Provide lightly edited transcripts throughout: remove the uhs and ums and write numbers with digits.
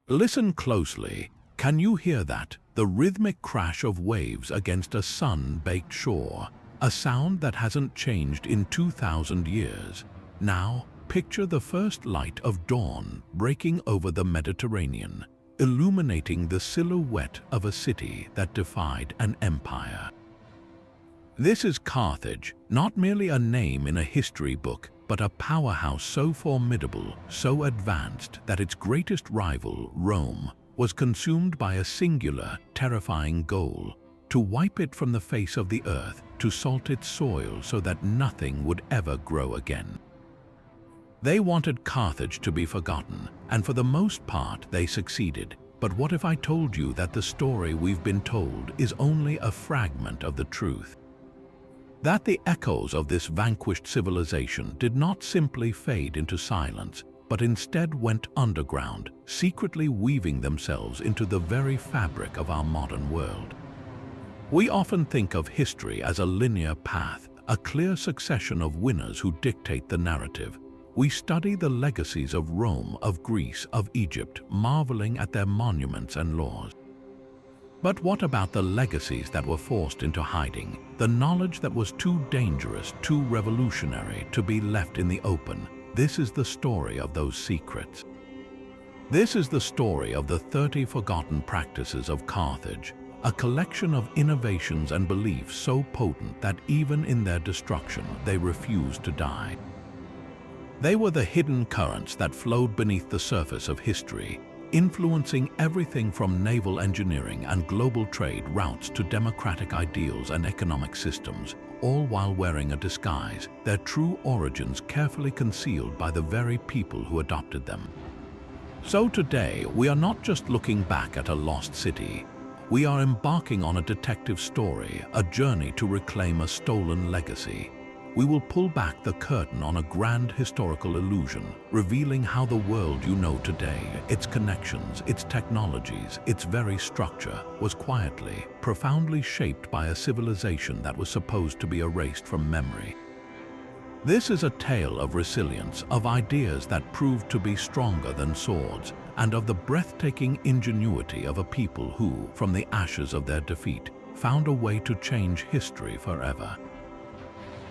Listen closely. Can you hear that? The rhythmic crash of waves against a sun-baked shore. A sound that hasn't changed in 2,000 years. Now, picture the first light of dawn breaking over the Mediterranean, illuminating the silhouette of a city that defied an empire. This is Carthage, not merely a name in a history book, but a powerhouse so formidable, so advanced that its greatest rival, Rome, was consumed by a singular, terrifying goal: to wipe it from the face of the earth, to salt its soil so that nothing would ever grow again. They wanted Carthage to be forgotten, and for the most part they succeeded. But what if I told you that the story we've been told is only a fragment of the truth? That the echoes of this vanquished civilization did not simply fade into silence, but instead went underground, secretly weaving themselves into the very fabric of our modern world. We often think of history as a linear path, a clear succession of winners who dictate the narrative. We study the legacies of Rome, of Greece, of Egypt, marveling at their monuments and laws. But what about the legacies that were forced into hiding, the knowledge that was too dangerous, too revolutionary to be left in the open? This is the story of those secrets. This is the story of the 30 forgotten practices of Carthage, a collection of innovations and beliefs so potent that even in their destruction they refused to die. They were the hidden currents that flowed beneath the surface of history, influencing everything from naval engineering and global trade routes to democratic ideals and economic systems, all while wearing a disguise, their true origins carefully concealed by the very people who adopted them. So today, we are not just looking back at a lost city. We are embarking on a detective story, a journey to reclaim a stolen legacy. We will pull back the curtain on a grand historical illusion, revealing how the world you know today, its connections, its technologies, its very structure, was quietly, profoundly shaped by a civilization that was supposed to be erased from memory. This is a tale of resilience, of ideas that proved to be stronger than swords, and of the breathtaking ingenuity of a people who, from the ashes of their defeat, found a way to change history forever.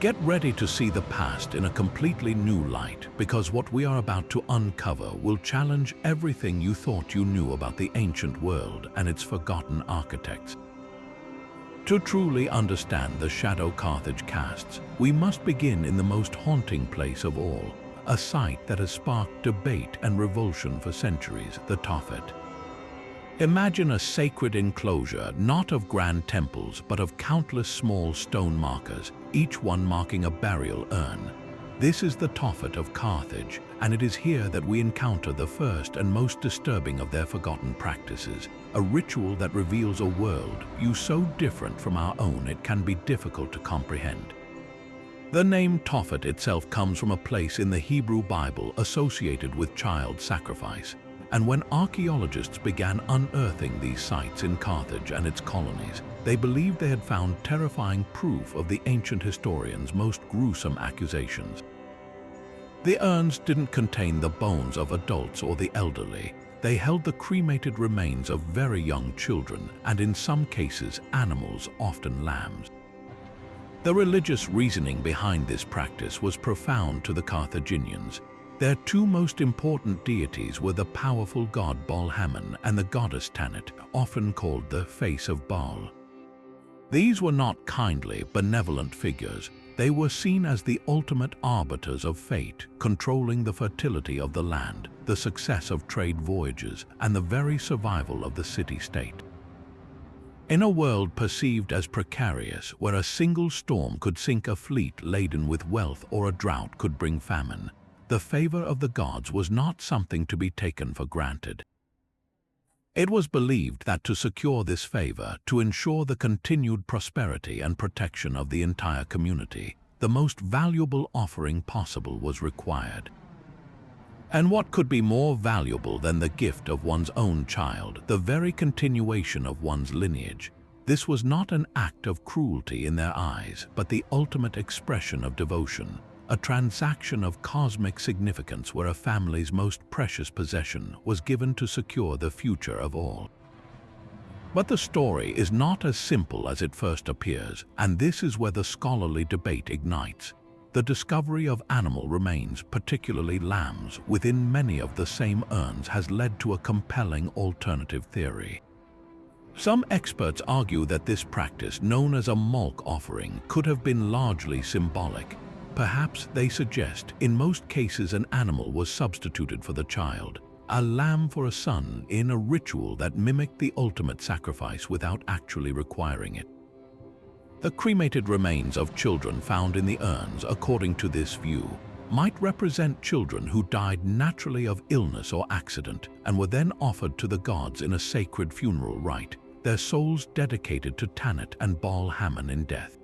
Get ready to see the past in a completely new light, because what we are about to uncover will challenge everything you thought you knew about the ancient world and its forgotten architects. To truly understand the shadow Carthage casts, we must begin in the most haunting place of all, a site that has sparked debate and revulsion for centuries, the Tophet. Imagine a sacred enclosure, not of grand temples, but of countless small stone markers, each one marking a burial urn. This is the Tophet of Carthage, and it is here that we encounter the first and most disturbing of their forgotten practices, a ritual that reveals a world so different from our own it can be difficult to comprehend. The name Tophet itself comes from a place in the Hebrew Bible associated with child sacrifice. And when archaeologists began unearthing these sites in Carthage and its colonies, they believed they had found terrifying proof of the ancient historians' most gruesome accusations. The urns didn't contain the bones of adults or the elderly. They held the cremated remains of very young children, and in some cases animals, often lambs. The religious reasoning behind this practice was profound to the Carthaginians. Their two most important deities were the powerful god Baal-Hamon and the goddess Tanit, often called the face of Baal. These were not kindly, benevolent figures. They were seen as the ultimate arbiters of fate, controlling the fertility of the land, the success of trade voyages, and the very survival of the city-state. In a world perceived as precarious, where a single storm could sink a fleet laden with wealth or a drought could bring famine, the favor of the gods was not something to be taken for granted. It was believed that to secure this favor, to ensure the continued prosperity and protection of the entire community, the most valuable offering possible was required. And what could be more valuable than the gift of one's own child, the very continuation of one's lineage? This was not an act of cruelty in their eyes, but the ultimate expression of devotion, a transaction of cosmic significance where a family's most precious possession was given to secure the future of all. But the story is not as simple as it first appears, and this is where the scholarly debate ignites. The discovery of animal remains, particularly lambs, within many of the same urns has led to a compelling alternative theory. Some experts argue that this practice, known as a mulk offering, could have been largely symbolic. Perhaps, they suggest, in most cases an animal was substituted for the child, a lamb for a son, in a ritual that mimicked the ultimate sacrifice without actually requiring it. The cremated remains of children found in the urns, according to this view, might represent children who died naturally of illness or accident and were then offered to the gods in a sacred funeral rite, their souls dedicated to Tanit and Baal Hammon in death.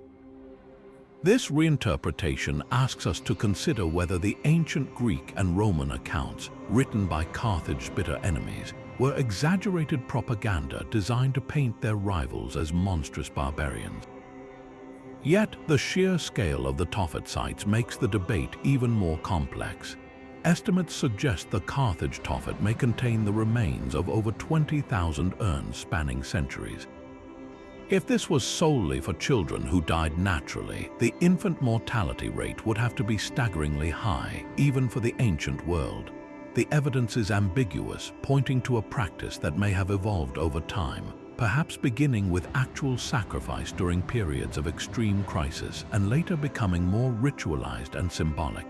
This reinterpretation asks us to consider whether the ancient Greek and Roman accounts, written by Carthage's bitter enemies, were exaggerated propaganda designed to paint their rivals as monstrous barbarians. Yet, the sheer scale of the Tophet sites makes the debate even more complex. Estimates suggest the Carthage Tophet may contain the remains of over 20,000 urns spanning centuries. If this was solely for children who died naturally, the infant mortality rate would have to be staggeringly high, even for the ancient world. The evidence is ambiguous, pointing to a practice that may have evolved over time, perhaps beginning with actual sacrifice during periods of extreme crisis and later becoming more ritualized and symbolic.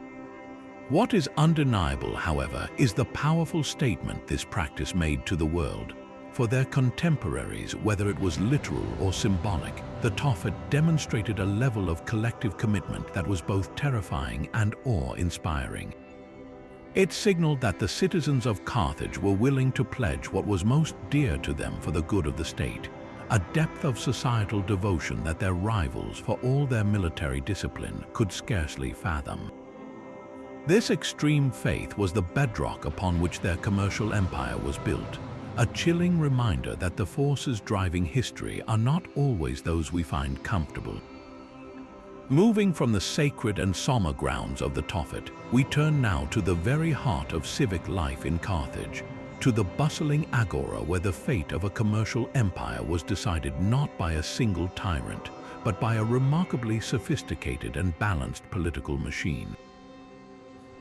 What is undeniable, however, is the powerful statement this practice made to the world. For their contemporaries, whether it was literal or symbolic, the Tophet demonstrated a level of collective commitment that was both terrifying and awe-inspiring. It signaled that the citizens of Carthage were willing to pledge what was most dear to them for the good of the state, a depth of societal devotion that their rivals, for all their military discipline, could scarcely fathom. This extreme faith was the bedrock upon which their commercial empire was built, a chilling reminder that the forces driving history are not always those we find comfortable. Moving from the sacred and somber grounds of the Tophet, we turn now to the very heart of civic life in Carthage, to the bustling agora where the fate of a commercial empire was decided not by a single tyrant, but by a remarkably sophisticated and balanced political machine.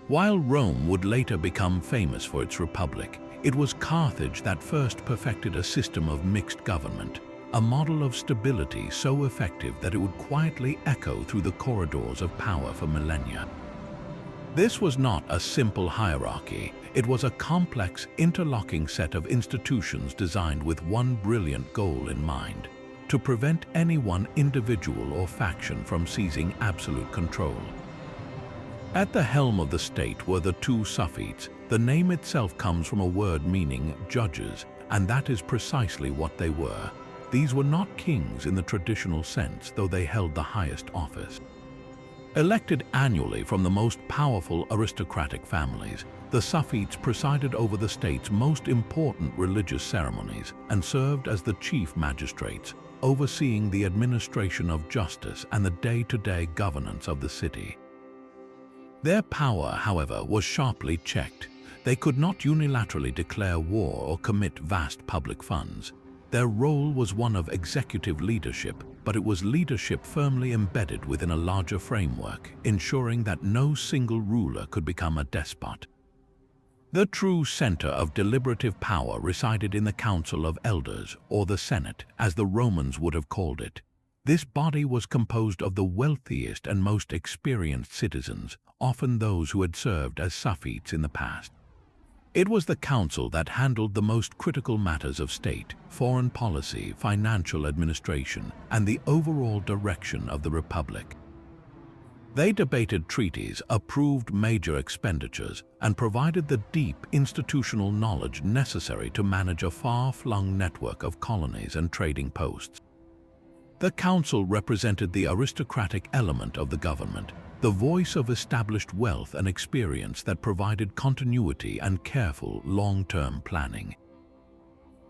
While Rome would later become famous for its republic, it was Carthage that first perfected a system of mixed government, a model of stability so effective that it would quietly echo through the corridors of power for millennia. This was not a simple hierarchy, it was a complex, interlocking set of institutions designed with one brilliant goal in mind: to prevent any one individual or faction from seizing absolute control. At the helm of the state were the two Suffites. The name itself comes from a word meaning judges, and that is precisely what they were. These were not kings in the traditional sense, though they held the highest office. Elected annually from the most powerful aristocratic families, the Suffites presided over the state's most important religious ceremonies and served as the chief magistrates, overseeing the administration of justice and the day-to-day governance of the city. Their power, however, was sharply checked. They could not unilaterally declare war or commit vast public funds. Their role was one of executive leadership, but it was leadership firmly embedded within a larger framework, ensuring that no single ruler could become a despot. The true center of deliberative power resided in the Council of Elders, or the Senate, as the Romans would have called it. This body was composed of the wealthiest and most experienced citizens, often those who had served as Suffites in the past. It was the council that handled the most critical matters of state, foreign policy, financial administration, and the overall direction of the republic. They debated treaties, approved major expenditures, and provided the deep institutional knowledge necessary to manage a far-flung network of colonies and trading posts. The council represented the aristocratic element of the government, the voice of established wealth and experience that provided continuity and careful, long-term planning.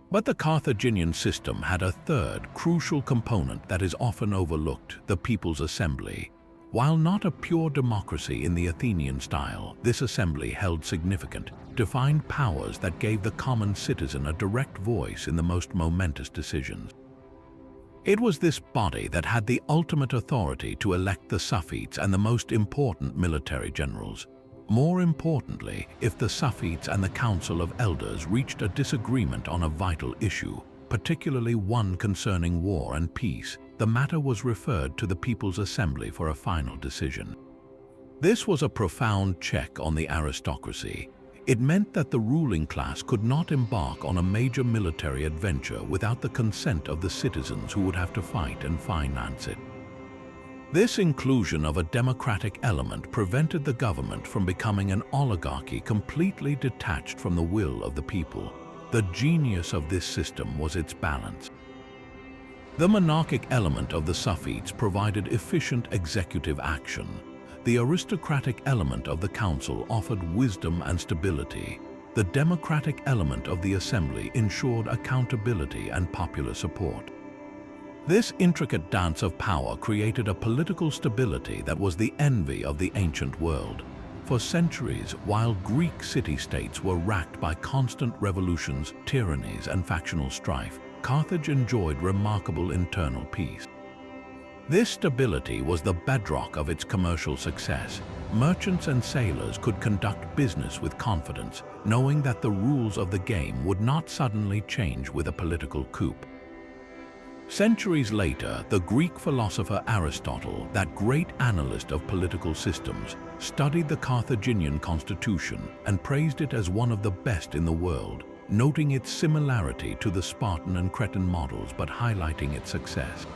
But the Carthaginian system had a third, crucial component that is often overlooked: the People's Assembly. While not a pure democracy in the Athenian style, this assembly held significant, defined powers that gave the common citizen a direct voice in the most momentous decisions. It was this body that had the ultimate authority to elect the Sophites and the most important military generals. More importantly, if the Sophites and the Council of Elders reached a disagreement on a vital issue, particularly one concerning war and peace, the matter was referred to the People's Assembly for a final decision. This was a profound check on the aristocracy. It meant that the ruling class could not embark on a major military adventure without the consent of the citizens who would have to fight and finance it. This inclusion of a democratic element prevented the government from becoming an oligarchy completely detached from the will of the people. The genius of this system was its balance. The monarchic element of the Sophites provided efficient executive action. The aristocratic element of the council offered wisdom and stability. The democratic element of the assembly ensured accountability and popular support. This intricate dance of power created a political stability that was the envy of the ancient world. For centuries, while Greek city-states were racked by constant revolutions, tyrannies, and factional strife, Carthage enjoyed remarkable internal peace. This stability was the bedrock of its commercial success. Merchants and sailors could conduct business with confidence, knowing that the rules of the game would not suddenly change with a political coup. Centuries later, the Greek philosopher Aristotle, that great analyst of political systems, studied the Carthaginian constitution and praised it as one of the best in the world, noting its similarity to the Spartan and Cretan models but highlighting its success.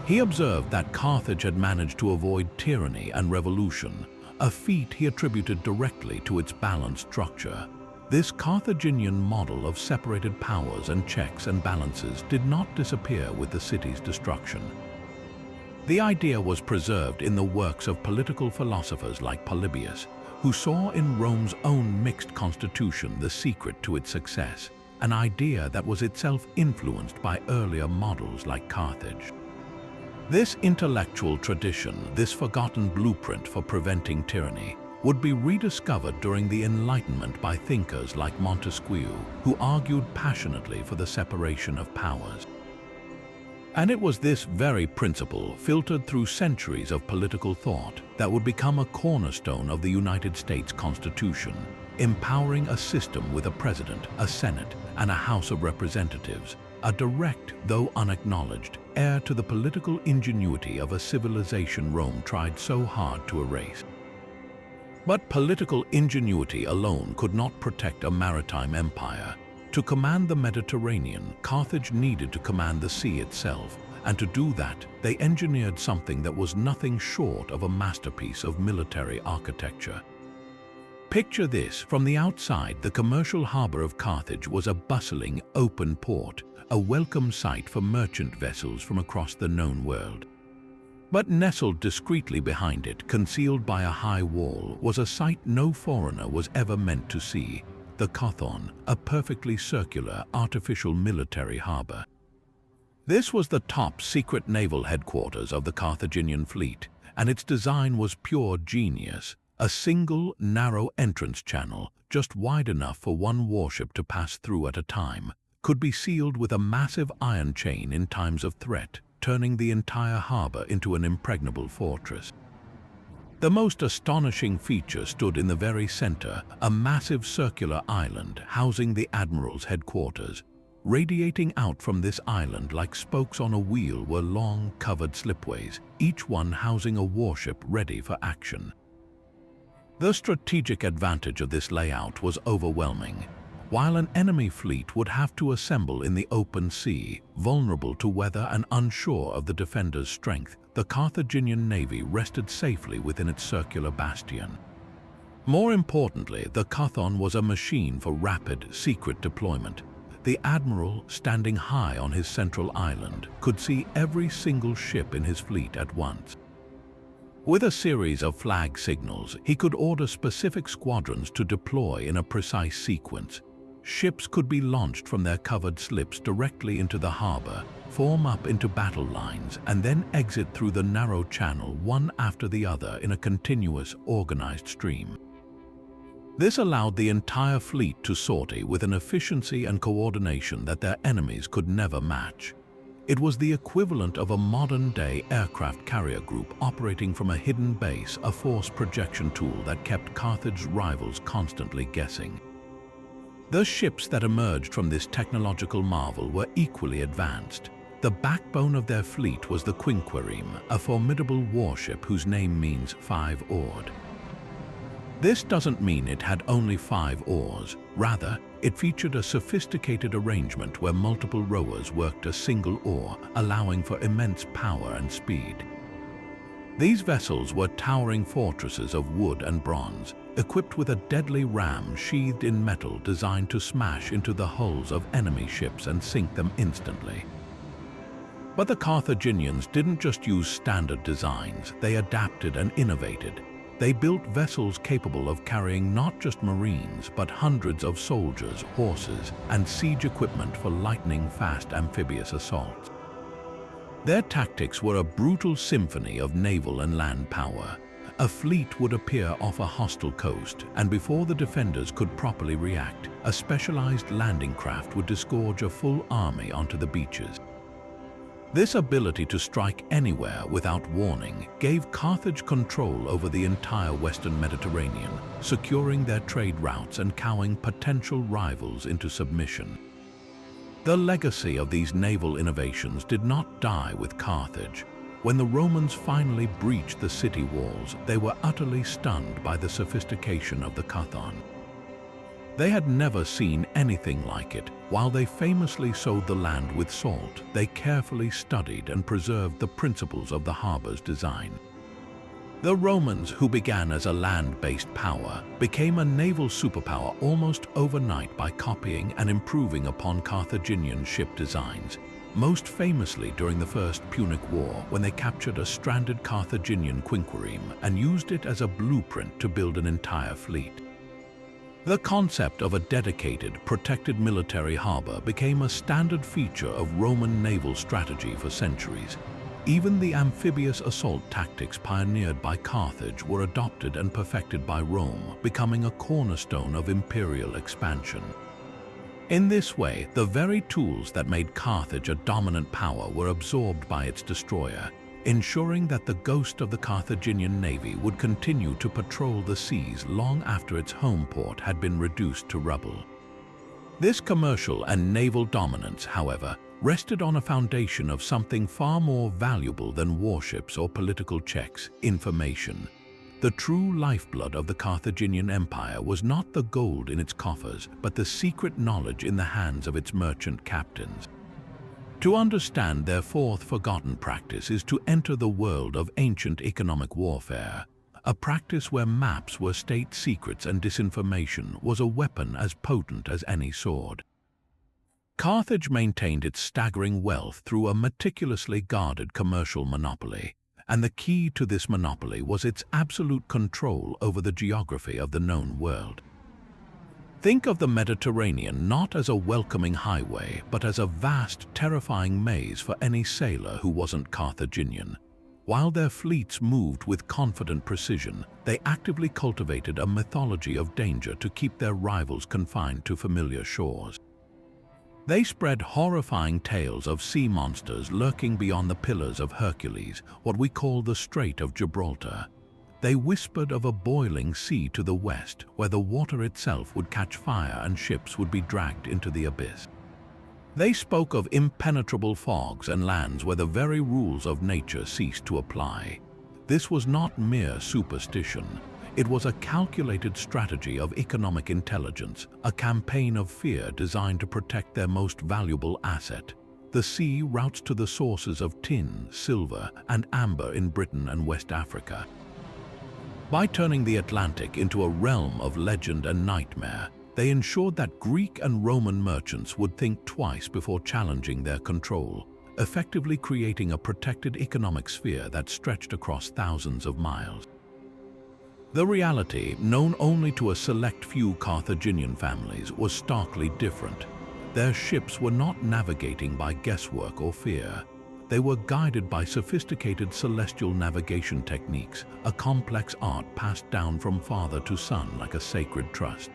He observed that Carthage had managed to avoid tyranny and revolution, a feat he attributed directly to its balanced structure. This Carthaginian model of separated powers and checks and balances did not disappear with the city's destruction. The idea was preserved in the works of political philosophers like Polybius, who saw in Rome's own mixed constitution the secret to its success, an idea that was itself influenced by earlier models like Carthage. This intellectual tradition, this forgotten blueprint for preventing tyranny, would be rediscovered during the Enlightenment by thinkers like Montesquieu, who argued passionately for the separation of powers. And it was this very principle, filtered through centuries of political thought, that would become a cornerstone of the United States Constitution, empowering a system with a president, a Senate, and a House of Representatives, a direct, though unacknowledged, heir to the political ingenuity of a civilization Rome tried so hard to erase. But political ingenuity alone could not protect a maritime empire. To command the Mediterranean, Carthage needed to command the sea itself, and to do that, they engineered something that was nothing short of a masterpiece of military architecture. Picture this: from the outside, the commercial harbor of Carthage was a bustling, open port, a welcome sight for merchant vessels from across the known world. But nestled discreetly behind it, concealed by a high wall, was a sight no foreigner was ever meant to see: the Kothon, a perfectly circular, artificial military harbor. This was the top secret naval headquarters of the Carthaginian fleet, and its design was pure genius. A single, narrow entrance channel, just wide enough for one warship to pass through at a time, could be sealed with a massive iron chain in times of threat, turning the entire harbor into an impregnable fortress. The most astonishing feature stood in the very center, a massive circular island housing the admiral's headquarters. Radiating out from this island like spokes on a wheel were long, covered slipways, each one housing a warship ready for action. The strategic advantage of this layout was overwhelming. While an enemy fleet would have to assemble in the open sea, vulnerable to weather and unsure of the defenders' strength, the Carthaginian navy rested safely within its circular bastion. More importantly, the Kothon was a machine for rapid, secret deployment. The admiral, standing high on his central island, could see every single ship in his fleet at once. With a series of flag signals, he could order specific squadrons to deploy in a precise sequence. Ships could be launched from their covered slips directly into the harbor, form up into battle lines, and then exit through the narrow channel one after the other in a continuous, organized stream. This allowed the entire fleet to sortie with an efficiency and coordination that their enemies could never match. It was the equivalent of a modern-day aircraft carrier group operating from a hidden base, a force projection tool that kept Carthage's rivals constantly guessing. The ships that emerged from this technological marvel were equally advanced. The backbone of their fleet was the quinquereme, a formidable warship whose name means five-oared. This doesn't mean it had only 5 oars. Rather, it featured a sophisticated arrangement where multiple rowers worked a single oar, allowing for immense power and speed. These vessels were towering fortresses of wood and bronze, equipped with a deadly ram sheathed in metal designed to smash into the hulls of enemy ships and sink them instantly. But the Carthaginians didn't just use standard designs, they adapted and innovated. They built vessels capable of carrying not just marines, but hundreds of soldiers, horses, and siege equipment for lightning-fast amphibious assaults. Their tactics were a brutal symphony of naval and land power. A fleet would appear off a hostile coast, and before the defenders could properly react, a specialized landing craft would disgorge a full army onto the beaches. This ability to strike anywhere without warning gave Carthage control over the entire Western Mediterranean, securing their trade routes and cowing potential rivals into submission. The legacy of these naval innovations did not die with Carthage. When the Romans finally breached the city walls, they were utterly stunned by the sophistication of the Carthon. They had never seen anything like it. While they famously sowed the land with salt, they carefully studied and preserved the principles of the harbor's design. The Romans, who began as a land-based power, became a naval superpower almost overnight by copying and improving upon Carthaginian ship designs, most famously during the First Punic War when they captured a stranded Carthaginian quinquereme and used it as a blueprint to build an entire fleet. The concept of a dedicated, protected military harbor became a standard feature of Roman naval strategy for centuries. Even the amphibious assault tactics pioneered by Carthage were adopted and perfected by Rome, becoming a cornerstone of imperial expansion. In this way, the very tools that made Carthage a dominant power were absorbed by its destroyer, ensuring that the ghost of the Carthaginian navy would continue to patrol the seas long after its home port had been reduced to rubble. This commercial and naval dominance, however, rested on a foundation of something far more valuable than warships or political checks: information. The true lifeblood of the Carthaginian Empire was not the gold in its coffers, but the secret knowledge in the hands of its merchant captains. To understand their fourth forgotten practice is to enter the world of ancient economic warfare, a practice where maps were state secrets and disinformation was a weapon as potent as any sword. Carthage maintained its staggering wealth through a meticulously guarded commercial monopoly, and the key to this monopoly was its absolute control over the geography of the known world. Think of the Mediterranean not as a welcoming highway, but as a vast, terrifying maze for any sailor who wasn't Carthaginian. While their fleets moved with confident precision, they actively cultivated a mythology of danger to keep their rivals confined to familiar shores. They spread horrifying tales of sea monsters lurking beyond the Pillars of Hercules, what we call the Strait of Gibraltar. They whispered of a boiling sea to the west, where the water itself would catch fire and ships would be dragged into the abyss. They spoke of impenetrable fogs and lands where the very rules of nature ceased to apply. This was not mere superstition. It was a calculated strategy of economic intelligence, a campaign of fear designed to protect their most valuable asset. The sea routes to the sources of tin, silver, and amber in Britain and West Africa. By turning the Atlantic into a realm of legend and nightmare, they ensured that Greek and Roman merchants would think twice before challenging their control, effectively creating a protected economic sphere that stretched across thousands of miles. The reality, known only to a select few Carthaginian families, was starkly different. Their ships were not navigating by guesswork or fear. They were guided by sophisticated celestial navigation techniques, a complex art passed down from father to son like a sacred trust.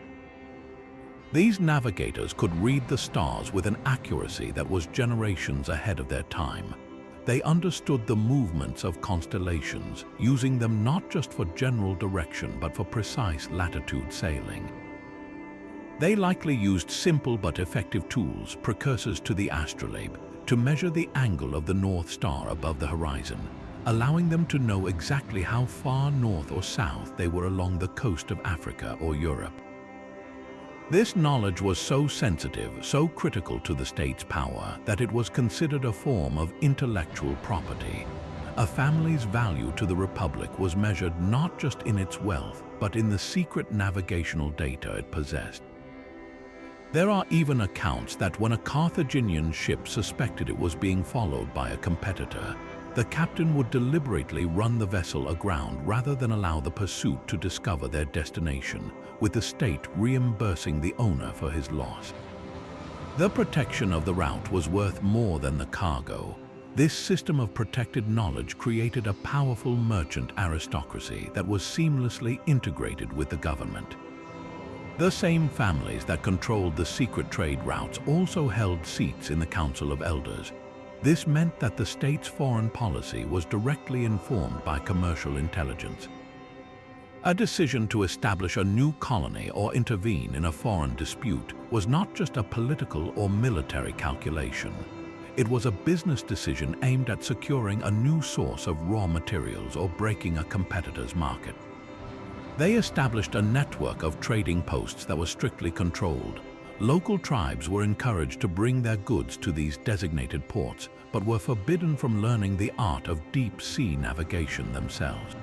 These navigators could read the stars with an accuracy that was generations ahead of their time. They understood the movements of constellations, using them not just for general direction but for precise latitude sailing. They likely used simple but effective tools, precursors to the astrolabe, to measure the angle of the North Star above the horizon, allowing them to know exactly how far north or south they were along the coast of Africa or Europe. This knowledge was so sensitive, so critical to the state's power, that it was considered a form of intellectual property. A family's value to the Republic was measured not just in its wealth, but in the secret navigational data it possessed. There are even accounts that when a Carthaginian ship suspected it was being followed by a competitor, the captain would deliberately run the vessel aground rather than allow the pursuit to discover their destination, with the state reimbursing the owner for his loss. The protection of the route was worth more than the cargo. This system of protected knowledge created a powerful merchant aristocracy that was seamlessly integrated with the government. The same families that controlled the secret trade routes also held seats in the Council of Elders. This meant that the state's foreign policy was directly informed by commercial intelligence. A decision to establish a new colony or intervene in a foreign dispute was not just a political or military calculation. It was a business decision aimed at securing a new source of raw materials or breaking a competitor's market. They established a network of trading posts that was strictly controlled. Local tribes were encouraged to bring their goods to these designated ports, but were forbidden from learning the art of deep-sea navigation themselves.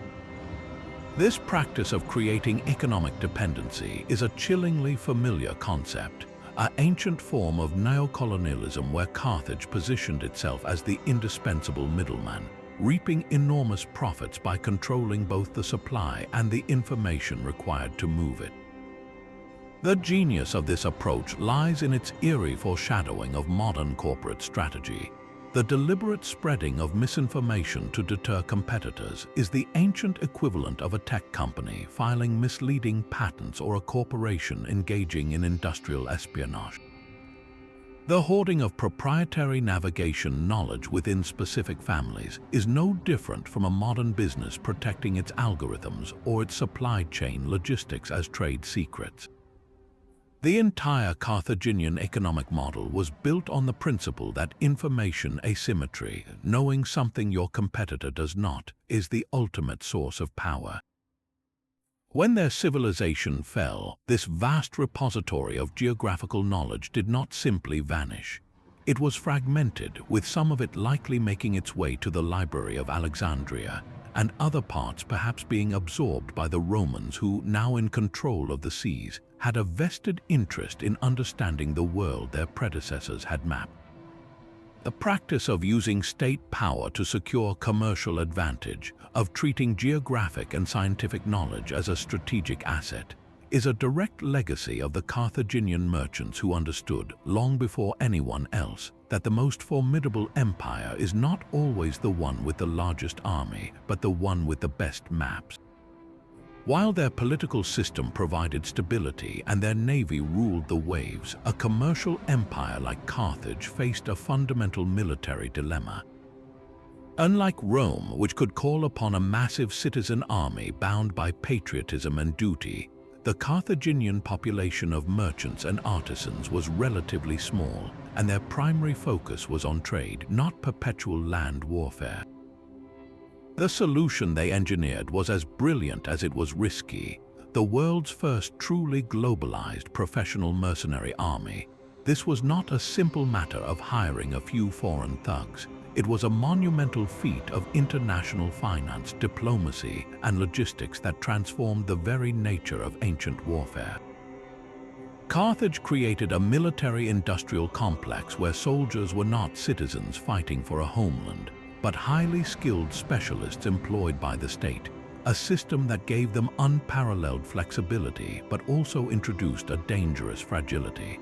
This practice of creating economic dependency is a chillingly familiar concept, an ancient form of neocolonialism where Carthage positioned itself as the indispensable middleman, reaping enormous profits by controlling both the supply and the information required to move it. The genius of this approach lies in its eerie foreshadowing of modern corporate strategy. The deliberate spreading of misinformation to deter competitors is the ancient equivalent of a tech company filing misleading patents or a corporation engaging in industrial espionage. The hoarding of proprietary navigation knowledge within specific families is no different from a modern business protecting its algorithms or its supply chain logistics as trade secrets. The entire Carthaginian economic model was built on the principle that information asymmetry, knowing something your competitor does not, is the ultimate source of power. When their civilization fell, this vast repository of geographical knowledge did not simply vanish. It was fragmented, with some of it likely making its way to the Library of Alexandria, and other parts perhaps being absorbed by the Romans who, now in control of the seas, had a vested interest in understanding the world their predecessors had mapped. The practice of using state power to secure commercial advantage, of treating geographic and scientific knowledge as a strategic asset, is a direct legacy of the Carthaginian merchants who understood, long before anyone else, that the most formidable empire is not always the one with the largest army, but the one with the best maps. While their political system provided stability and their navy ruled the waves, a commercial empire like Carthage faced a fundamental military dilemma. Unlike Rome, which could call upon a massive citizen army bound by patriotism and duty, the Carthaginian population of merchants and artisans was relatively small, and their primary focus was on trade, not perpetual land warfare. The solution they engineered was as brilliant as it was risky: the world's first truly globalized professional mercenary army. This was not a simple matter of hiring a few foreign thugs. It was a monumental feat of international finance, diplomacy, and logistics that transformed the very nature of ancient warfare. Carthage created a military-industrial complex where soldiers were not citizens fighting for a homeland, but highly skilled specialists employed by the state, a system that gave them unparalleled flexibility but also introduced a dangerous fragility.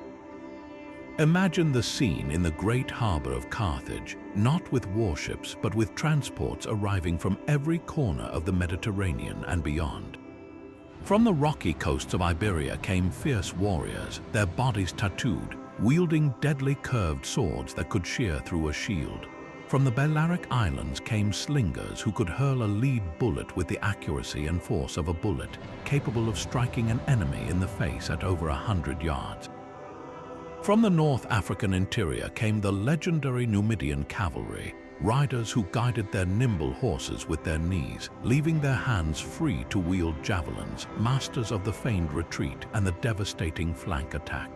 Imagine the scene in the great harbor of Carthage, not with warships but with transports arriving from every corner of the Mediterranean and beyond. From the rocky coasts of Iberia came fierce warriors, their bodies tattooed, wielding deadly curved swords that could shear through a shield. From the Balearic Islands came slingers who could hurl a lead bullet with the accuracy and force of a bullet, capable of striking an enemy in the face at over 100 yards. From the North African interior came the legendary Numidian cavalry, riders who guided their nimble horses with their knees, leaving their hands free to wield javelins, masters of the feigned retreat and the devastating flank attack.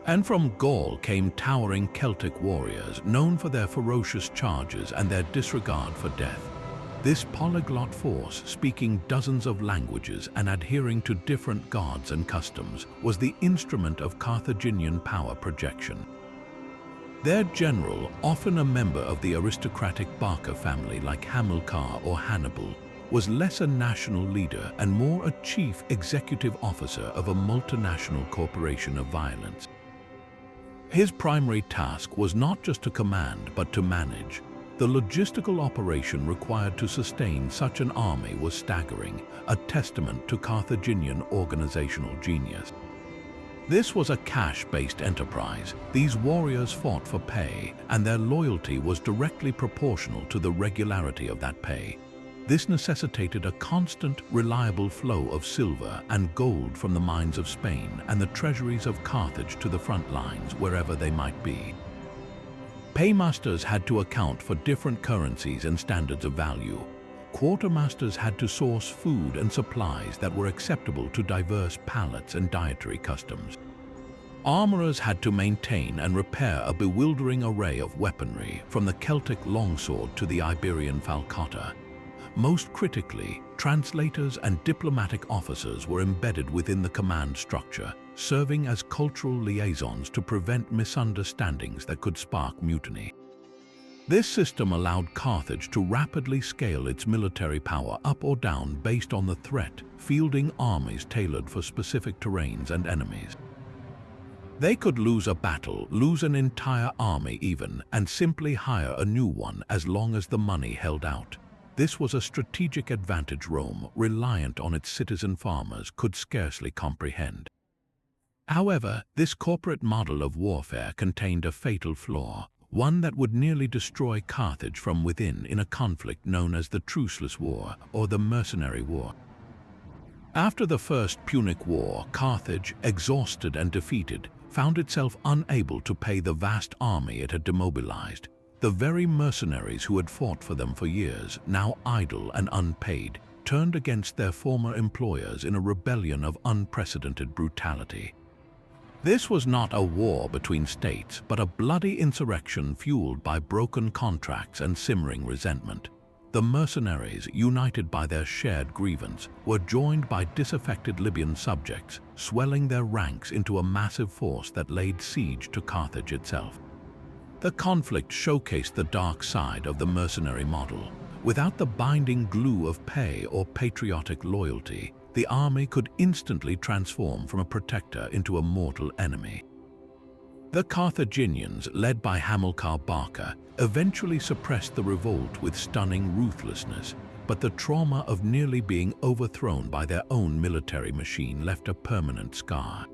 And from Gaul came towering Celtic warriors, known for their ferocious charges and their disregard for death. This polyglot force, speaking dozens of languages and adhering to different gods and customs, was the instrument of Carthaginian power projection. Their general, often a member of the aristocratic Barca family like Hamilcar or Hannibal, was less a national leader and more a chief executive officer of a multinational corporation of violence. His primary task was not just to command but to manage. The logistical operation required to sustain such an army was staggering, a testament to Carthaginian organizational genius. This was a cash-based enterprise. These warriors fought for pay, and their loyalty was directly proportional to the regularity of that pay. This necessitated a constant, reliable flow of silver and gold from the mines of Spain and the treasuries of Carthage to the front lines, wherever they might be. Paymasters had to account for different currencies and standards of value. Quartermasters had to source food and supplies that were acceptable to diverse palates and dietary customs. Armorers had to maintain and repair a bewildering array of weaponry, from the Celtic longsword to the Iberian falcotta. Most critically, translators and diplomatic officers were embedded within the command structure, serving as cultural liaisons to prevent misunderstandings that could spark mutiny. This system allowed Carthage to rapidly scale its military power up or down based on the threat, fielding armies tailored for specific terrains and enemies. They could lose a battle, lose an entire army even, and simply hire a new one as long as the money held out. This was a strategic advantage Rome, reliant on its citizen farmers, could scarcely comprehend. However, this corporate model of warfare contained a fatal flaw, one that would nearly destroy Carthage from within in a conflict known as the Truceless War or the Mercenary War. After the First Punic War, Carthage, exhausted and defeated, found itself unable to pay the vast army it had demobilized. The very mercenaries who had fought for them for years, now idle and unpaid, turned against their former employers in a rebellion of unprecedented brutality. This was not a war between states, but a bloody insurrection fueled by broken contracts and simmering resentment. The mercenaries, united by their shared grievance, were joined by disaffected Libyan subjects, swelling their ranks into a massive force that laid siege to Carthage itself. The conflict showcased the dark side of the mercenary model. Without the binding glue of pay or patriotic loyalty, the army could instantly transform from a protector into a mortal enemy. The Carthaginians, led by Hamilcar Barca, eventually suppressed the revolt with stunning ruthlessness, but the trauma of nearly being overthrown by their own military machine left a permanent scar.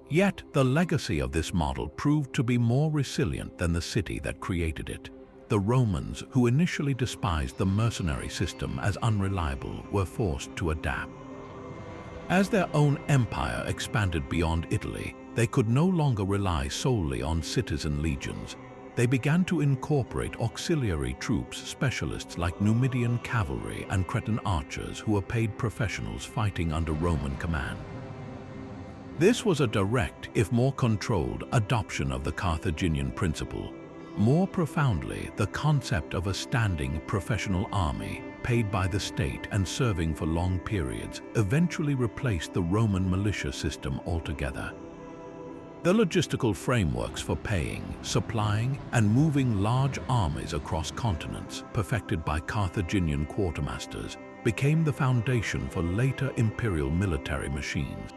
Yet, the legacy of this model proved to be more resilient than the city that created it. The Romans, who initially despised the mercenary system as unreliable, were forced to adapt. As their own empire expanded beyond Italy, they could no longer rely solely on citizen legions. They began to incorporate auxiliary troops, specialists like Numidian cavalry and Cretan archers who were paid professionals fighting under Roman command. This was a direct, if more controlled, adoption of the Carthaginian principle. More profoundly, the concept of a standing professional army, paid by the state and serving for long periods, eventually replaced the Roman militia system altogether. The logistical frameworks for paying, supplying, and moving large armies across continents, perfected by Carthaginian quartermasters, became the foundation for later imperial military machines.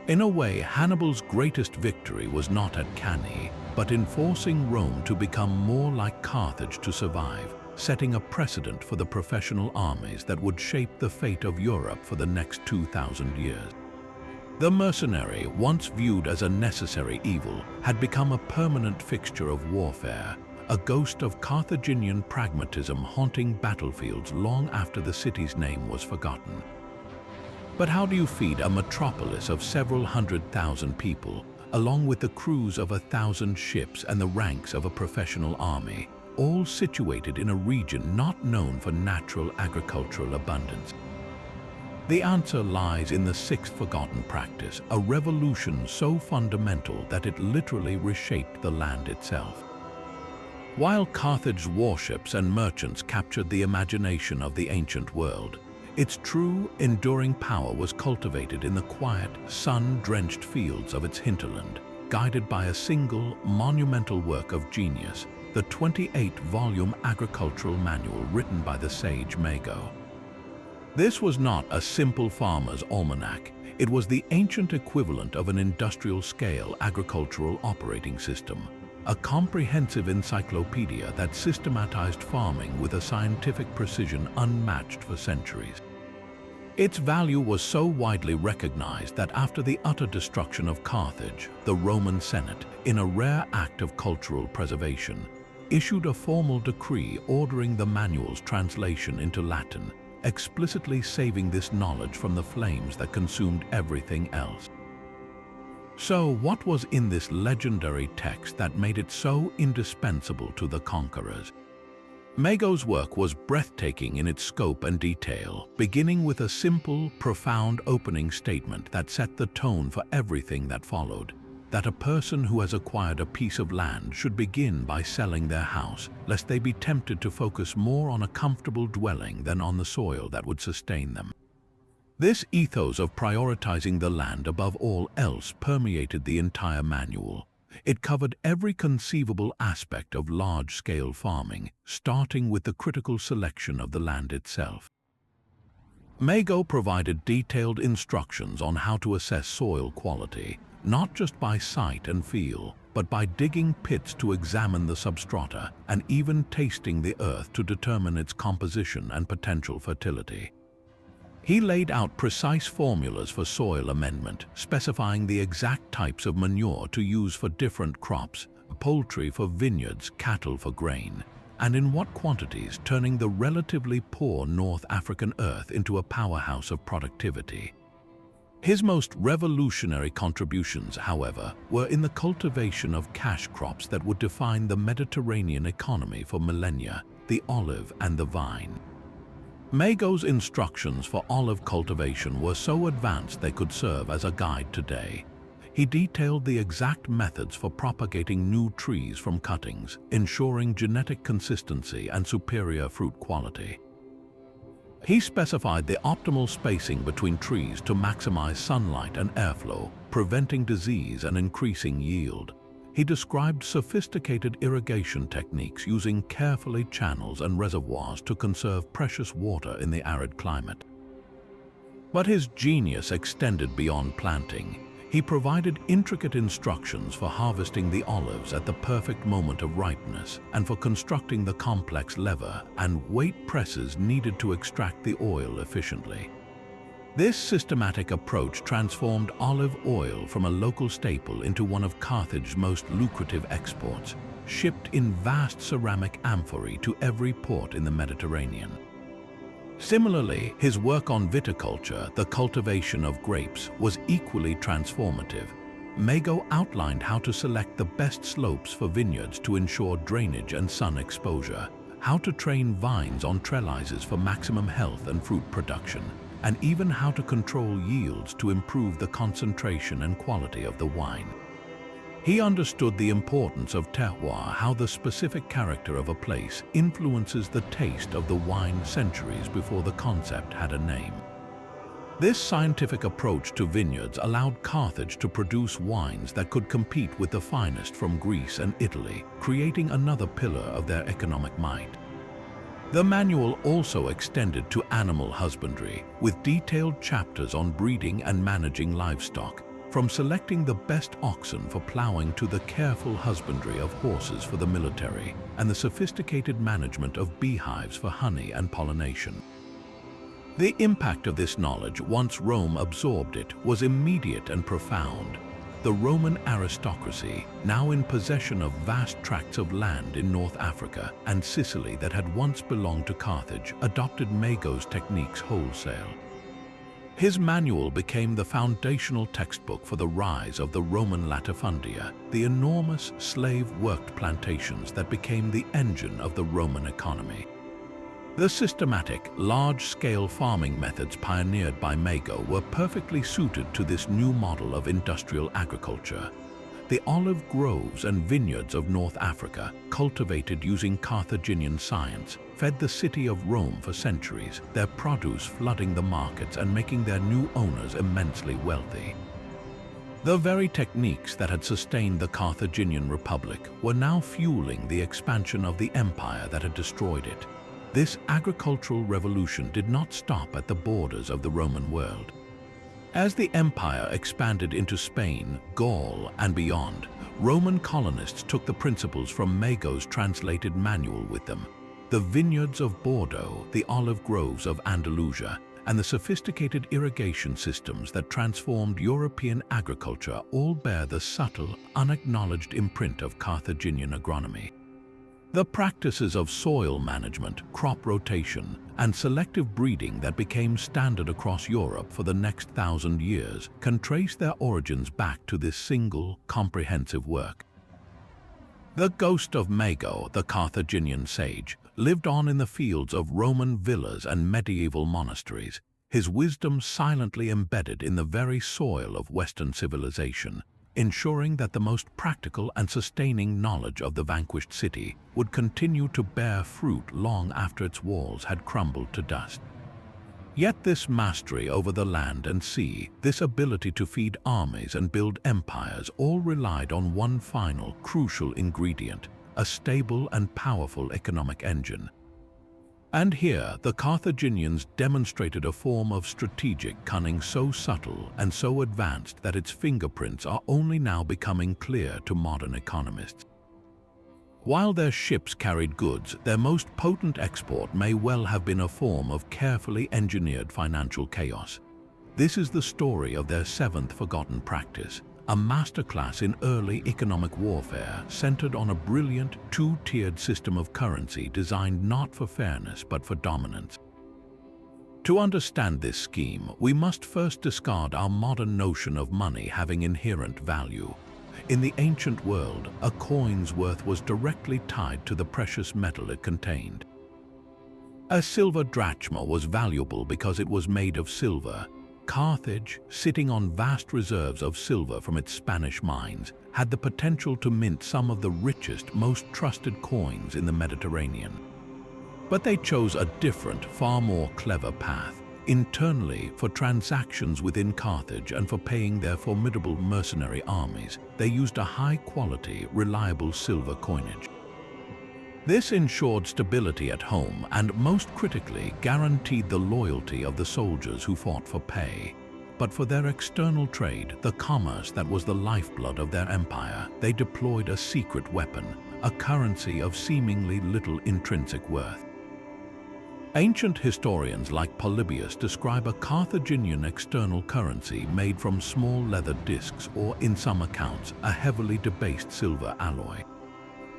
In a way, Hannibal's greatest victory was not at Cannae, but in forcing Rome to become more like Carthage to survive, setting a precedent for the professional armies that would shape the fate of Europe for the next 2,000 years. The mercenary, once viewed as a necessary evil, had become a permanent fixture of warfare, a ghost of Carthaginian pragmatism haunting battlefields long after the city's name was forgotten. But how do you feed a metropolis of several 100,000 people, along with the crews of 1,000 ships and the ranks of a professional army, all situated in a region not known for natural agricultural abundance? The answer lies in the sixth forgotten practice, a revolution so fundamental that it literally reshaped the land itself. While Carthage's warships and merchants captured the imagination of the ancient world, its true, enduring power was cultivated in the quiet, sun-drenched fields of its hinterland, guided by a single, monumental work of genius, the 28-volume agricultural manual written by the sage Mago. This was not a simple farmer's almanac. It was the ancient equivalent of an industrial-scale agricultural operating system, a comprehensive encyclopedia that systematized farming with a scientific precision unmatched for centuries. Its value was so widely recognized that after the utter destruction of Carthage, the Roman Senate, in a rare act of cultural preservation, issued a formal decree ordering the manual's translation into Latin, explicitly saving this knowledge from the flames that consumed everything else. So, what was in this legendary text that made it so indispensable to the conquerors? Mago's work was breathtaking in its scope and detail, beginning with a simple, profound opening statement that set the tone for everything that followed, that a person who has acquired a piece of land should begin by selling their house, lest they be tempted to focus more on a comfortable dwelling than on the soil that would sustain them. This ethos of prioritizing the land above all else permeated the entire manual. It covered every conceivable aspect of large-scale farming, starting with the critical selection of the land itself. Mago provided detailed instructions on how to assess soil quality, not just by sight and feel, but by digging pits to examine the substrata and even tasting the earth to determine its composition and potential fertility. He laid out precise formulas for soil amendment, specifying the exact types of manure to use for different crops, poultry for vineyards, cattle for grain, and in what quantities, turning the relatively poor North African earth into a powerhouse of productivity. His most revolutionary contributions, however, were in the cultivation of cash crops that would define the Mediterranean economy for millennia, the olive and the vine. Mago's instructions for olive cultivation were so advanced they could serve as a guide today. He detailed the exact methods for propagating new trees from cuttings, ensuring genetic consistency and superior fruit quality. He specified the optimal spacing between trees to maximize sunlight and airflow, preventing disease and increasing yield. He described sophisticated irrigation techniques using carefully channels and reservoirs to conserve precious water in the arid climate. But his genius extended beyond planting. He provided intricate instructions for harvesting the olives at the perfect moment of ripeness and for constructing the complex lever and weight presses needed to extract the oil efficiently. This systematic approach transformed olive oil from a local staple into one of Carthage's most lucrative exports, shipped in vast ceramic amphorae to every port in the Mediterranean. Similarly, his work on viticulture, the cultivation of grapes, was equally transformative. Mago outlined how to select the best slopes for vineyards to ensure drainage and sun exposure, how to train vines on trellises for maximum health and fruit production, and even how to control yields to improve the concentration and quality of the wine. He understood the importance of terroir, how the specific character of a place influences the taste of the wine centuries before the concept had a name. This scientific approach to vineyards allowed Carthage to produce wines that could compete with the finest from Greece and Italy, creating another pillar of their economic might. The manual also extended to animal husbandry, with detailed chapters on breeding and managing livestock, from selecting the best oxen for plowing to the careful husbandry of horses for the military and the sophisticated management of beehives for honey and pollination. The impact of this knowledge, once Rome absorbed it, was immediate and profound. The Roman aristocracy, now in possession of vast tracts of land in North Africa and Sicily that had once belonged to Carthage, adopted Mago's techniques wholesale. His manual became the foundational textbook for the rise of the Roman latifundia, the enormous slave-worked plantations that became the engine of the Roman economy. The systematic, large-scale farming methods pioneered by Mago were perfectly suited to this new model of industrial agriculture. The olive groves and vineyards of North Africa, cultivated using Carthaginian science, fed the city of Rome for centuries, their produce flooding the markets and making their new owners immensely wealthy. The very techniques that had sustained the Carthaginian Republic were now fueling the expansion of the empire that had destroyed it. This agricultural revolution did not stop at the borders of the Roman world. As the empire expanded into Spain, Gaul, and beyond, Roman colonists took the principles from Mago's translated manual with them. The vineyards of Bordeaux, the olive groves of Andalusia, and the sophisticated irrigation systems that transformed European agriculture all bear the subtle, unacknowledged imprint of Carthaginian agronomy. The practices of soil management, crop rotation, and selective breeding that became standard across Europe for the next 1,000 years can trace their origins back to this single, comprehensive work. The ghost of Mago, the Carthaginian sage, lived on in the fields of Roman villas and medieval monasteries, his wisdom silently embedded in the very soil of Western civilization, ensuring that the most practical and sustaining knowledge of the vanquished city would continue to bear fruit long after its walls had crumbled to dust. Yet this mastery over the land and sea, this ability to feed armies and build empires, all relied on one final, crucial ingredient: a stable and powerful economic engine. And here, the Carthaginians demonstrated a form of strategic cunning so subtle and so advanced that its fingerprints are only now becoming clear to modern economists. While their ships carried goods, their most potent export may well have been a form of carefully engineered financial chaos. This is the story of their seventh forgotten practice, a masterclass in early economic warfare centered on a brilliant two-tiered system of currency designed not for fairness but for dominance. To understand this scheme, we must first discard our modern notion of money having inherent value. In the ancient world, a coin's worth was directly tied to the precious metal it contained. A silver drachma was valuable because it was made of silver. Carthage, sitting on vast reserves of silver from its Spanish mines, had the potential to mint some of the richest, most trusted coins in the Mediterranean. But they chose a different, far more clever path. Internally, for transactions within Carthage and for paying their formidable mercenary armies, they used a high-quality, reliable silver coinage. This ensured stability at home and, most critically, guaranteed the loyalty of the soldiers who fought for pay. But for their external trade, the commerce that was the lifeblood of their empire, they deployed a secret weapon, a currency of seemingly little intrinsic worth. Ancient historians like Polybius describe a Carthaginian external currency made from small leather discs or, in some accounts, a heavily debased silver alloy.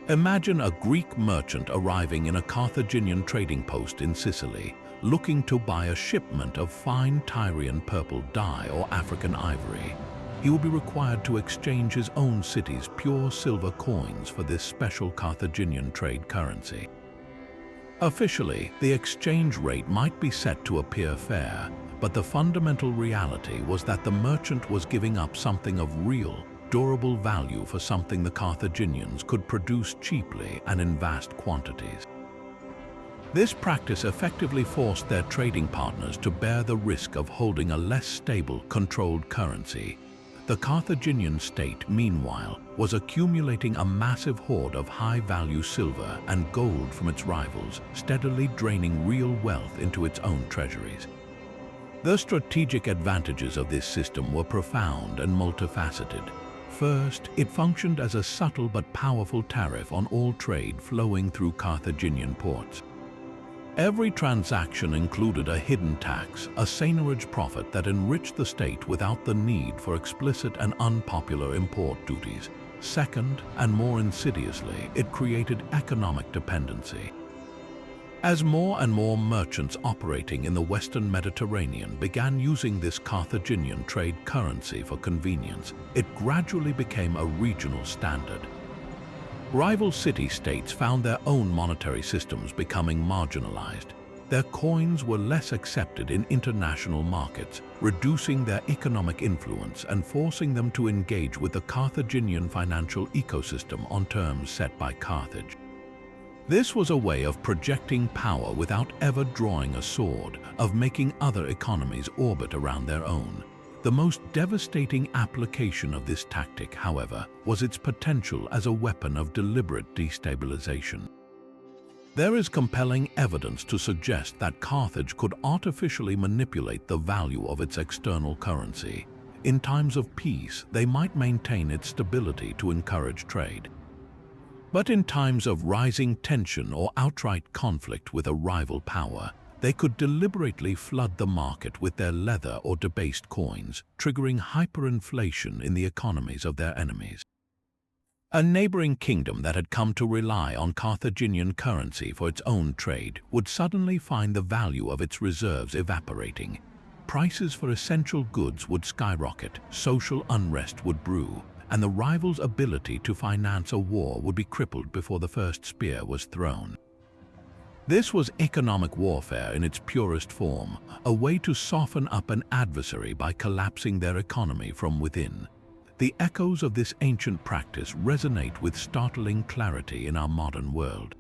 Imagine a Greek merchant arriving in a Carthaginian trading post in Sicily, looking to buy a shipment of fine Tyrian purple dye or African ivory. He will be required to exchange his own city's pure silver coins for this special Carthaginian trade currency. Officially, the exchange rate might be set to appear fair, but the fundamental reality was that the merchant was giving up something of real, durable value for something the Carthaginians could produce cheaply and in vast quantities. This practice effectively forced their trading partners to bear the risk of holding a less stable, controlled currency. The Carthaginian state, meanwhile, was accumulating a massive hoard of high-value silver and gold from its rivals, steadily draining real wealth into its own treasuries. The strategic advantages of this system were profound and multifaceted. First, it functioned as a subtle but powerful tariff on all trade flowing through Carthaginian ports. Every transaction included a hidden tax, a seigniorage profit that enriched the state without the need for explicit and unpopular import duties. Second, and more insidiously, it created economic dependency. As more and more merchants operating in the Western Mediterranean began using this Carthaginian trade currency for convenience, it gradually became a regional standard. Rival city-states found their own monetary systems becoming marginalized. Their coins were less accepted in international markets, reducing their economic influence and forcing them to engage with the Carthaginian financial ecosystem on terms set by Carthage. This was a way of projecting power without ever drawing a sword, of making other economies orbit around their own. The most devastating application of this tactic, however, was its potential as a weapon of deliberate destabilization. There is compelling evidence to suggest that Carthage could artificially manipulate the value of its external currency. In times of peace, they might maintain its stability to encourage trade. But in times of rising tension or outright conflict with a rival power, they could deliberately flood the market with their leather or debased coins, triggering hyperinflation in the economies of their enemies. A neighboring kingdom that had come to rely on Carthaginian currency for its own trade would suddenly find the value of its reserves evaporating. Prices for essential goods would skyrocket, social unrest would brew, and the rival's ability to finance a war would be crippled before the first spear was thrown. This was economic warfare in its purest form, a way to soften up an adversary by collapsing their economy from within. The echoes of this ancient practice resonate with startling clarity in our modern world.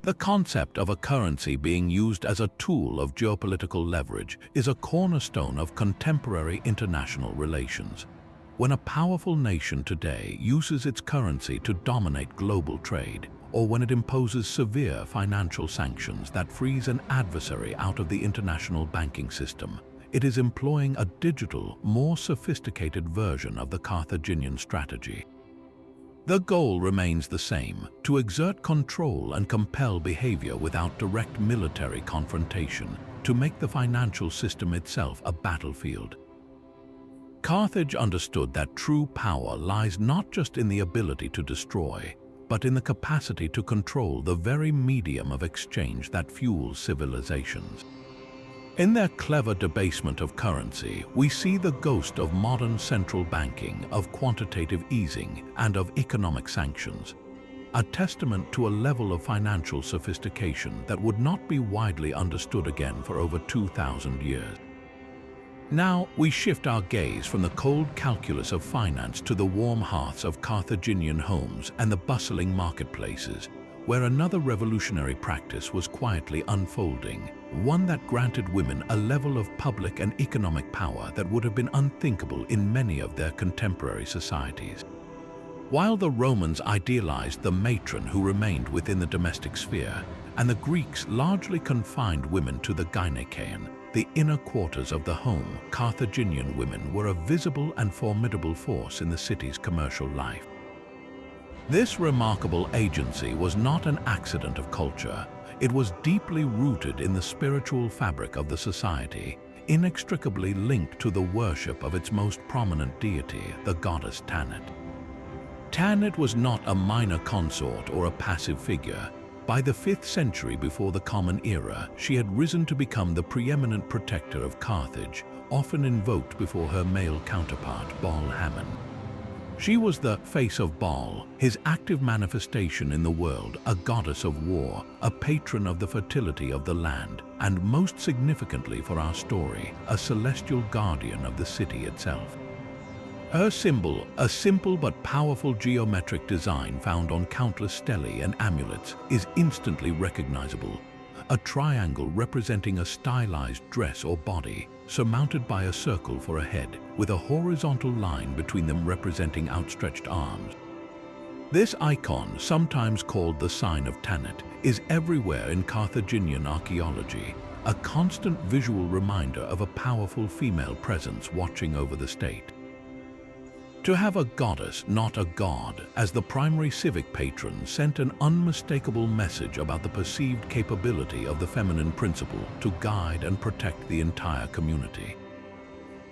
The concept of a currency being used as a tool of geopolitical leverage is a cornerstone of contemporary international relations. When a powerful nation today uses its currency to dominate global trade, or when it imposes severe financial sanctions that freeze an adversary out of the international banking system, it is employing a digital, more sophisticated version of the Carthaginian strategy. The goal remains the same: to exert control and compel behavior without direct military confrontation, to make the financial system itself a battlefield. Carthage understood that true power lies not just in the ability to destroy, but in the capacity to control the very medium of exchange that fuels civilizations. In their clever debasement of currency, we see the ghost of modern central banking, of quantitative easing, and of economic sanctions, a testament to a level of financial sophistication that would not be widely understood again for over 2,000 years. Now we shift our gaze from the cold calculus of finance to the warm hearths of Carthaginian homes and the bustling marketplaces, where another revolutionary practice was quietly unfolding, one that granted women a level of public and economic power that would have been unthinkable in many of their contemporary societies. While the Romans idealized the matron who remained within the domestic sphere, and the Greeks largely confined women to the gynekaeon, the inner quarters of the home, Carthaginian women were a visible and formidable force in the city's commercial life. This remarkable agency was not an accident of culture. It was deeply rooted in the spiritual fabric of the society, inextricably linked to the worship of its most prominent deity, the goddess Tanit. Tanit was not a minor consort or a passive figure. By the 5th century before the Common Era, she had risen to become the preeminent protector of Carthage, often invoked before her male counterpart, Baal Hammon. She was the face of Baal, his active manifestation in the world, a goddess of war, a patron of the fertility of the land, and most significantly for our story, a celestial guardian of the city itself. Her symbol, a simple but powerful geometric design found on countless stelae and amulets, is instantly recognizable. A triangle representing a stylized dress or body, surmounted by a circle for a head, with a horizontal line between them representing outstretched arms. This icon, sometimes called the sign of Tanit, is everywhere in Carthaginian archaeology, a constant visual reminder of a powerful female presence watching over the state. To have a goddess, not a god, as the primary civic patron sent an unmistakable message about the perceived capability of the feminine principle to guide and protect the entire community.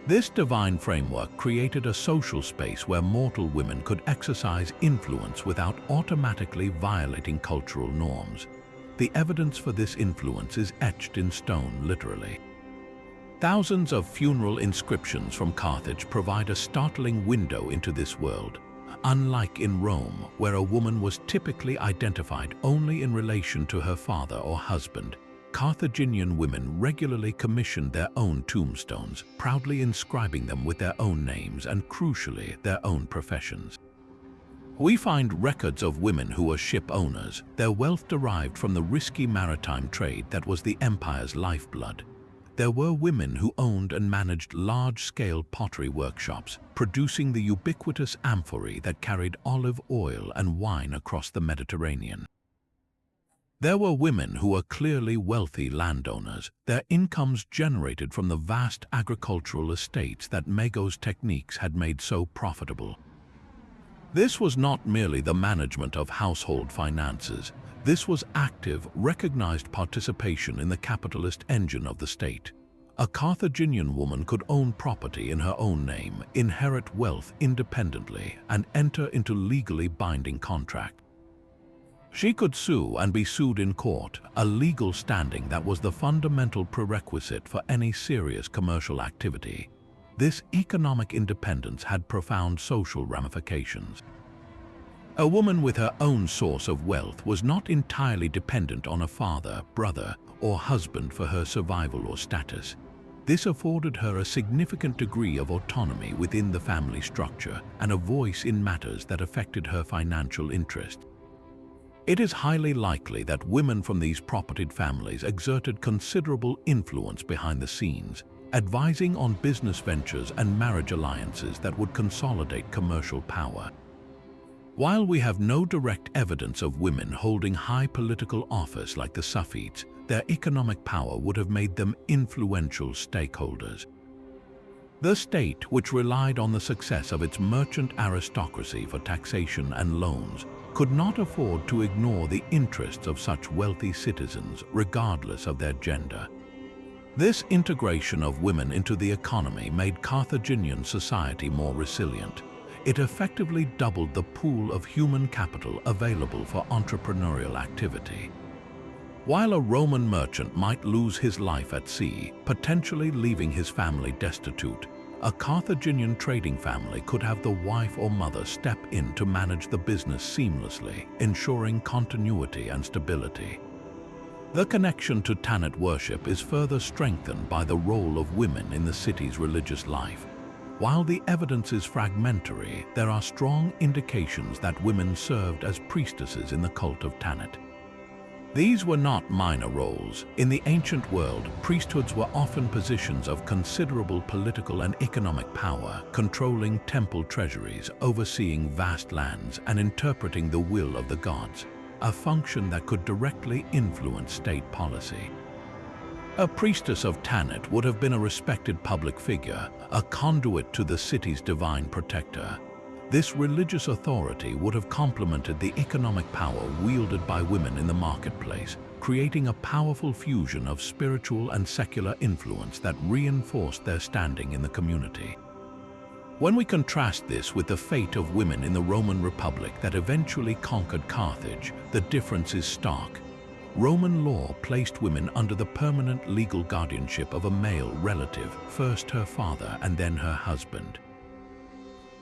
This divine framework created a social space where mortal women could exercise influence without automatically violating cultural norms. The evidence for this influence is etched in stone, literally. Thousands of funeral inscriptions from Carthage provide a startling window into this world. Unlike in Rome, where a woman was typically identified only in relation to her father or husband, Carthaginian women regularly commissioned their own tombstones, proudly inscribing them with their own names and, crucially, their own professions. We find records of women who were ship owners, their wealth derived from the risky maritime trade that was the empire's lifeblood. There were women who owned and managed large-scale pottery workshops, producing the ubiquitous amphorae that carried olive oil and wine across the Mediterranean. There were women who were clearly wealthy landowners, their incomes generated from the vast agricultural estates that Mago's techniques had made so profitable. This was not merely the management of household finances. This was active, recognized participation in the capitalist engine of the state. A Carthaginian woman could own property in her own name, inherit wealth independently, and enter into legally binding contracts. She could sue and be sued in court, a legal standing that was the fundamental prerequisite for any serious commercial activity. This economic independence had profound social ramifications. A woman with her own source of wealth was not entirely dependent on a father, brother, or husband for her survival or status. This afforded her a significant degree of autonomy within the family structure and a voice in matters that affected her financial interests. It is highly likely that women from these propertied families exerted considerable influence behind the scenes, advising on business ventures and marriage alliances that would consolidate commercial power. While we have no direct evidence of women holding high political office like the Safites, their economic power would have made them influential stakeholders. The state, which relied on the success of its merchant aristocracy for taxation and loans, could not afford to ignore the interests of such wealthy citizens, regardless of their gender. This integration of women into the economy made Carthaginian society more resilient. It effectively doubled the pool of human capital available for entrepreneurial activity. While a Roman merchant might lose his life at sea, potentially leaving his family destitute, a Carthaginian trading family could have the wife or mother step in to manage the business seamlessly, ensuring continuity and stability. The connection to Tanit worship is further strengthened by the role of women in the city's religious life. While the evidence is fragmentary, there are strong indications that women served as priestesses in the cult of Tanit. These were not minor roles. In the ancient world, priesthoods were often positions of considerable political and economic power, controlling temple treasuries, overseeing vast lands, and interpreting the will of the gods, a function that could directly influence state policy. A priestess of Tanit would have been a respected public figure, a conduit to the city's divine protector. This religious authority would have complemented the economic power wielded by women in the marketplace, creating a powerful fusion of spiritual and secular influence that reinforced their standing in the community. When we contrast this with the fate of women in the Roman Republic that eventually conquered Carthage, the difference is stark. Roman law placed women under the permanent legal guardianship of a male relative, first her father and then her husband.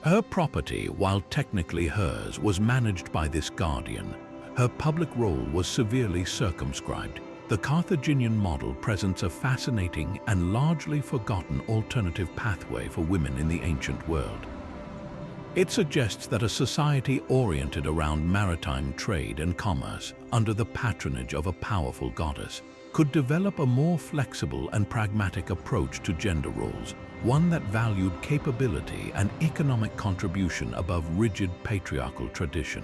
Her property, while technically hers, was managed by this guardian. Her public role was severely circumscribed. The Carthaginian model presents a fascinating and largely forgotten alternative pathway for women in the ancient world. It suggests that a society oriented around maritime trade and commerce, under the patronage of a powerful goddess, could develop a more flexible and pragmatic approach to gender roles, one that valued capability and economic contribution above rigid patriarchal tradition.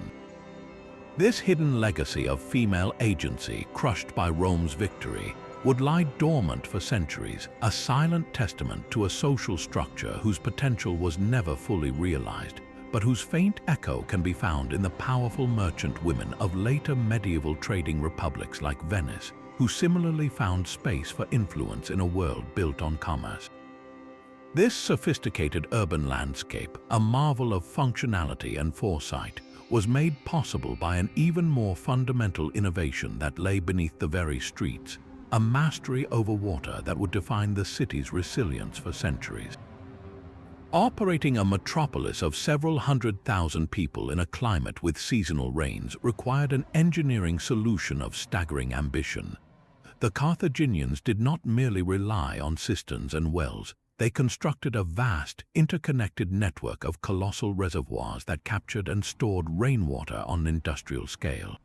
This hidden legacy of female agency, crushed by Rome's victory, would lie dormant for centuries, a silent testament to a social structure whose potential was never fully realized, but whose faint echo can be found in the powerful merchant women of later medieval trading republics like Venice, who similarly found space for influence in a world built on commerce. This sophisticated urban landscape, a marvel of functionality and foresight, was made possible by an even more fundamental innovation that lay beneath the very streets, a mastery over water that would define the city's resilience for centuries. Operating a metropolis of several 100,000 people in a climate with seasonal rains required an engineering solution of staggering ambition. The Carthaginians did not merely rely on cisterns and wells. They constructed a vast, interconnected network of colossal reservoirs that captured and stored rainwater on an industrial scale.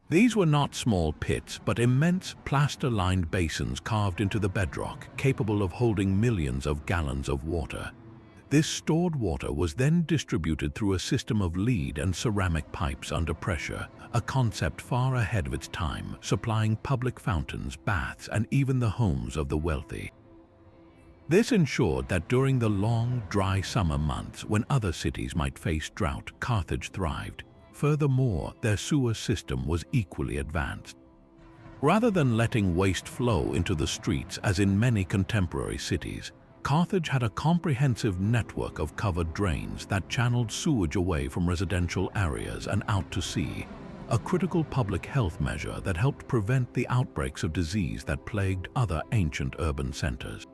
These were not small pits, but immense plaster-lined basins carved into the bedrock, capable of holding millions of gallons of water. This stored water was then distributed through a system of lead and ceramic pipes under pressure, a concept far ahead of its time, supplying public fountains, baths, and even the homes of the wealthy. This ensured that during the long, dry summer months when other cities might face drought, Carthage thrived. Furthermore, their sewer system was equally advanced. Rather than letting waste flow into the streets as in many contemporary cities, Carthage had a comprehensive network of covered drains that channeled sewage away from residential areas and out to sea, a critical public health measure that helped prevent the outbreaks of disease that plagued other ancient urban centers.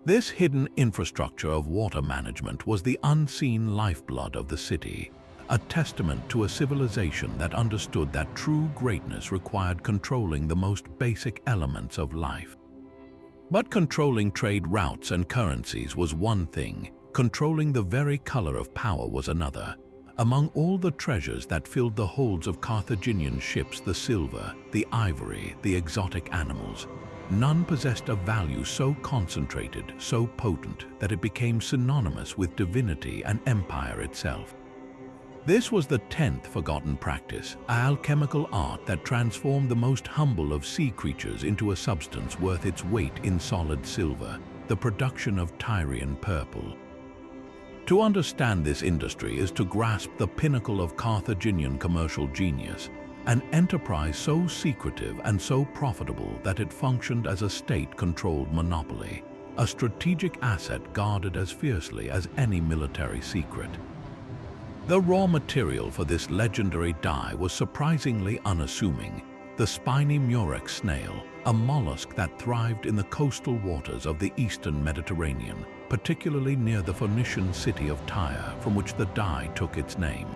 This hidden infrastructure of water management was the unseen lifeblood of the city, a testament to a civilization that understood that true greatness required controlling the most basic elements of life. But controlling trade routes and currencies was one thing, controlling the very color of power was another. Among all the treasures that filled the holds of Carthaginian ships, the silver, the ivory, the exotic animals, none possessed a value so concentrated, so potent, that it became synonymous with divinity and empire itself. This was the 10th forgotten practice, an alchemical art that transformed the most humble of sea creatures into a substance worth its weight in solid silver, the production of Tyrian purple. To understand this industry is to grasp the pinnacle of Carthaginian commercial genius, an enterprise so secretive and so profitable that it functioned as a state-controlled monopoly, a strategic asset guarded as fiercely as any military secret. The raw material for this legendary dye was surprisingly unassuming, the spiny murex snail, a mollusk that thrived in the coastal waters of the eastern Mediterranean, particularly near the Phoenician city of Tyre, from which the dye took its name.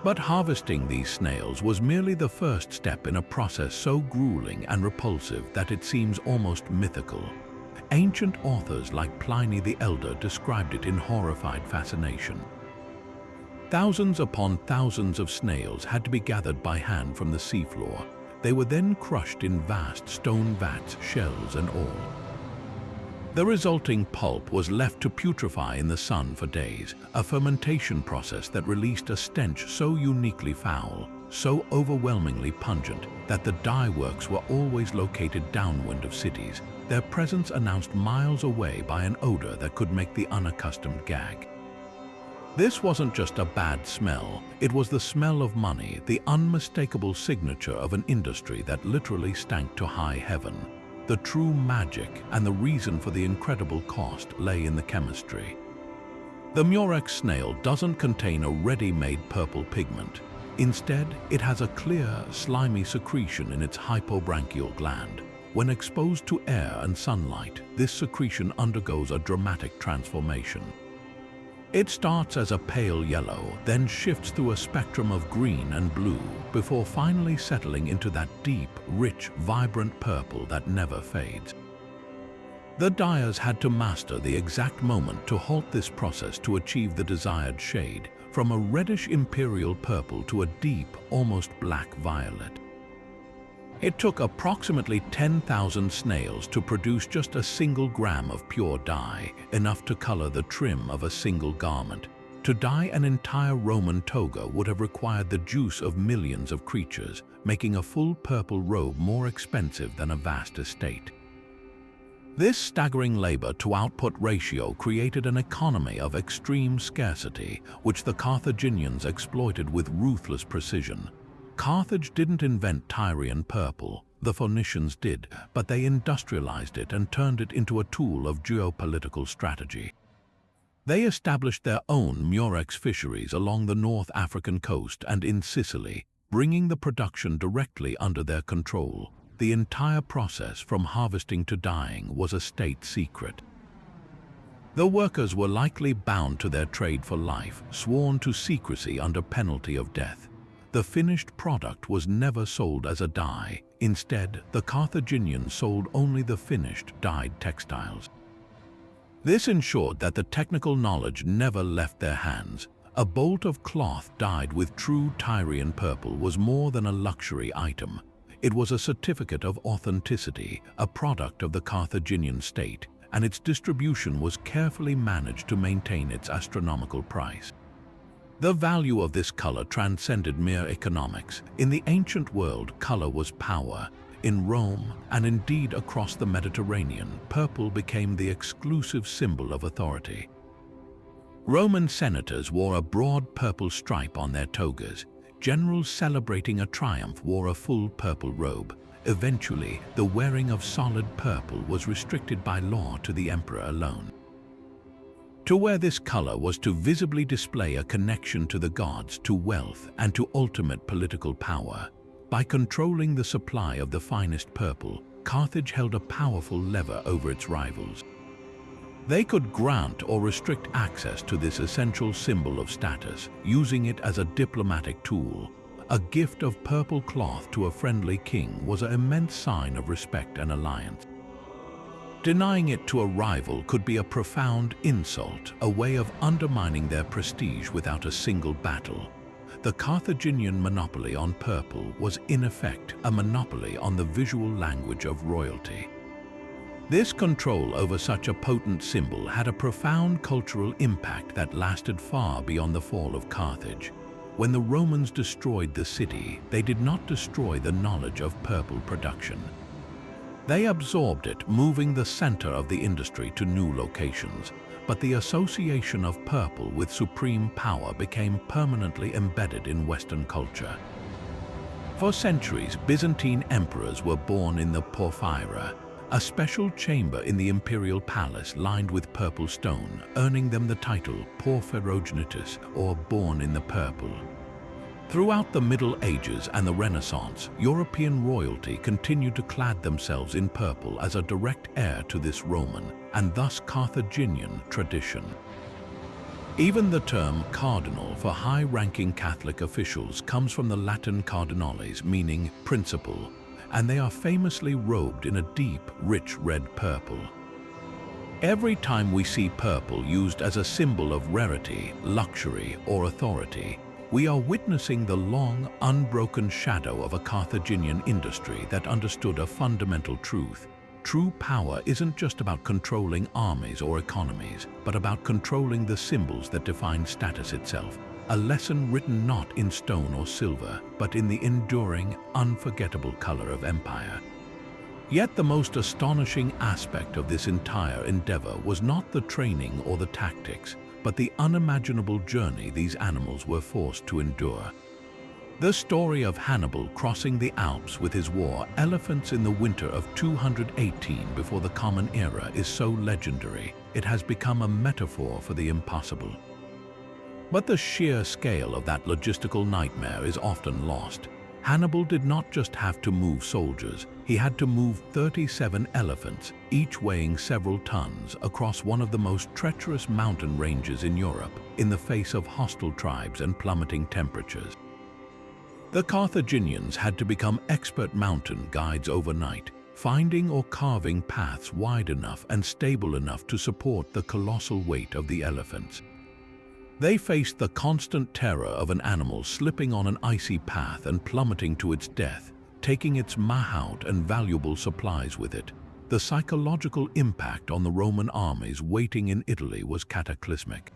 But harvesting these snails was merely the first step in a process so grueling and repulsive that it seems almost mythical. Ancient authors like Pliny the Elder described it in horrified fascination. Thousands upon thousands of snails had to be gathered by hand from the seafloor. They were then crushed in vast stone vats, shells and all. The resulting pulp was left to putrefy in the sun for days, a fermentation process that released a stench so uniquely foul, so overwhelmingly pungent, that the dye works were always located downwind of cities, their presence announced miles away by an odor that could make the unaccustomed gag. This wasn't just a bad smell, it was the smell of money, the unmistakable signature of an industry that literally stank to high heaven. The true magic and the reason for the incredible cost lay in the chemistry. The murex snail doesn't contain a ready-made purple pigment. Instead, it has a clear, slimy secretion in its hypobranchial gland. When exposed to air and sunlight, this secretion undergoes a dramatic transformation. It starts as a pale yellow, then shifts through a spectrum of green and blue, before finally settling into that deep, rich, vibrant purple that never fades. The dyers had to master the exact moment to halt this process to achieve the desired shade, from a reddish imperial purple to a deep, almost black violet. It took approximately 10,000 snails to produce just a single gram of pure dye, enough to color the trim of a single garment. To dye an entire Roman toga would have required the juice of millions of creatures, making a full purple robe more expensive than a vast estate. This staggering labor-to-output ratio created an economy of extreme scarcity, which the Carthaginians exploited with ruthless precision. Carthage didn't invent Tyrian purple, the Phoenicians did, but they industrialized it and turned it into a tool of geopolitical strategy. They established their own murex fisheries along the North African coast and in Sicily, bringing the production directly under their control. The entire process from harvesting to dyeing was a state secret. The workers were likely bound to their trade for life, sworn to secrecy under penalty of death. The finished product was never sold as a dye. Instead, the Carthaginians sold only the finished, dyed textiles. This ensured that the technical knowledge never left their hands. A bolt of cloth dyed with true Tyrian purple was more than a luxury item. It was a certificate of authenticity, a product of the Carthaginian state, and its distribution was carefully managed to maintain its astronomical price. The value of this color transcended mere economics. In the ancient world, color was power. In Rome, and indeed across the Mediterranean, purple became the exclusive symbol of authority. Roman senators wore a broad purple stripe on their togas. Generals celebrating a triumph wore a full purple robe. Eventually, the wearing of solid purple was restricted by law to the emperor alone. To wear this color was to visibly display a connection to the gods, to wealth, and to ultimate political power. By controlling the supply of the finest purple, Carthage held a powerful lever over its rivals. They could grant or restrict access to this essential symbol of status, using it as a diplomatic tool. A gift of purple cloth to a friendly king was an immense sign of respect and alliance. Denying it to a rival could be a profound insult, a way of undermining their prestige without a single battle. The Carthaginian monopoly on purple was in effect a monopoly on the visual language of royalty. This control over such a potent symbol had a profound cultural impact that lasted far beyond the fall of Carthage. When the Romans destroyed the city, they did not destroy the knowledge of purple production. They absorbed it, moving the center of the industry to new locations. But the association of purple with supreme power became permanently embedded in Western culture. For centuries, Byzantine emperors were born in the porphyra, a special chamber in the imperial palace lined with purple stone, earning them the title porphyrogenitus, or born in the purple. Throughout the Middle Ages and the Renaissance, European royalty continued to clad themselves in purple as a direct heir to this Roman, and thus Carthaginian, tradition. Even the term cardinal for high-ranking Catholic officials comes from the Latin cardinales, meaning principal, and they are famously robed in a deep, rich red purple. Every time we see purple used as a symbol of rarity, luxury, or authority, we are witnessing the long, unbroken shadow of a Carthaginian industry that understood a fundamental truth. True power isn't just about controlling armies or economies, but about controlling the symbols that define status itself. A lesson written not in stone or silver, but in the enduring, unforgettable color of empire. Yet the most astonishing aspect of this entire endeavor was not the training or the tactics, but the unimaginable journey these animals were forced to endure. The story of Hannibal crossing the Alps with his war elephants in the winter of 218 before the Common Era is so legendary, it has become a metaphor for the impossible. But the sheer scale of that logistical nightmare is often lost. Hannibal did not just have to move soldiers, he had to move 37 elephants, each weighing several tons, across one of the most treacherous mountain ranges in Europe, in the face of hostile tribes and plummeting temperatures. The Carthaginians had to become expert mountain guides overnight, finding or carving paths wide enough and stable enough to support the colossal weight of the elephants. They faced the constant terror of an animal slipping on an icy path and plummeting to its death, taking its mahout and valuable supplies with it. The psychological impact on the Roman armies waiting in Italy was cataclysmic.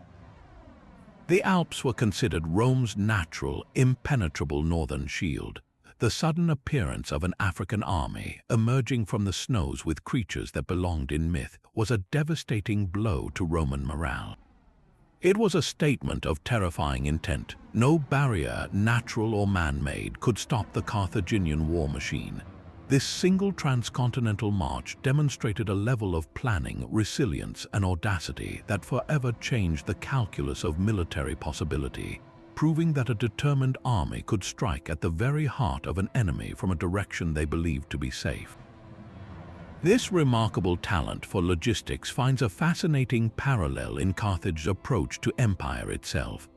The Alps were considered Rome's natural, impenetrable northern shield. The sudden appearance of an African army emerging from the snows with creatures that belonged in myth was a devastating blow to Roman morale. It was a statement of terrifying intent. No barrier, natural or man-made, could stop the Carthaginian war machine. This single transcontinental march demonstrated a level of planning, resilience, and audacity that forever changed the calculus of military possibility, proving that a determined army could strike at the very heart of an enemy from a direction they believed to be safe. This remarkable talent for logistics finds a fascinating parallel in Carthage's approach to empire itself.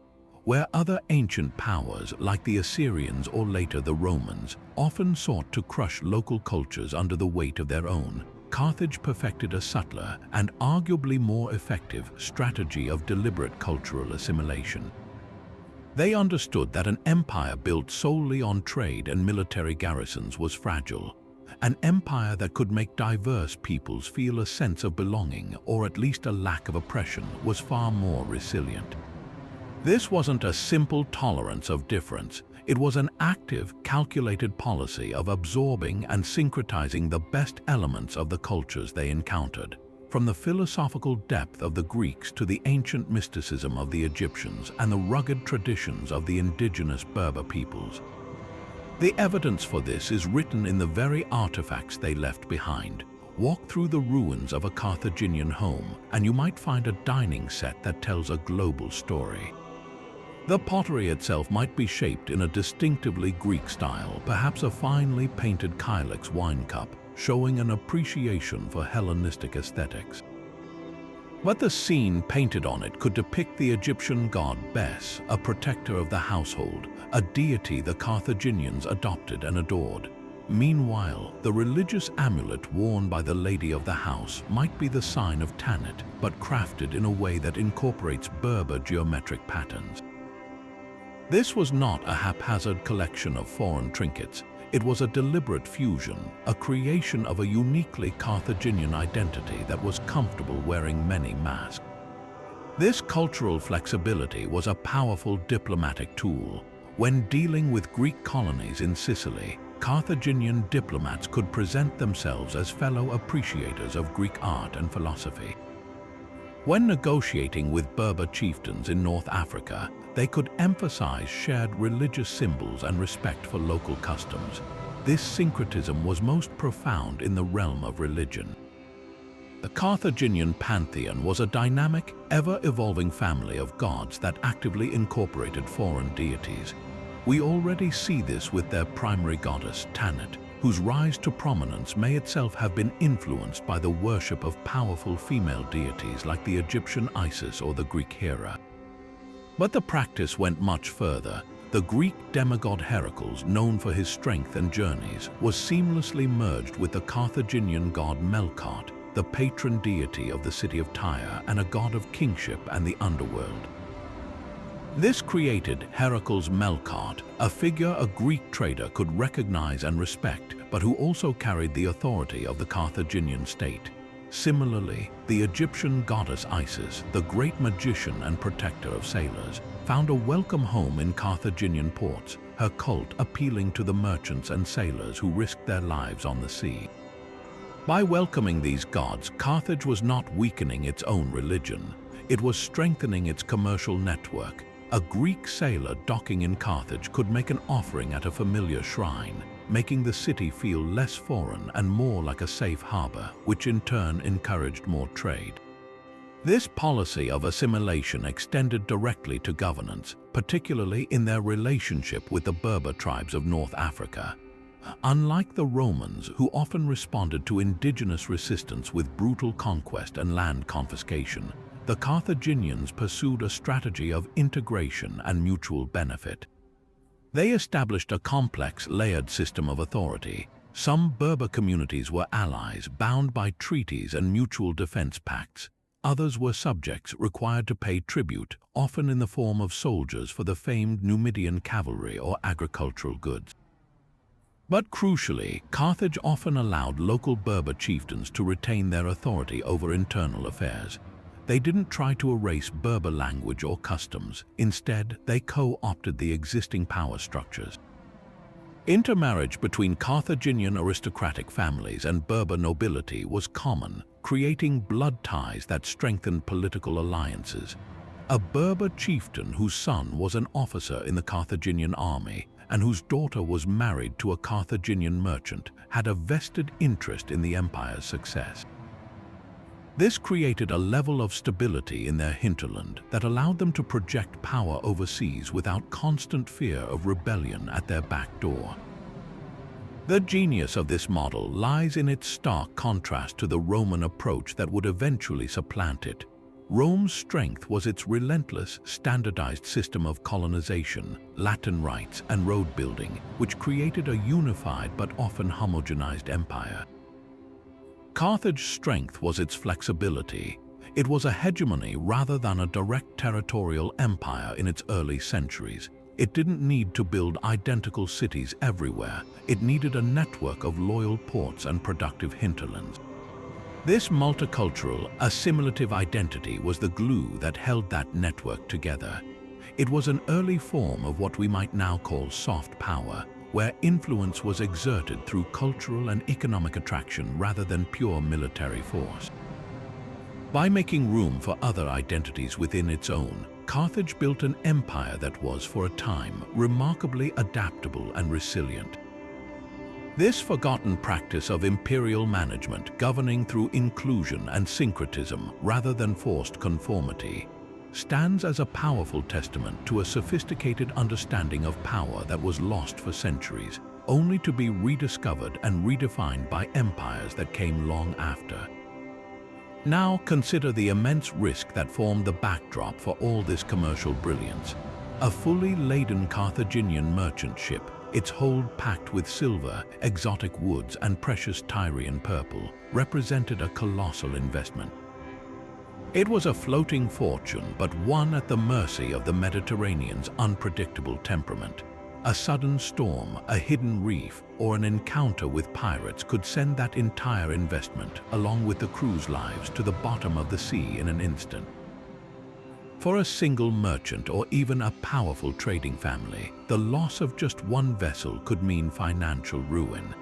Where other ancient powers, like the Assyrians or later the Romans, often sought to crush local cultures under the weight of their own, Carthage perfected a subtler and arguably more effective strategy of deliberate cultural assimilation. They understood that an empire built solely on trade and military garrisons was fragile. An empire that could make diverse peoples feel a sense of belonging, or at least a lack of oppression, was far more resilient. This wasn't a simple tolerance of difference. It was an active, calculated policy of absorbing and syncretizing the best elements of the cultures they encountered, from the philosophical depth of the Greeks to the ancient mysticism of the Egyptians and the rugged traditions of the indigenous Berber peoples. The evidence for this is written in the very artifacts they left behind. Walk through the ruins of a Carthaginian home, and you might find a dining set that tells a global story. The pottery itself might be shaped in a distinctively Greek style, perhaps a finely painted Kylix wine cup, showing an appreciation for Hellenistic aesthetics. But the scene painted on it could depict the Egyptian god Bes, a protector of the household, a deity the Carthaginians adopted and adored. Meanwhile, the religious amulet worn by the lady of the house might be the sign of Tanit, but crafted in a way that incorporates Berber geometric patterns. This was not a haphazard collection of foreign trinkets. It was a deliberate fusion, a creation of a uniquely Carthaginian identity that was comfortable wearing many masks. This cultural flexibility was a powerful diplomatic tool. When dealing with Greek colonies in Sicily, Carthaginian diplomats could present themselves as fellow appreciators of Greek art and philosophy. When negotiating with Berber chieftains in North Africa, they could emphasize shared religious symbols and respect for local customs. This syncretism was most profound in the realm of religion. The Carthaginian pantheon was a dynamic, ever-evolving family of gods that actively incorporated foreign deities. We already see this with their primary goddess, Tanit, whose rise to prominence may itself have been influenced by the worship of powerful female deities like the Egyptian Isis or the Greek Hera. But the practice went much further. The Greek demigod Heracles, known for his strength and journeys, was seamlessly merged with the Carthaginian god Melkart, the patron deity of the city of Tyre and a god of kingship and the underworld. This created Heracles Melkart, a figure a Greek trader could recognize and respect, but who also carried the authority of the Carthaginian state. Similarly, the Egyptian goddess Isis, the great magician and protector of sailors, found a welcome home in Carthaginian ports, her cult appealing to the merchants and sailors who risked their lives on the sea. By welcoming these gods, Carthage was not weakening its own religion. It was strengthening its commercial network. A Greek sailor docking in Carthage could make an offering at a familiar shrine, making the city feel less foreign and more like a safe harbor, which in turn encouraged more trade. This policy of assimilation extended directly to governance, particularly in their relationship with the Berber tribes of North Africa. Unlike the Romans, who often responded to indigenous resistance with brutal conquest and land confiscation, the Carthaginians pursued a strategy of integration and mutual benefit. They established a complex, layered system of authority. Some Berber communities were allies, bound by treaties and mutual defense pacts. Others were subjects required to pay tribute, often in the form of soldiers for the famed Numidian cavalry or agricultural goods. But crucially, Carthage often allowed local Berber chieftains to retain their authority over internal affairs. They didn't try to erase Berber language or customs. Instead, they co-opted the existing power structures. Intermarriage between Carthaginian aristocratic families and Berber nobility was common, creating blood ties that strengthened political alliances. A Berber chieftain whose son was an officer in the Carthaginian army and whose daughter was married to a Carthaginian merchant had a vested interest in the empire's success. This created a level of stability in their hinterland that allowed them to project power overseas without constant fear of rebellion at their back door. The genius of this model lies in its stark contrast to the Roman approach that would eventually supplant it. Rome's strength was its relentless, standardized system of colonization, Latin rites, and road building, which created a unified but often homogenized empire. Carthage's strength was its flexibility. It was a hegemony rather than a direct territorial empire in its early centuries. It didn't need to build identical cities everywhere. It needed a network of loyal ports and productive hinterlands. This multicultural, assimilative identity was the glue that held that network together. It was an early form of what we might now call soft power, where influence was exerted through cultural and economic attraction rather than pure military force. By making room for other identities within its own, Carthage built an empire that was, for a time, remarkably adaptable and resilient. This forgotten practice of imperial management, governing through inclusion and syncretism rather than forced conformity, stands as a powerful testament to a sophisticated understanding of power that was lost for centuries, only to be rediscovered and redefined by empires that came long after. Now consider the immense risk that formed the backdrop for all this commercial brilliance. A fully laden Carthaginian merchant ship, its hold packed with silver, exotic woods, and precious Tyrian purple, represented a colossal investment. It was a floating fortune, but one at the mercy of the Mediterranean's unpredictable temperament. A sudden storm, a hidden reef, or an encounter with pirates could send that entire investment, along with the crew's lives, to the bottom of the sea in an instant. For a single merchant or even a powerful trading family, the loss of just one vessel could mean financial ruin.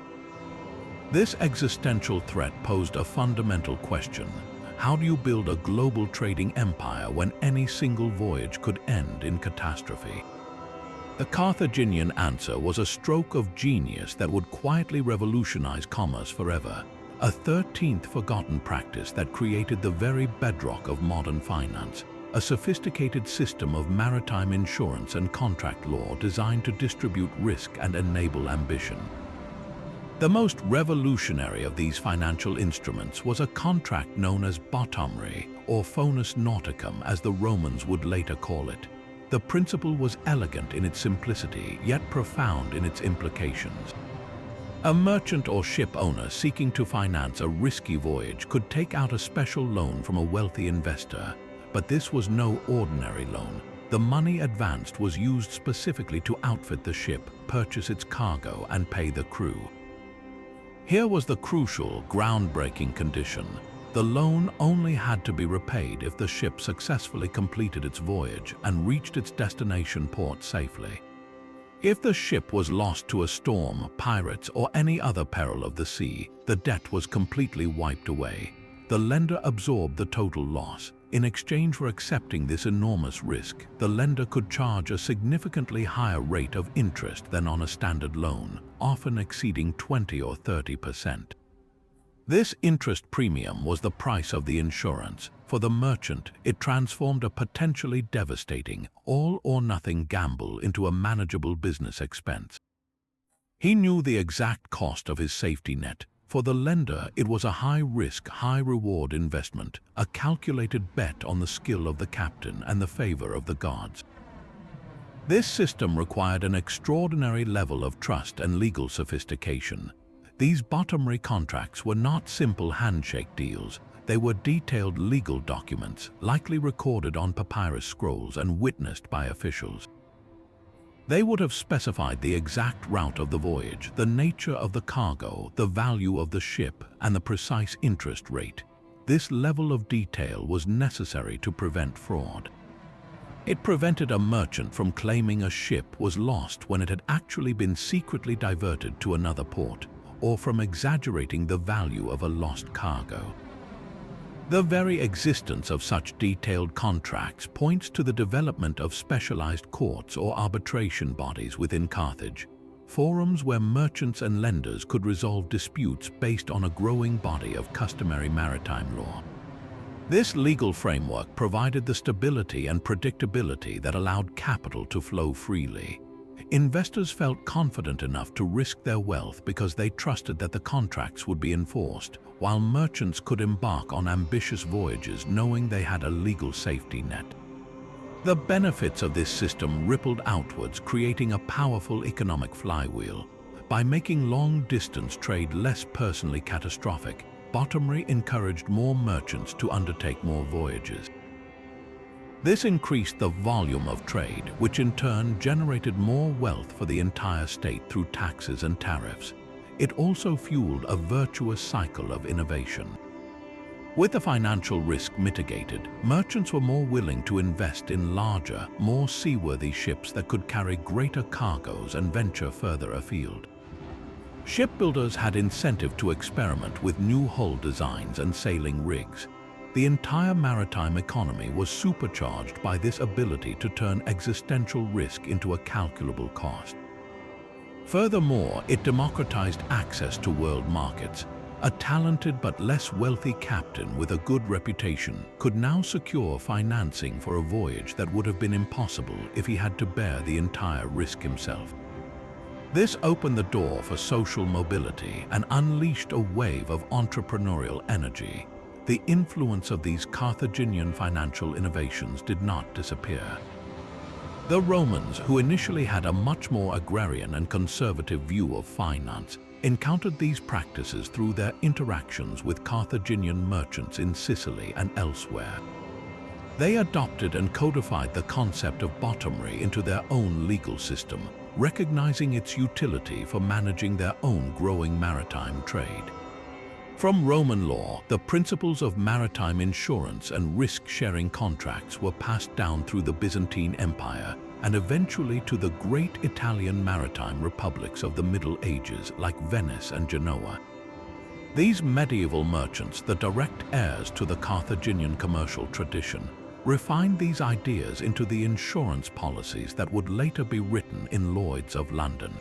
This existential threat posed a fundamental question. How do you build a global trading empire when any single voyage could end in catastrophe? The Carthaginian answer was a stroke of genius that would quietly revolutionize commerce forever, a 13th forgotten practice that created the very bedrock of modern finance, a sophisticated system of maritime insurance and contract law designed to distribute risk and enable ambition. The most revolutionary of these financial instruments was a contract known as bottomry, or fonus nauticum as the Romans would later call it. The principle was elegant in its simplicity, yet profound in its implications. A merchant or ship owner seeking to finance a risky voyage could take out a special loan from a wealthy investor, but this was no ordinary loan. The money advanced was used specifically to outfit the ship, purchase its cargo, and pay the crew. Here was the crucial, groundbreaking condition. The loan only had to be repaid if the ship successfully completed its voyage and reached its destination port safely. If the ship was lost to a storm, pirates, or any other peril of the sea, the debt was completely wiped away. The lender absorbed the total loss. In exchange for accepting this enormous risk, the lender could charge a significantly higher rate of interest than on a standard loan, often exceeding 20 or 30%. This interest premium was the price of the insurance. For the merchant, it transformed a potentially devastating, all-or-nothing gamble into a manageable business expense. He knew the exact cost of his safety net. For the lender, it was a high-risk, high-reward investment, a calculated bet on the skill of the captain and the favor of the gods. This system required an extraordinary level of trust and legal sophistication. These bottomry contracts were not simple handshake deals. They were detailed legal documents, likely recorded on papyrus scrolls and witnessed by officials. They would have specified the exact route of the voyage, the nature of the cargo, the value of the ship, and the precise interest rate. this level of detail was necessary to prevent fraud. It prevented a merchant from claiming a ship was lost when it had actually been secretly diverted to another port, or from exaggerating the value of a lost cargo. The very existence of such detailed contracts points to the development of specialized courts or arbitration bodies within Carthage, forums where merchants and lenders could resolve disputes based on a growing body of customary maritime law. This legal framework provided the stability and predictability that allowed capital to flow freely. Investors felt confident enough to risk their wealth because they trusted that the contracts would be enforced, while merchants could embark on ambitious voyages knowing they had a legal safety net. The benefits of this system rippled outwards, creating a powerful economic flywheel. By making long-distance trade less personally catastrophic, bottomry encouraged more merchants to undertake more voyages. This increased the volume of trade, which in turn generated more wealth for the entire state through taxes and tariffs. It also fueled a virtuous cycle of innovation. With the financial risk mitigated, merchants were more willing to invest in larger, more seaworthy ships that could carry greater cargoes and venture further afield. Shipbuilders had incentive to experiment with new hull designs and sailing rigs. The entire maritime economy was supercharged by this ability to turn existential risk into a calculable cost. Furthermore, it democratized access to world markets. A talented but less wealthy captain with a good reputation could now secure financing for a voyage that would have been impossible if he had to bear the entire risk himself. This opened the door for social mobility and unleashed a wave of entrepreneurial energy. The influence of these Carthaginian financial innovations did not disappear. The Romans, who initially had a much more agrarian and conservative view of finance, encountered these practices through their interactions with Carthaginian merchants in Sicily and elsewhere. They adopted and codified the concept of bottomry into their own legal system, recognizing its utility for managing their own growing maritime trade. From Roman law, the principles of maritime insurance and risk-sharing contracts were passed down through the Byzantine Empire and eventually to the great Italian maritime republics of the Middle Ages like Venice and Genoa. These medieval merchants, the direct heirs to the Carthaginian commercial tradition, refined these ideas into the insurance policies that would later be written in Lloyd's of London.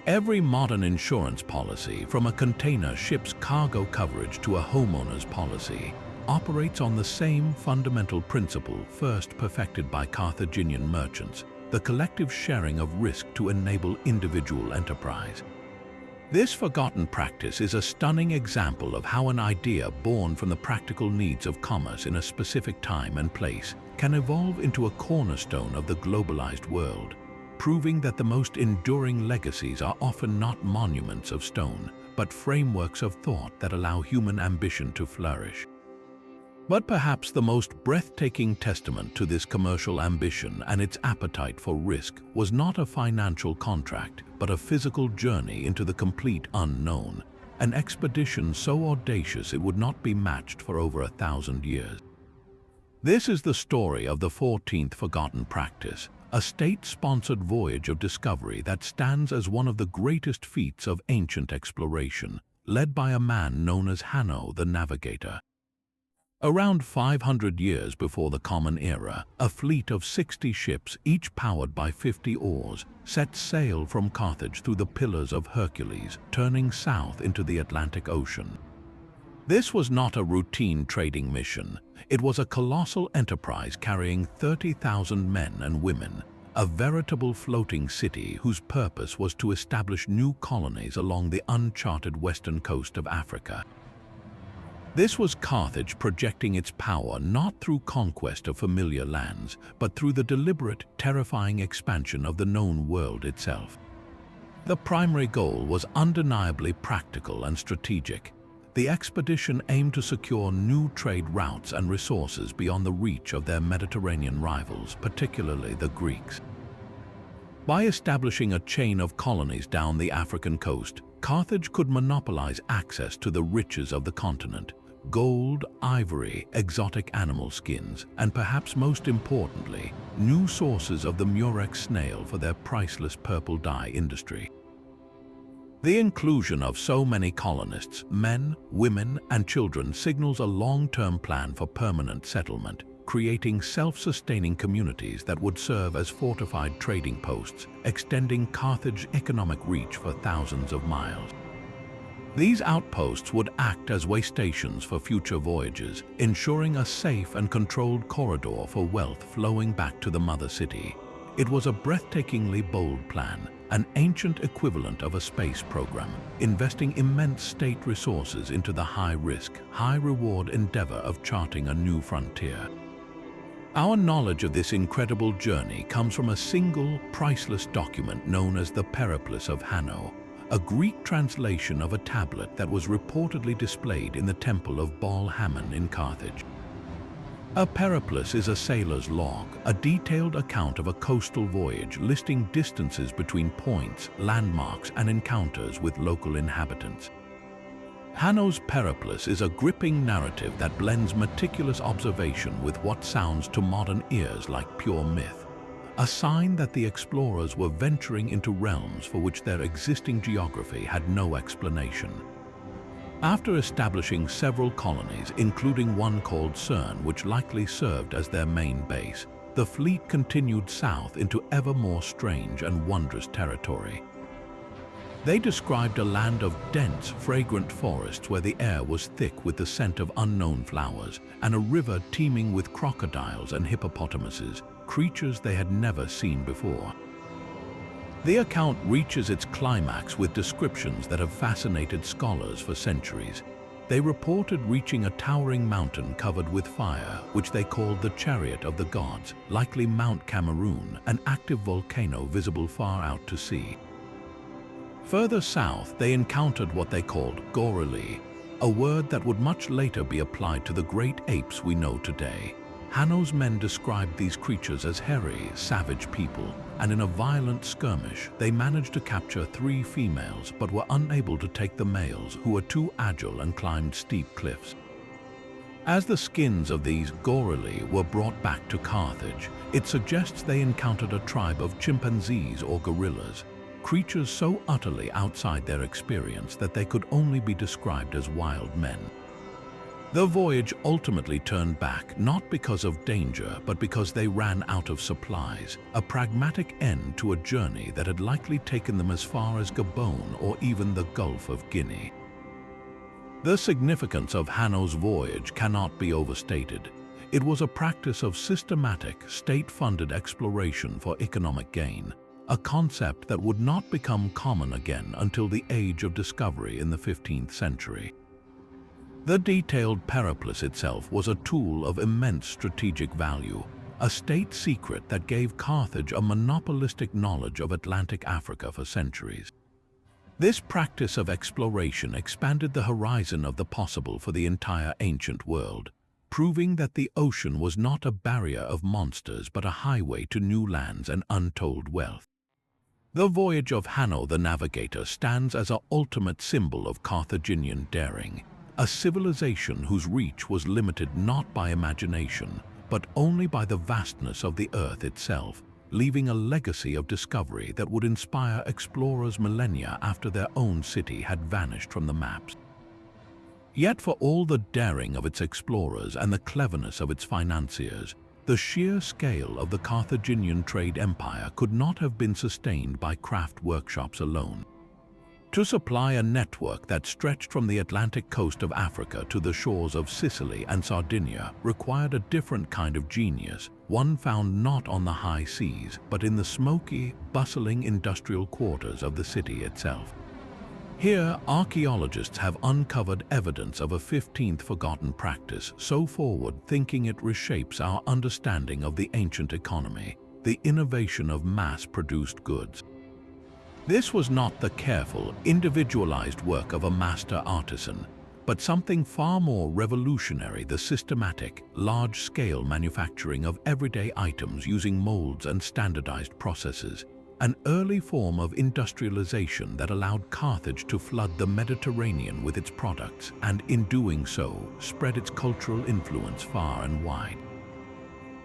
Every modern insurance policy, from a container ship's cargo coverage to a homeowner's policy, operates on the same fundamental principle first perfected by Carthaginian merchants, the collective sharing of risk to enable individual enterprise. This forgotten practice is a stunning example of how an idea born from the practical needs of commerce in a specific time and place can evolve into a cornerstone of the globalized world, proving that the most enduring legacies are often not monuments of stone, but frameworks of thought that allow human ambition to flourish. But perhaps the most breathtaking testament to this commercial ambition and its appetite for risk was not a financial contract, but a physical journey into the complete unknown, an expedition so audacious it would not be matched for over 1,000 years. This is the story of the 14th forgotten practice, a state-sponsored voyage of discovery that stands as one of the greatest feats of ancient exploration, led by a man known as Hanno the Navigator. Around 500 years before the Common Era, a fleet of 60 ships, each powered by 50 oars, set sail from Carthage through the Pillars of Hercules, turning south into the Atlantic Ocean. This was not a routine trading mission. It was a colossal enterprise carrying 30,000 men and women, a veritable floating city whose purpose was to establish new colonies along the uncharted western coast of Africa. This was Carthage projecting its power not through conquest of familiar lands, but through the deliberate, terrifying expansion of the known world itself. The primary goal was undeniably practical and strategic. The expedition aimed to secure new trade routes and resources beyond the reach of their Mediterranean rivals, particularly the Greeks. By establishing a chain of colonies down the African coast, Carthage could monopolize access to the riches of the continent, gold, ivory, exotic animal skins, and perhaps most importantly, new sources of the murex snail for their priceless purple dye industry. The inclusion of so many colonists, men, women, and children signals a long-term plan for permanent settlement, creating self-sustaining communities that would serve as fortified trading posts, extending Carthage's economic reach for thousands of miles. These outposts would act as way stations for future voyages, ensuring a safe and controlled corridor for wealth flowing back to the mother city. It was a breathtakingly bold plan, an ancient equivalent of a space program, investing immense state resources into the high-risk, high-reward endeavor of charting a new frontier. Our knowledge of this incredible journey comes from a single, priceless document known as the Periplus of Hanno, a Greek translation of a tablet that was reportedly displayed in the temple of Baal Hammon in Carthage. A periplus is a sailor's log, a detailed account of a coastal voyage listing distances between points, landmarks, and encounters with local inhabitants. Hanno's Periplus is a gripping narrative that blends meticulous observation with what sounds to modern ears like pure myth, a sign that the explorers were venturing into realms for which their existing geography had no explanation. After establishing several colonies, including one called Cern, which likely served as their main base, the fleet continued south into ever more strange and wondrous territory. They described a land of dense, fragrant forests where the air was thick with the scent of unknown flowers, and a river teeming with crocodiles and hippopotamuses, creatures they had never seen before. The account reaches its climax with descriptions that have fascinated scholars for centuries. They reported reaching a towering mountain covered with fire, which they called the Chariot of the Gods, likely Mount Cameroon, an active volcano visible far out to sea. Further south, they encountered what they called gorilla, a word that would much later be applied to the great apes we know today. Hanno's men described these creatures as hairy, savage people, and in a violent skirmish, they managed to capture 3 females but were unable to take the males, who were too agile and climbed steep cliffs. As the skins of these gorilla were brought back to Carthage, it suggests they encountered a tribe of chimpanzees or gorillas, creatures so utterly outside their experience that they could only be described as wild men. The voyage ultimately turned back not because of danger, but because they ran out of supplies, a pragmatic end to a journey that had likely taken them as far as Gabon or even the Gulf of Guinea. The significance of Hanno's voyage cannot be overstated. It was a practice of systematic, state-funded exploration for economic gain, a concept that would not become common again until the age of discovery in the 15th century. The detailed periplus itself was a tool of immense strategic value, a state secret that gave Carthage a monopolistic knowledge of Atlantic Africa for centuries. This practice of exploration expanded the horizon of the possible for the entire ancient world, proving that the ocean was not a barrier of monsters but a highway to new lands and untold wealth. The voyage of Hanno the Navigator stands as an ultimate symbol of Carthaginian daring, a civilization whose reach was limited not by imagination, but only by the vastness of the earth itself, leaving a legacy of discovery that would inspire explorers millennia after their own city had vanished from the maps. Yet for all the daring of its explorers and the cleverness of its financiers, the sheer scale of the Carthaginian trade empire could not have been sustained by craft workshops alone. To supply a network that stretched from the Atlantic coast of Africa to the shores of Sicily and Sardinia required a different kind of genius, one found not on the high seas, but in the smoky, bustling industrial quarters of the city itself. Here, archaeologists have uncovered evidence of a 15th forgotten practice so forward-thinking it reshapes our understanding of the ancient economy, the innovation of mass-produced goods. This was not the careful, individualized work of a master artisan, but something far more revolutionary: the systematic, large-scale manufacturing of everyday items using molds and standardized processes. an early form of industrialization that allowed Carthage to flood the Mediterranean with its products and, in doing so, spread its cultural influence far and wide.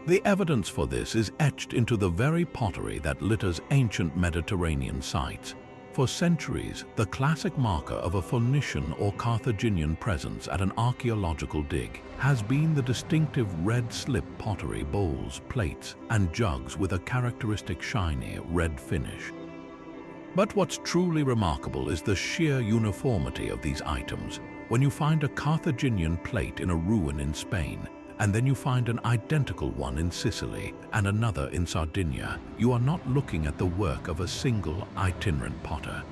The evidence for this is etched into the very pottery that litters ancient Mediterranean sites. For centuries, the classic marker of a Phoenician or Carthaginian presence at an archaeological dig has been the distinctive red slip pottery bowls, plates, and jugs with a characteristic shiny red finish. But what's truly remarkable is the sheer uniformity of these items. When you find a Carthaginian plate in a ruin in Spain, and then you find an identical one in Sicily and another in Sardinia, you are not looking at the work of a single itinerant potter.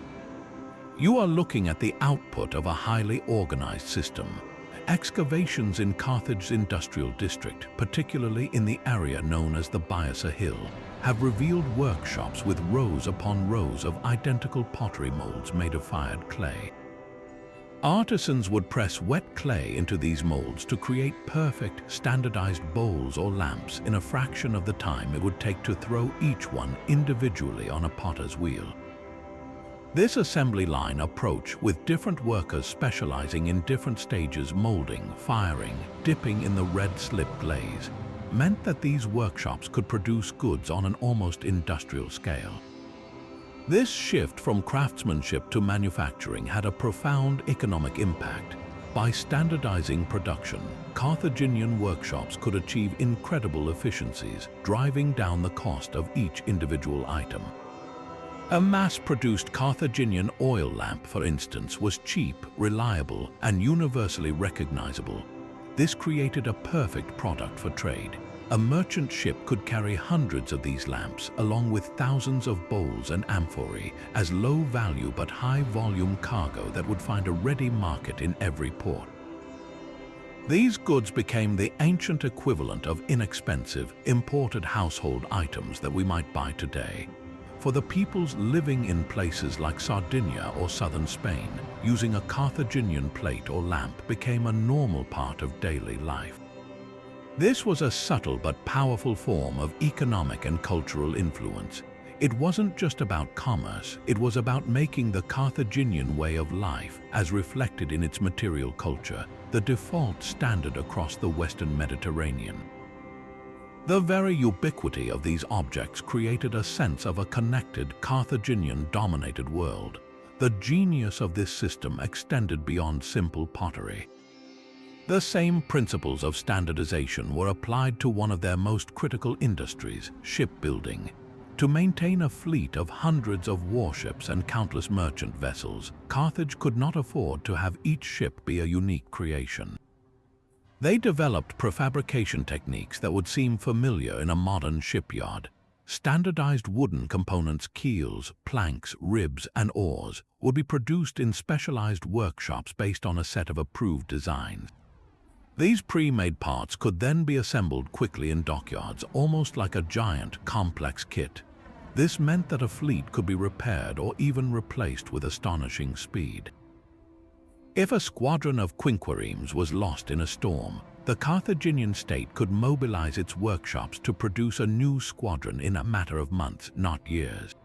You are looking at the output of a highly organized system. Excavations in Carthage's industrial district, particularly in the area known as the Biasa Hill, have revealed workshops with rows upon rows of identical pottery molds made of fired clay. Artisans would press wet clay into these molds to create perfect, standardized bowls or lamps in a fraction of the time it would take to throw each one individually on a potter's wheel. This assembly line approach, with different workers specializing in different stages molding, firing, dipping in the red slip glaze, meant that these workshops could produce goods on an almost industrial scale. This shift from craftsmanship to manufacturing had a profound economic impact. By standardizing production, Carthaginian workshops could achieve incredible efficiencies, driving down the cost of each individual item. A mass-produced Carthaginian oil lamp, for instance, was cheap, reliable, and universally recognizable. This created a perfect product for trade. A merchant ship could carry hundreds of these lamps, along with thousands of bowls and amphorae, as low-value but high-volume cargo that would find a ready market in every port. These goods became the ancient equivalent of inexpensive, imported household items that we might buy today. For the peoples living in places like Sardinia or southern Spain, using a Carthaginian plate or lamp became a normal part of daily life. This was a subtle but powerful form of economic and cultural influence. It wasn't just about commerce, it was about making the Carthaginian way of life, as reflected in its material culture, the default standard across the Western Mediterranean. The very ubiquity of these objects created a sense of a connected, Carthaginian-dominated world. The genius of this system extended beyond simple pottery. The same principles of standardization were applied to one of their most critical industries, shipbuilding. To maintain a fleet of hundreds of warships and countless merchant vessels, Carthage could not afford to have each ship be a unique creation. They developed prefabrication techniques that would seem familiar in a modern shipyard. Standardized wooden components, keels, planks, ribs, and oars would be produced in specialized workshops based on a set of approved designs. These pre-made parts could then be assembled quickly in dockyards, almost like a giant, complex kit. This meant that a fleet could be repaired or even replaced with astonishing speed. If a squadron of quinqueremes was lost in a storm, the Carthaginian state could mobilize its workshops to produce a new squadron in a matter of months, not years.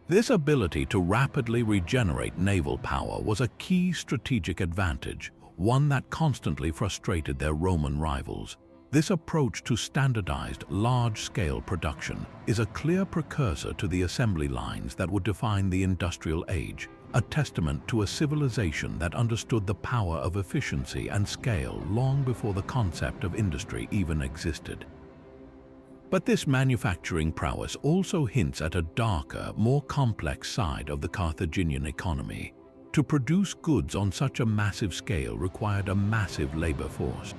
This ability to rapidly regenerate naval power was a key strategic advantage, one that constantly frustrated their Roman rivals. This approach to standardized, large-scale production is a clear precursor to the assembly lines that would define the industrial age, a testament to a civilization that understood the power of efficiency and scale long before the concept of industry even existed. But this manufacturing prowess also hints at a darker, more complex side of the Carthaginian economy. To produce goods on such a massive scale required a massive labor force.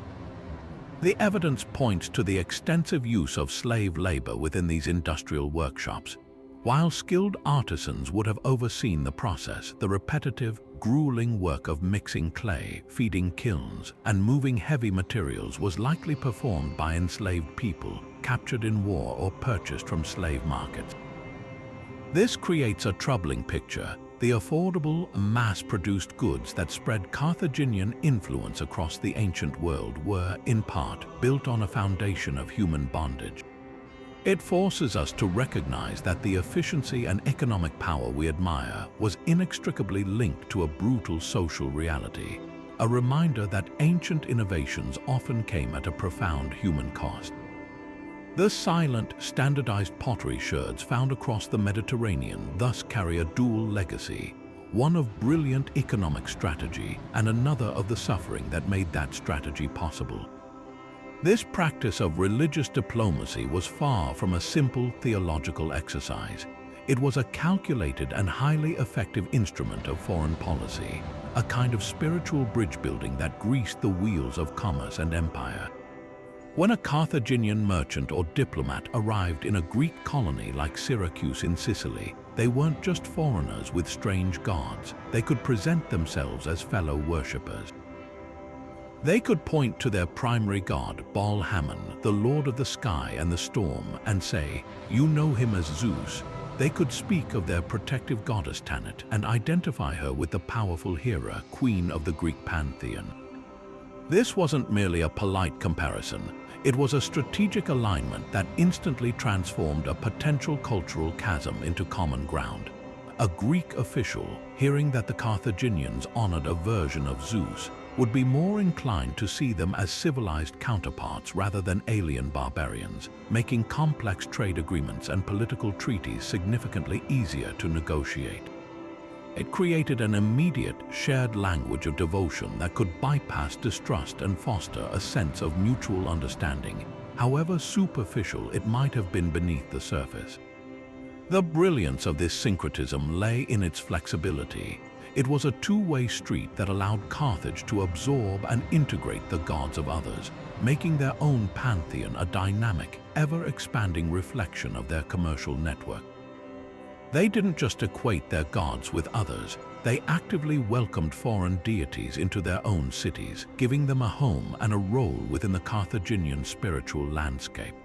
The evidence points to the extensive use of slave labor within these industrial workshops. While skilled artisans would have overseen the process, the repetitive, grueling work of mixing clay, feeding kilns, and moving heavy materials was likely performed by enslaved people, captured in war or purchased from slave markets. This creates a troubling picture. The affordable, mass-produced goods that spread Carthaginian influence across the ancient world were, in part, built on a foundation of human bondage. It forces us to recognize that the efficiency and economic power we admire was inextricably linked to a brutal social reality, a reminder that ancient innovations often came at a profound human cost. The silent, standardized pottery sherds found across the Mediterranean thus carry a dual legacy, one of brilliant economic strategy and another of the suffering that made that strategy possible. This practice of religious diplomacy was far from a simple theological exercise. It was a calculated and highly effective instrument of foreign policy, a kind of spiritual bridge building that greased the wheels of commerce and empire. When a Carthaginian merchant or diplomat arrived in a Greek colony like Syracuse in Sicily, they weren't just foreigners with strange gods. They could present themselves as fellow worshippers. They could point to their primary god, Baal Hammon, the lord of the sky and the storm, and say, "You know him as Zeus." They could speak of their protective goddess Tanit and identify her with the powerful Hera, queen of the Greek pantheon. This wasn't merely a polite comparison. It was a strategic alignment that instantly transformed a potential cultural chasm into common ground. A Greek official, hearing that the Carthaginians honored a version of Zeus, would be more inclined to see them as civilized counterparts rather than alien barbarians, making complex trade agreements and political treaties significantly easier to negotiate. It created an immediate, shared language of devotion that could bypass distrust and foster a sense of mutual understanding, however superficial it might have been beneath the surface. The brilliance of this syncretism lay in its flexibility. It was a two-way street that allowed Carthage to absorb and integrate the gods of others, making their own pantheon a dynamic, ever-expanding reflection of their commercial network. They didn't just equate their gods with others, they actively welcomed foreign deities into their own cities, giving them a home and a role within the Carthaginian spiritual landscape.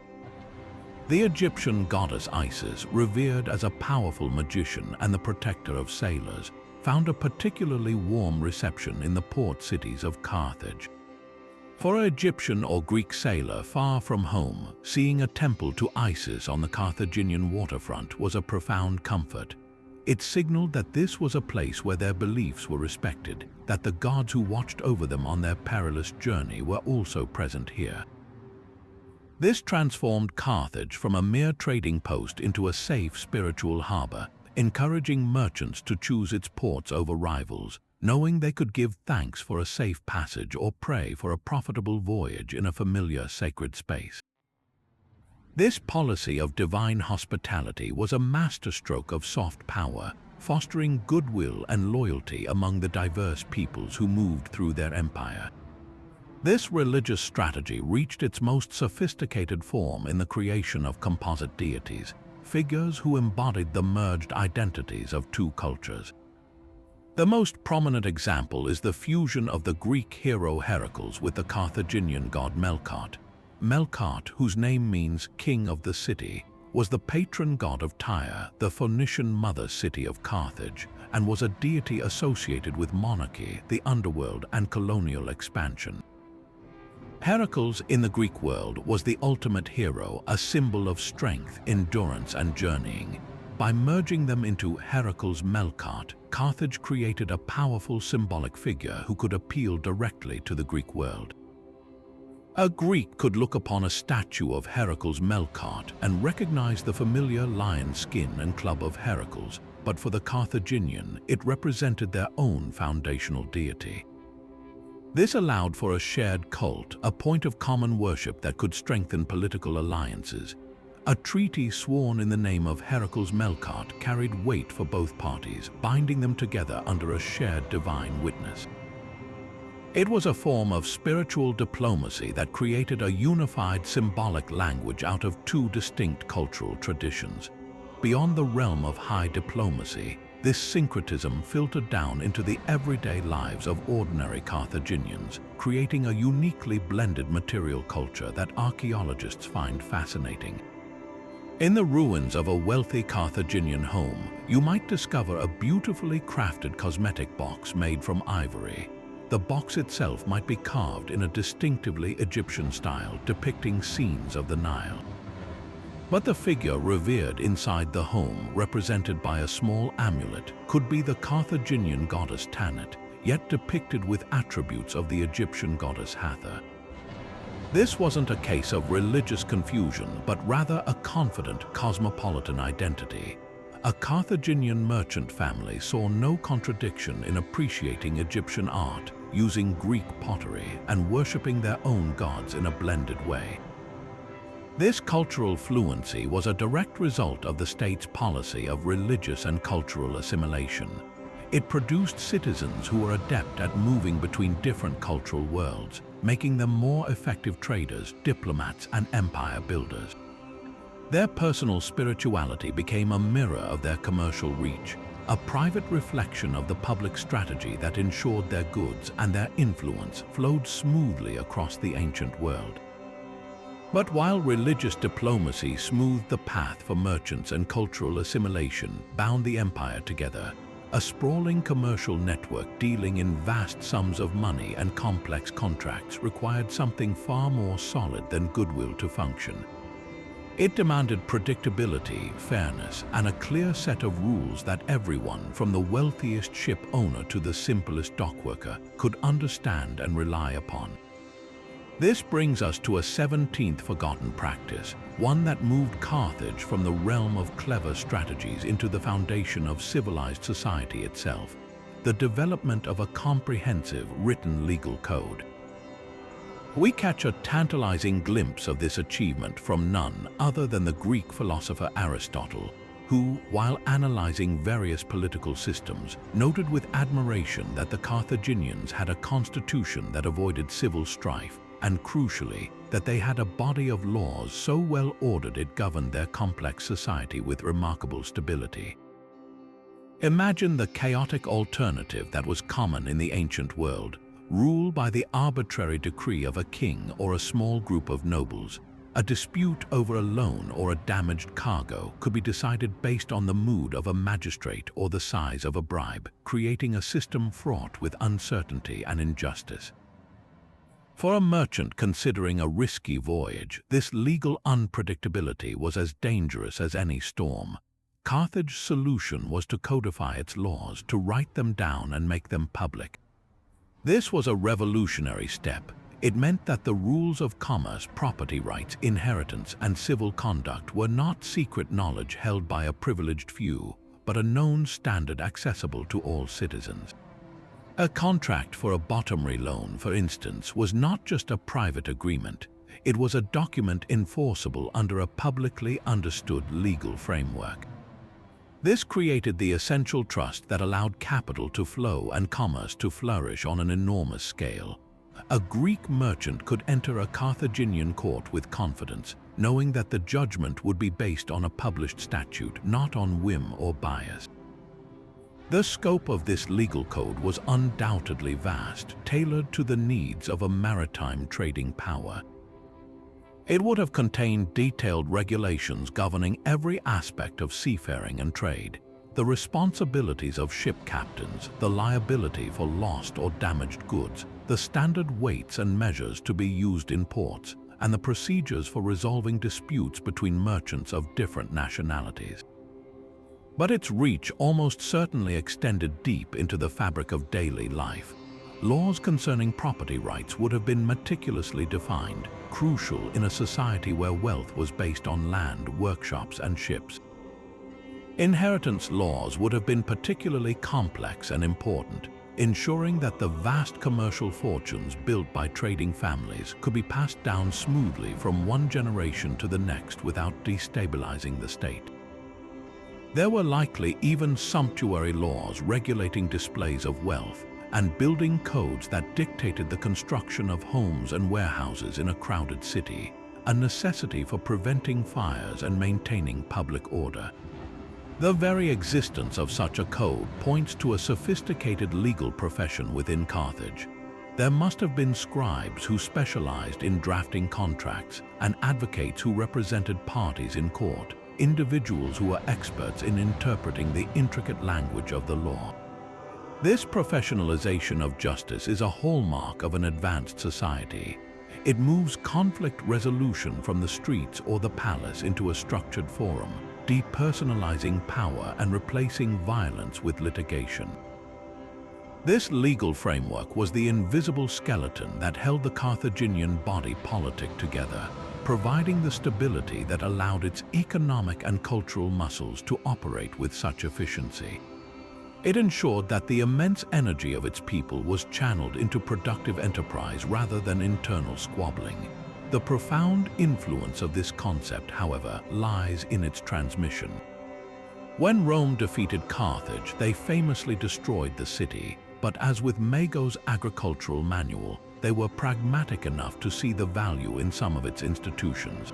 The Egyptian goddess Isis, revered as a powerful magician and the protector of sailors, found a particularly warm reception in the port cities of Carthage. For an Egyptian or Greek sailor far from home, seeing a temple to Isis on the Carthaginian waterfront was a profound comfort. It signaled that this was a place where their beliefs were respected, that the gods who watched over them on their perilous journey were also present here. This transformed Carthage from a mere trading post into a safe spiritual harbor, encouraging merchants to choose its ports over rivals, knowing they could give thanks for a safe passage or pray for a profitable voyage in a familiar sacred space. This policy of divine hospitality was a masterstroke of soft power, fostering goodwill and loyalty among the diverse peoples who moved through their empire. This religious strategy reached its most sophisticated form in the creation of composite deities, figures who embodied the merged identities of two cultures. The most prominent example is the fusion of the Greek hero Heracles with the Carthaginian god Melkart. Melkart, whose name means king of the city, was the patron god of Tyre, the Phoenician mother city of Carthage, and was a deity associated with monarchy, the underworld, and colonial expansion. Heracles in the Greek world was the ultimate hero, a symbol of strength, endurance, and journeying. By merging them into Heracles Melkart, Carthage created a powerful symbolic figure who could appeal directly to the Greek world. A Greek could look upon a statue of Heracles Melkart and recognize the familiar lion skin and club of Heracles, but for the Carthaginian, it represented their own foundational deity. This allowed for a shared cult, a point of common worship that could strengthen political alliances. A treaty sworn in the name of Heracles Melkart carried weight for both parties, binding them together under a shared divine witness. It was a form of spiritual diplomacy that created a unified symbolic language out of two distinct cultural traditions. Beyond the realm of high diplomacy, this syncretism filtered down into the everyday lives of ordinary Carthaginians, creating a uniquely blended material culture that archaeologists find fascinating. In the ruins of a wealthy Carthaginian home, you might discover a beautifully crafted cosmetic box made from ivory. The box itself might be carved in a distinctively Egyptian style, depicting scenes of the Nile. But the figure revered inside the home, represented by a small amulet, could be the Carthaginian goddess Tanit, yet depicted with attributes of the Egyptian goddess Hathor. This wasn't a case of religious confusion, but rather a confident cosmopolitan identity. A Carthaginian merchant family saw no contradiction in appreciating Egyptian art, using Greek pottery, and worshipping their own gods in a blended way. This cultural fluency was a direct result of the state's policy of religious and cultural assimilation. It produced citizens who were adept at moving between different cultural worlds, making them more effective traders, diplomats, and empire builders. Their personal spirituality became a mirror of their commercial reach, a private reflection of the public strategy that ensured their goods and their influence flowed smoothly across the ancient world. But while religious diplomacy smoothed the path for merchants and cultural assimilation bound the empire together, a sprawling commercial network dealing in vast sums of money and complex contracts required something far more solid than goodwill to function. It demanded predictability, fairness, and a clear set of rules that everyone, from the wealthiest ship owner to the simplest dockworker, could understand and rely upon. This brings us to a 17th forgotten practice, one that moved Carthage from the realm of clever strategies into the foundation of civilized society itself: the development of a comprehensive written legal code. We catch a tantalizing glimpse of this achievement from none other than the Greek philosopher Aristotle, who, while analyzing various political systems, noted with admiration that the Carthaginians had a constitution that avoided civil strife, and crucially, that they had a body of laws so well ordered it governed their complex society with remarkable stability. Imagine the chaotic alternative that was common in the ancient world: rule by the arbitrary decree of a king or a small group of nobles. A dispute over a loan or a damaged cargo could be decided based on the mood of a magistrate or the size of a bribe, creating a system fraught with uncertainty and injustice. For a merchant considering a risky voyage, this legal unpredictability was as dangerous as any storm. Carthage's solution was to codify its laws, to write them down and make them public. This was a revolutionary step. It meant that the rules of commerce, property rights, inheritance, and civil conduct were not secret knowledge held by a privileged few, but a known standard accessible to all citizens. A contract for a bottomry loan, for instance, was not just a private agreement. It was a document enforceable under a publicly understood legal framework. This created the essential trust that allowed capital to flow and commerce to flourish on an enormous scale. A Greek merchant could enter a Carthaginian court with confidence, knowing that the judgment would be based on a published statute, not on whim or bias. The scope of this legal code was undoubtedly vast, tailored to the needs of a maritime trading power. It would have contained detailed regulations governing every aspect of seafaring and trade, the responsibilities of ship captains, the liability for lost or damaged goods, the standard weights and measures to be used in ports, and the procedures for resolving disputes between merchants of different nationalities. But its reach almost certainly extended deep into the fabric of daily life. Laws concerning property rights would have been meticulously defined, crucial in a society where wealth was based on land, workshops, and ships. Inheritance laws would have been particularly complex and important, ensuring that the vast commercial fortunes built by trading families could be passed down smoothly from one generation to the next without destabilizing the state. There were likely even sumptuary laws regulating displays of wealth and building codes that dictated the construction of homes and warehouses in a crowded city, a necessity for preventing fires and maintaining public order. The very existence of such a code points to a sophisticated legal profession within Carthage. There must have been scribes who specialized in drafting contracts and advocates who represented parties in court, individuals who were experts in interpreting the intricate language of the law. This professionalization of justice is a hallmark of an advanced society. It moves conflict resolution from the streets or the palace into a structured forum, depersonalizing power and replacing violence with litigation. This legal framework was the invisible skeleton that held the Carthaginian body politic together, providing the stability that allowed its economic and cultural muscles to operate with such efficiency. It ensured that the immense energy of its people was channeled into productive enterprise rather than internal squabbling. The profound influence of this concept, however, lies in its transmission. When Rome defeated Carthage, they famously destroyed the city, but as with Mago's agricultural manual, they were pragmatic enough to see the value in some of its institutions.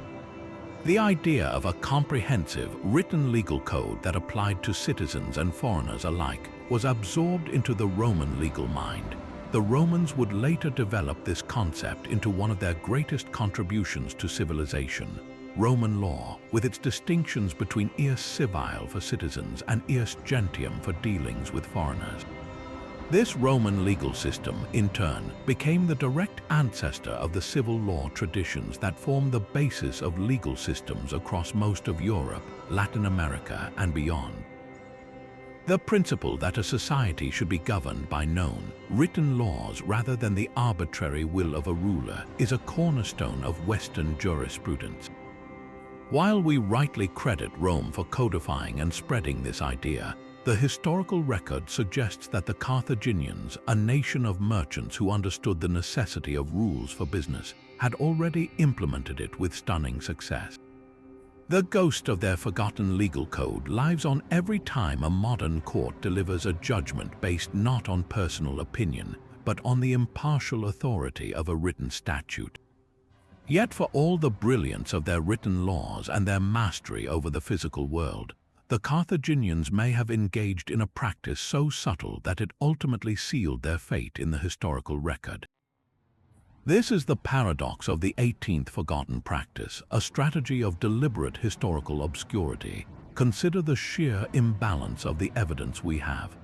The idea of a comprehensive, written legal code that applied to citizens and foreigners alike was absorbed into the Roman legal mind. The Romans would later develop this concept into one of their greatest contributions to civilization. Roman law, with its distinctions between ius civile for citizens and ius gentium for dealings with foreigners. This Roman legal system, in turn, became the direct ancestor of the civil law traditions that form the basis of legal systems across most of Europe, Latin America, and beyond. The principle that a society should be governed by known, written laws rather than the arbitrary will of a ruler is a cornerstone of Western jurisprudence. While we rightly credit Rome for codifying and spreading this idea, the historical record suggests that the Carthaginians, a nation of merchants who understood the necessity of rules for business, had already implemented it with stunning success. The ghost of their forgotten legal code lives on every time a modern court delivers a judgment based not on personal opinion, but on the impartial authority of a written statute. Yet for all the brilliance of their written laws and their mastery over the physical world, the Carthaginians may have engaged in a practice so subtle that it ultimately sealed their fate in the historical record. This is the paradox of the 18th forgotten practice, a strategy of deliberate historical obscurity. Consider the sheer imbalance of the evidence we have.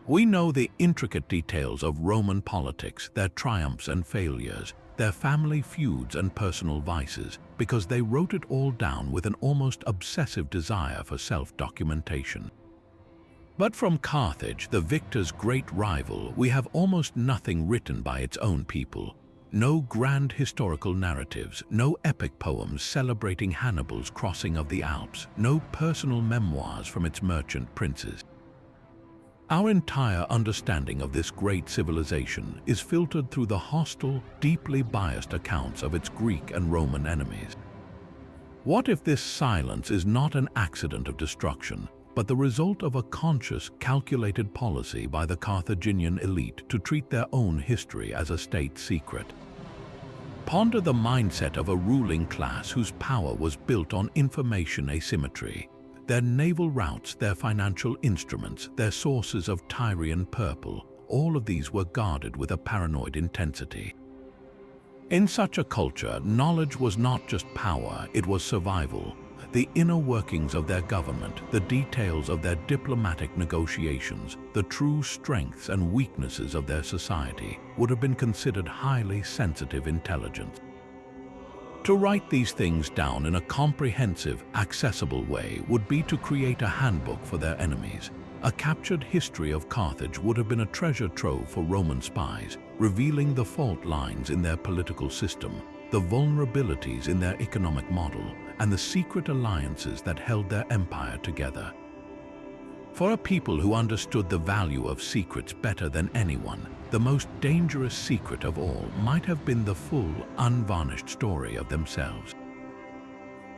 We know the intricate details of Roman politics, their triumphs and failures, their family feuds and personal vices, because they wrote it all down with an almost obsessive desire for self-documentation. But from Carthage, the victor's great rival, we have almost nothing written by its own people. No grand historical narratives, no epic poems celebrating Hannibal's crossing of the Alps, no personal memoirs from its merchant princes. Our entire understanding of this great civilization is filtered through the hostile, deeply biased accounts of its Greek and Roman enemies. What if this silence is not an accident of destruction, but the result of a conscious, calculated policy by the Carthaginian elite to treat their own history as a state secret? Ponder the mindset of a ruling class whose power was built on information asymmetry. Their naval routes, their financial instruments, their sources of Tyrian purple, all of these were guarded with a paranoid intensity. In such a culture, knowledge was not just power, it was survival. The inner workings of their government, the details of their diplomatic negotiations, the true strengths and weaknesses of their society would have been considered highly sensitive intelligence. To write these things down in a comprehensive, accessible way would be to create a handbook for their enemies. A captured history of Carthage would have been a treasure trove for Roman spies, revealing the fault lines in their political system, the vulnerabilities in their economic model, and the secret alliances that held their empire together. For a people who understood the value of secrets better than anyone, the most dangerous secret of all might have been the full, unvarnished story of themselves.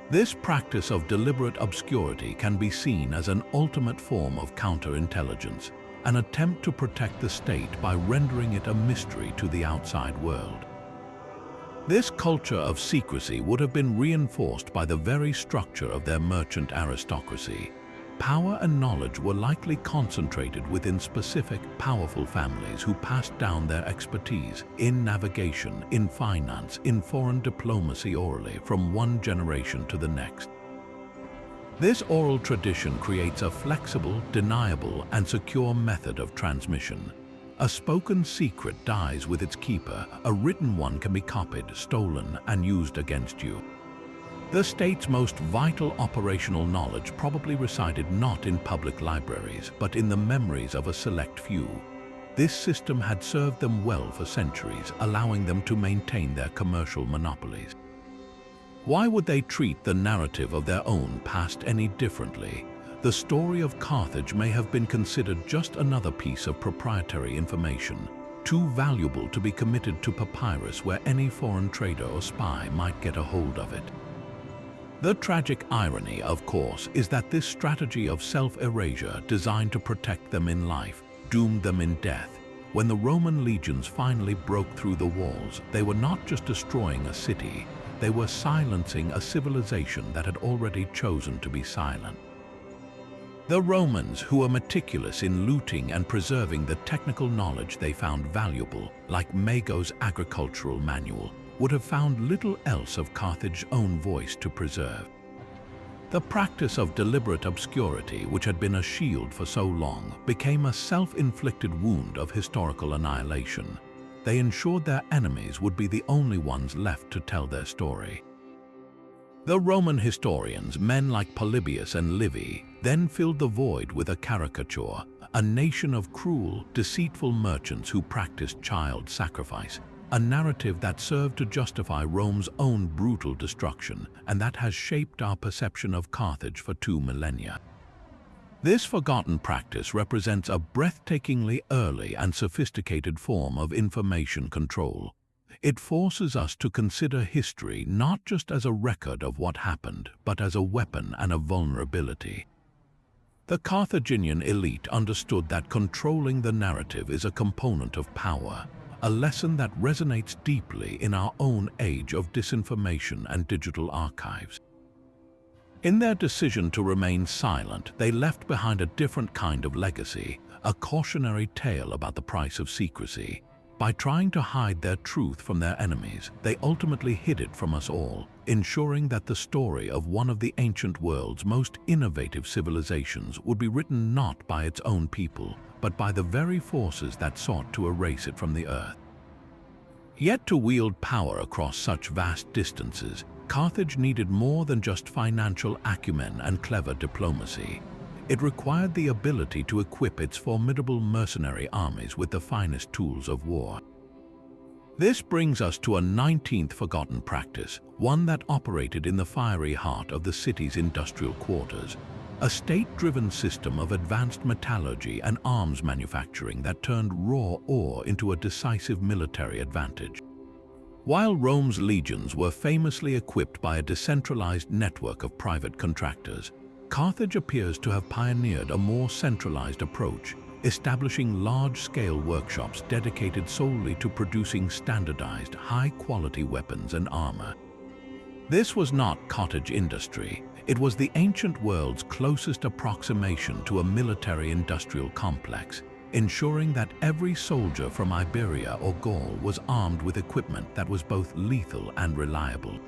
This practice of deliberate obscurity can be seen as an ultimate form of counterintelligence, an attempt to protect the state by rendering it a mystery to the outside world. This culture of secrecy would have been reinforced by the very structure of their merchant aristocracy. Power and knowledge were likely concentrated within specific, powerful families who passed down their expertise in navigation, in finance, in foreign diplomacy orally from one generation to the next. This oral tradition creates a flexible, deniable, and secure method of transmission. A spoken secret dies with its keeper. A written one can be copied, stolen, and used against you. The state's most vital operational knowledge probably resided not in public libraries, but in the memories of a select few. This system had served them well for centuries, allowing them to maintain their commercial monopolies. Why would they treat the narrative of their own past any differently? The story of Carthage may have been considered just another piece of proprietary information, too valuable to be committed to papyrus where any foreign trader or spy might get a hold of it. The tragic irony, of course, is that this strategy of self-erasure designed to protect them in life doomed them in death. When the Roman legions finally broke through the walls, they were not just destroying a city, they were silencing a civilization that had already chosen to be silent. The Romans, who were meticulous in looting and preserving the technical knowledge they found valuable, like Mago's agricultural manual, would have found little else of Carthage's own voice to preserve. The practice of deliberate obscurity, which had been a shield for so long, became a self-inflicted wound of historical annihilation. They ensured their enemies would be the only ones left to tell their story. The Roman historians, men like Polybius and Livy, then filled the void with a caricature, a nation of cruel, deceitful merchants who practiced child sacrifice, a narrative that served to justify Rome's own brutal destruction and that has shaped our perception of Carthage for 2 millennia. This forgotten practice represents a breathtakingly early and sophisticated form of information control. It forces us to consider history not just as a record of what happened, but as a weapon and a vulnerability. The Carthaginian elite understood that controlling the narrative is a component of power, a lesson that resonates deeply in our own age of disinformation and digital archives. In their decision to remain silent, they left behind a different kind of legacy, a cautionary tale about the price of secrecy. By trying to hide their truth from their enemies, they ultimately hid it from us all, ensuring that the story of one of the ancient world's most innovative civilizations would be written not by its own people, but by the very forces that sought to erase it from the earth. Yet to wield power across such vast distances, Carthage needed more than just financial acumen and clever diplomacy. It required the ability to equip its formidable mercenary armies with the finest tools of war. This brings us to a 19th forgotten practice, one that operated in the fiery heart of the city's industrial quarters, a state-driven system of advanced metallurgy and arms manufacturing that turned raw ore into a decisive military advantage. While Rome's legions were famously equipped by a decentralized network of private contractors, Carthage appears to have pioneered a more centralized approach, establishing large-scale workshops dedicated solely to producing standardized, high-quality weapons and armor. This was not cottage industry. It was the ancient world's closest approximation to a military-industrial complex, ensuring that every soldier from Iberia or Gaul was armed with equipment that was both lethal and reliable.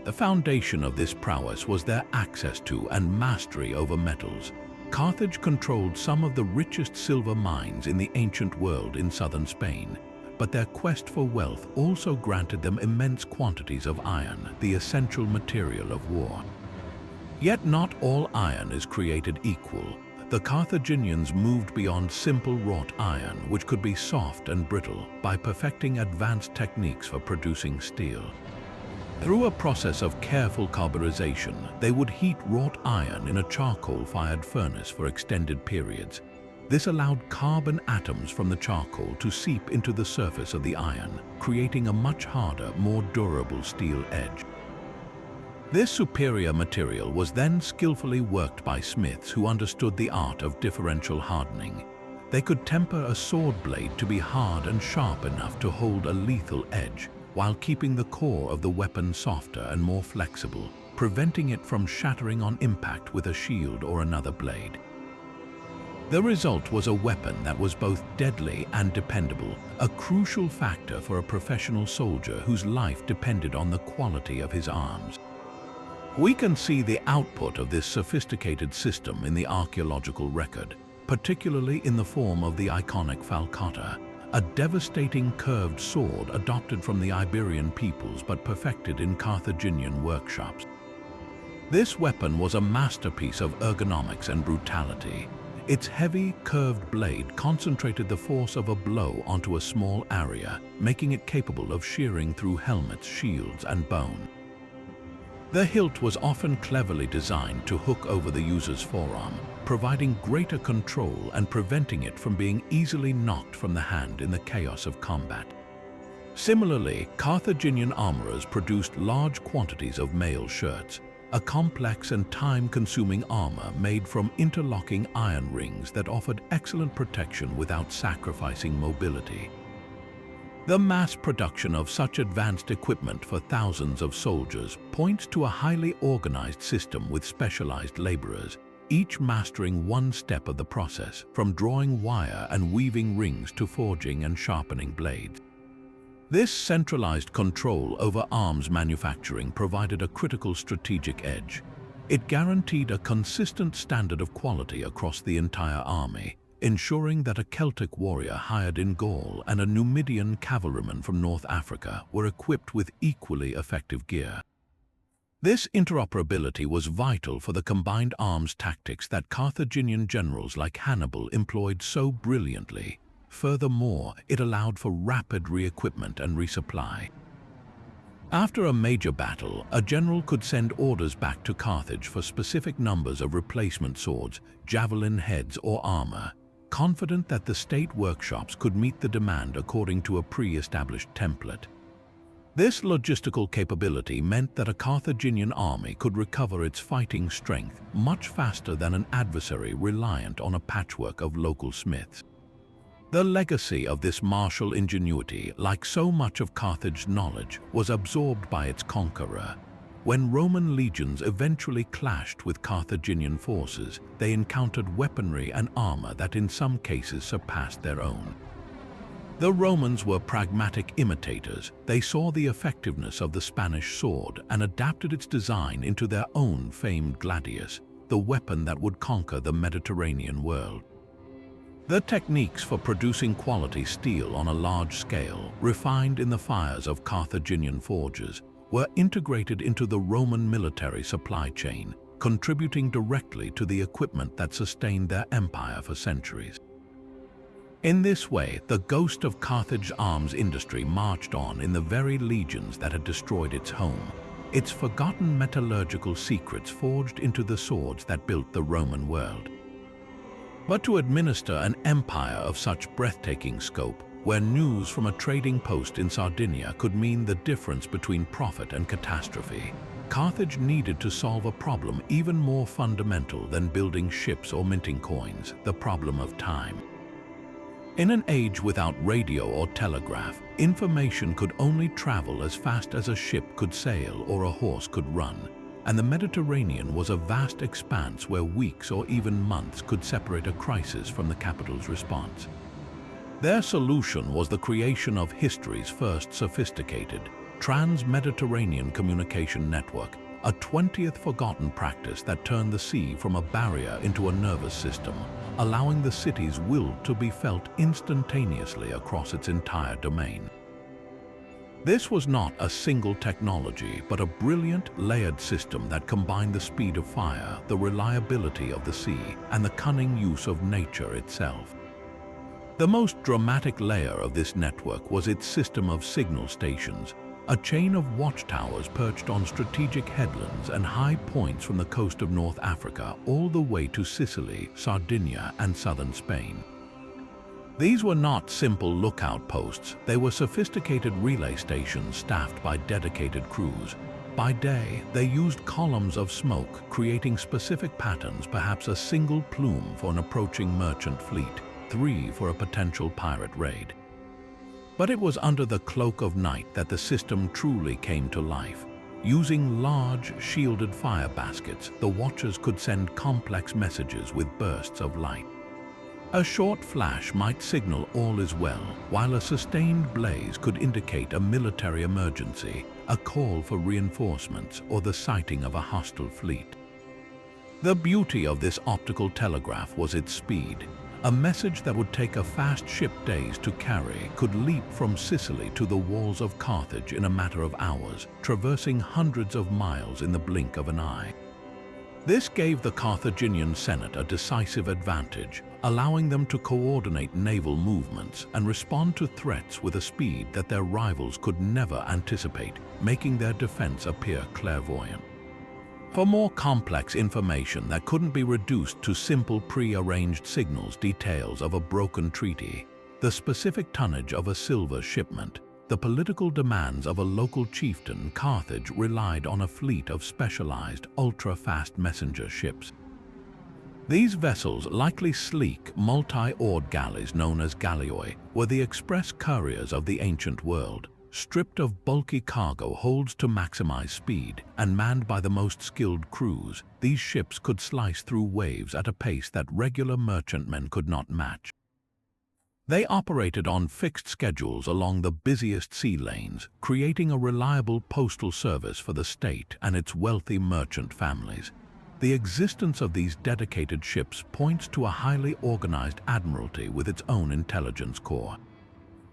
The foundation of this prowess was their access to and mastery over metals. Carthage controlled some of the richest silver mines in the ancient world in southern Spain, but their quest for wealth also granted them immense quantities of iron, the essential material of war. Yet not all iron is created equal. The Carthaginians moved beyond simple wrought iron, which could be soft and brittle, by perfecting advanced techniques for producing steel. Through a process of careful carburization, they would heat wrought iron in a charcoal-fired furnace for extended periods. This allowed carbon atoms from the charcoal to seep into the surface of the iron, creating a much harder, more durable steel edge. This superior material was then skillfully worked by smiths who understood the art of differential hardening. They could temper a sword blade to be hard and sharp enough to hold a lethal edge, while keeping the core of the weapon softer and more flexible, preventing it from shattering on impact with a shield or another blade. The result was a weapon that was both deadly and dependable, a crucial factor for a professional soldier whose life depended on the quality of his arms. We can see the output of this sophisticated system in the archaeological record. particularly in the form of the iconic falcata, a devastating curved sword adopted from the Iberian peoples but perfected in Carthaginian workshops. This weapon was a masterpiece of ergonomics and brutality. Its heavy, curved blade concentrated the force of a blow onto a small area, making it capable of shearing through helmets, shields, and bone. The hilt was often cleverly designed to hook over the user's forearm, providing greater control and preventing it from being easily knocked from the hand in the chaos of combat. Similarly, Carthaginian armorers produced large quantities of mail shirts, a complex and time-consuming armor made from interlocking iron rings that offered excellent protection without sacrificing mobility. The mass production of such advanced equipment for thousands of soldiers points to a highly organized system with specialized laborers, each mastering one step of the process, from drawing wire and weaving rings to forging and sharpening blades. This centralized control over arms manufacturing provided a critical strategic edge. It guaranteed a consistent standard of quality across the entire army, ensuring that a Celtic warrior hired in Gaul and a Numidian cavalryman from North Africa were equipped with equally effective gear. This interoperability was vital for the combined arms tactics that Carthaginian generals like Hannibal employed so brilliantly. Furthermore, it allowed for rapid re-equipment and resupply. After a major battle, a general could send orders back to Carthage for specific numbers of replacement swords, javelin heads, or armor, confident that the state workshops could meet the demand according to a pre-established template. This logistical capability meant that a Carthaginian army could recover its fighting strength much faster than an adversary reliant on a patchwork of local smiths. The legacy of this martial ingenuity, like so much of Carthage's knowledge, was absorbed by its conqueror. When Roman legions eventually clashed with Carthaginian forces, they encountered weaponry and armor that in some cases surpassed their own. The Romans were pragmatic imitators. They saw the effectiveness of the Spanish sword and adapted its design into their own famed gladius, the weapon that would conquer the Mediterranean world. The techniques for producing quality steel on a large scale, refined in the fires of Carthaginian forges, were integrated into the Roman military supply chain, contributing directly to the equipment that sustained their empire for centuries. In this way, the ghost of Carthage's arms industry marched on in the very legions that had destroyed its home, its forgotten metallurgical secrets forged into the swords that built the Roman world. But to administer an empire of such breathtaking scope, where news from a trading post in Sardinia could mean the difference between profit and catastrophe, Carthage needed to solve a problem even more fundamental than building ships or minting coins: the problem of time. In an age without radio or telegraph, information could only travel as fast as a ship could sail or a horse could run. And the Mediterranean was a vast expanse where weeks or even months could separate a crisis from the capital's response. Their solution was the creation of history's first sophisticated, trans-Mediterranean communication network, a 20th forgotten practice that turned the sea from a barrier into a nervous system, allowing the city's will to be felt instantaneously across its entire domain. This was not a single technology, but a brilliant, layered system that combined the speed of fire, the reliability of the sea, and the cunning use of nature itself. The most dramatic layer of this network was its system of signal stations, a chain of watchtowers perched on strategic headlands and high points from the coast of North Africa all the way to Sicily, Sardinia, and southern Spain. These were not simple lookout posts. They were sophisticated relay stations staffed by dedicated crews. By day, they used columns of smoke, creating specific patterns, perhaps a single plume for an approaching merchant fleet, 3 for a potential pirate raid. But it was under the cloak of night that the system truly came to life. Using large, shielded fire baskets, the watchers could send complex messages with bursts of light. A short flash might signal all is well, while a sustained blaze could indicate a military emergency, a call for reinforcements, or the sighting of a hostile fleet. The beauty of this optical telegraph was its speed. A message that would take a fast ship days to carry could leap from Sicily to the walls of Carthage in a matter of hours, traversing hundreds of miles in the blink of an eye. This gave the Carthaginian Senate a decisive advantage, allowing them to coordinate naval movements and respond to threats with a speed that their rivals could never anticipate, making their defense appear clairvoyant. For more complex information that couldn't be reduced to simple pre-arranged signals details of a broken treaty, the specific tonnage of a silver shipment, the political demands of a local chieftain, Carthage relied on a fleet of specialized, ultra-fast messenger ships. These vessels, likely sleek, multi-oared galleys known as galleoi, were the express couriers of the ancient world, stripped of bulky cargo holds to maximize speed, and manned by the most skilled crews. These ships could slice through waves at a pace that regular merchantmen could not match. They operated on fixed schedules along the busiest sea lanes, creating a reliable postal service for the state and its wealthy merchant families. The existence of these dedicated ships points to a highly organized admiralty with its own intelligence corps.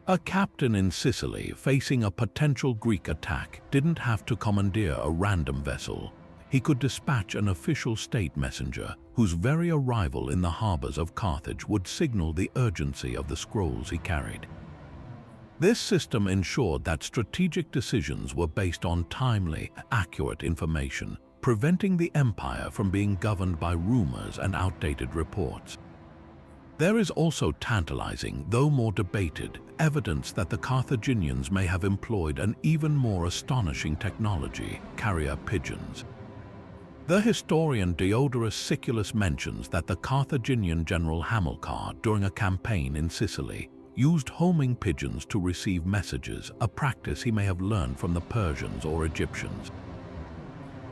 A captain in Sicily facing a potential Greek attack didn't have to commandeer a random vessel. He could dispatch an official state messenger whose very arrival in the harbors of Carthage would signal the urgency of the scrolls he carried. This system ensured that strategic decisions were based on timely, accurate information, preventing the empire from being governed by rumors and outdated reports. There is also tantalizing, though more debated, evidence that the Carthaginians may have employed an even more astonishing technology: carrier pigeons. The historian Diodorus Siculus mentions that the Carthaginian general Hamilcar, during a campaign in Sicily, used homing pigeons to receive messages, a practice he may have learned from the Persians or Egyptians.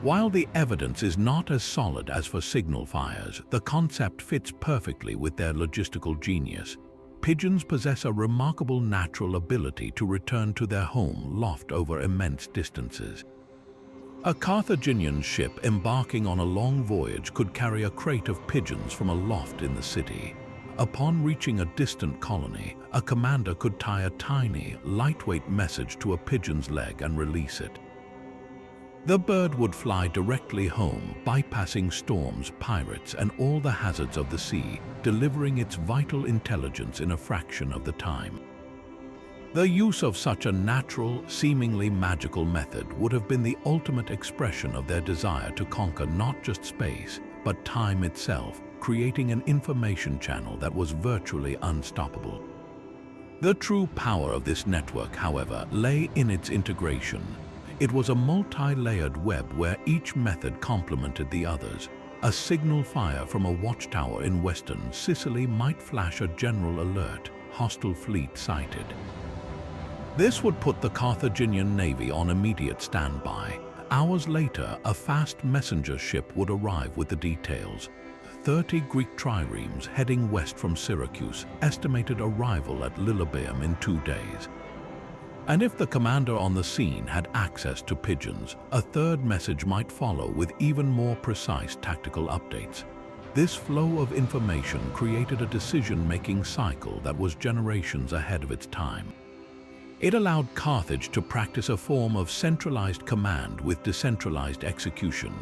While the evidence is not as solid as for signal fires, the concept fits perfectly with their logistical genius. Pigeons possess a remarkable natural ability to return to their home loft over immense distances. A Carthaginian ship embarking on a long voyage could carry a crate of pigeons from a loft in the city. Upon reaching a distant colony, a commander could tie a tiny, lightweight message to a pigeon's leg and release it. The bird would fly directly home, bypassing storms, pirates, and all the hazards of the sea, delivering its vital intelligence in a fraction of the time. The use of such a natural, seemingly magical method would have been the ultimate expression of their desire to conquer not just space, but time itself, creating an information channel that was virtually unstoppable. The true power of this network, however, lay in its integration. It was a multi-layered web where each method complemented the others. A signal fire from a watchtower in western Sicily might flash a general alert: hostile fleet sighted. This would put the Carthaginian navy on immediate standby. Hours later, a fast messenger ship would arrive with the details. 30 Greek triremes heading west from Syracuse, estimated arrival at Lilybaeum in 2 days. And if the commander on the scene had access to pigeons, a third message might follow with even more precise tactical updates. This flow of information created a decision-making cycle that was generations ahead of its time. It allowed Carthage to practice a form of centralized command with decentralized execution.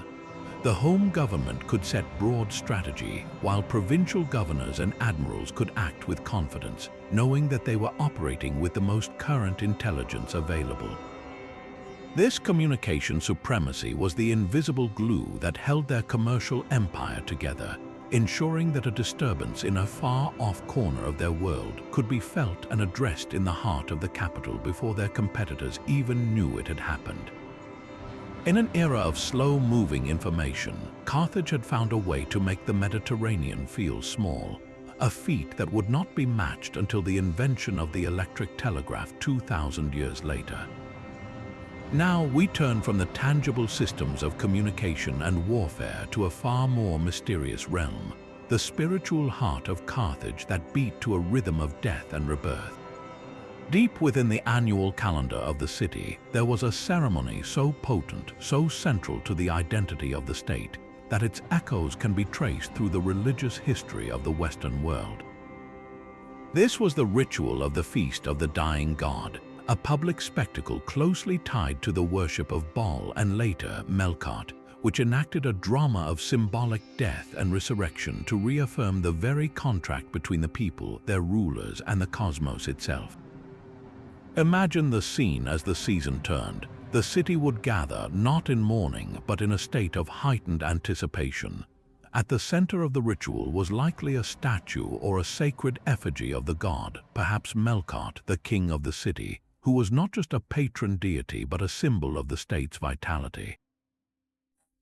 The home government could set broad strategy, while provincial governors and admirals could act with confidence, knowing that they were operating with the most current intelligence available. This communication supremacy was the invisible glue that held their commercial empire together, ensuring that a disturbance in a far-off corner of their world could be felt and addressed in the heart of the capital before their competitors even knew it had happened. In an era of slow-moving information, Carthage had found a way to make the Mediterranean feel small, a feat that would not be matched until the invention of the electric telegraph 2,000 years later. Now we turn from the tangible systems of communication and warfare to a far more mysterious realm, the spiritual heart of Carthage that beat to a rhythm of death and rebirth. Deep within the annual calendar of the city, there was a ceremony so potent, so central to the identity of the state. that its echoes can be traced through the religious history of the Western world. This was the ritual of the Feast of the Dying God, a public spectacle closely tied to the worship of Baal and later Melkart, which enacted a drama of symbolic death and resurrection to reaffirm the very contract between the people, their rulers, and the cosmos itself. Imagine the scene as the season turned. The city would gather not in mourning but in a state of heightened anticipation. At the center of the ritual was likely a statue or a sacred effigy of the god, perhaps Melkart, the king of the city, who was not just a patron deity but a symbol of the state's vitality.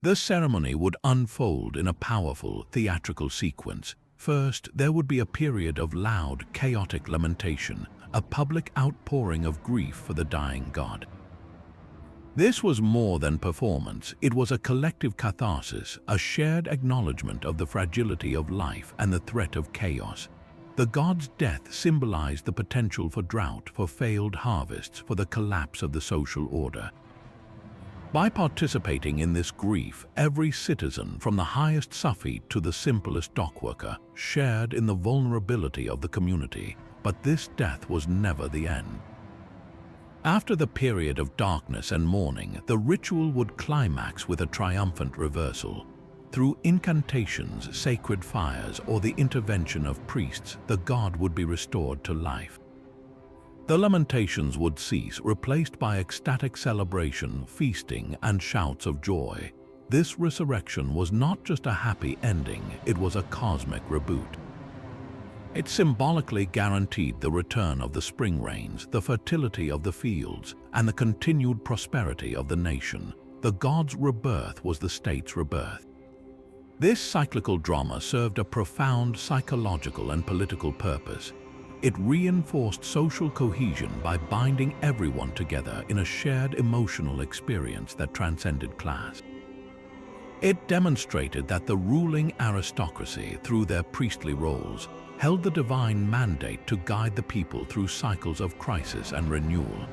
The ceremony would unfold in a powerful theatrical sequence. First, there would be a period of loud, chaotic lamentation, a public outpouring of grief for the dying god. This was more than performance. It was a collective catharsis, a shared acknowledgement of the fragility of life and the threat of chaos. The god's death symbolized the potential for drought, for failed harvests, for the collapse of the social order. By participating in this grief, every citizen, from the highest Sufite to the simplest dockworker, shared in the vulnerability of the community. But this death was never the end. After the period of darkness and mourning, the ritual would climax with a triumphant reversal. Through incantations, sacred fires, or the intervention of priests, the god would be restored to life. The lamentations would cease, replaced by ecstatic celebration, feasting, and shouts of joy. This resurrection was not just a happy ending, it was a cosmic reboot. It symbolically guaranteed the return of the spring rains, the fertility of the fields, and the continued prosperity of the nation. The god's rebirth was the state's rebirth. This cyclical drama served a profound psychological and political purpose. It reinforced social cohesion by binding everyone together in a shared emotional experience that transcended class. It demonstrated that the ruling aristocracy, through their priestly roles, held the divine mandate to guide the people through cycles of crisis and renewal.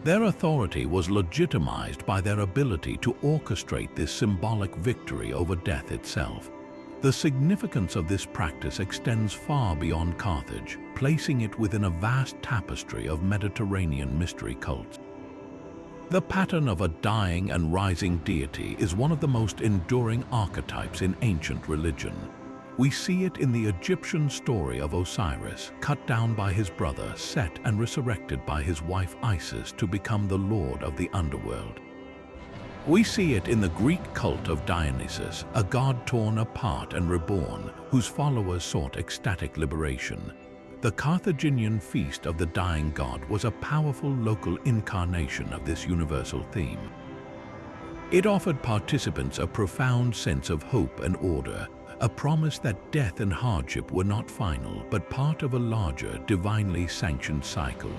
Their authority was legitimized by their ability to orchestrate this symbolic victory over death itself. The significance of this practice extends far beyond Carthage, placing it within a vast tapestry of Mediterranean mystery cults. The pattern of a dying and rising deity is one of the most enduring archetypes in ancient religion. We see it in the Egyptian story of Osiris, cut down by his brother Set and resurrected by his wife Isis to become the lord of the underworld. We see it in the Greek cult of Dionysus, a god torn apart and reborn, whose followers sought ecstatic liberation. The Carthaginian feast of the dying god was a powerful local incarnation of this universal theme. It offered participants a profound sense of hope and order, a promise that death and hardship were not final, but part of a larger, divinely sanctioned cycle.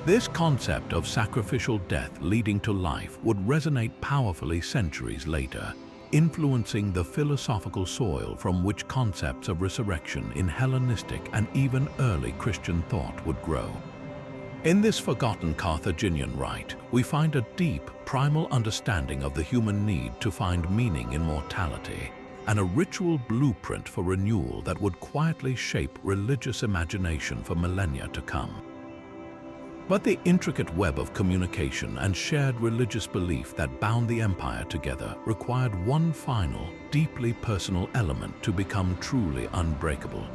This concept of sacrificial death leading to life would resonate powerfully centuries later, influencing the philosophical soil from which concepts of resurrection in Hellenistic and even early Christian thought would grow. In this forgotten Carthaginian rite, we find a deep, primal understanding of the human need to find meaning in mortality, and a ritual blueprint for renewal that would quietly shape religious imagination for millennia to come. But the intricate web of communication and shared religious belief that bound the empire together required one final, deeply personal element to become truly unbreakable.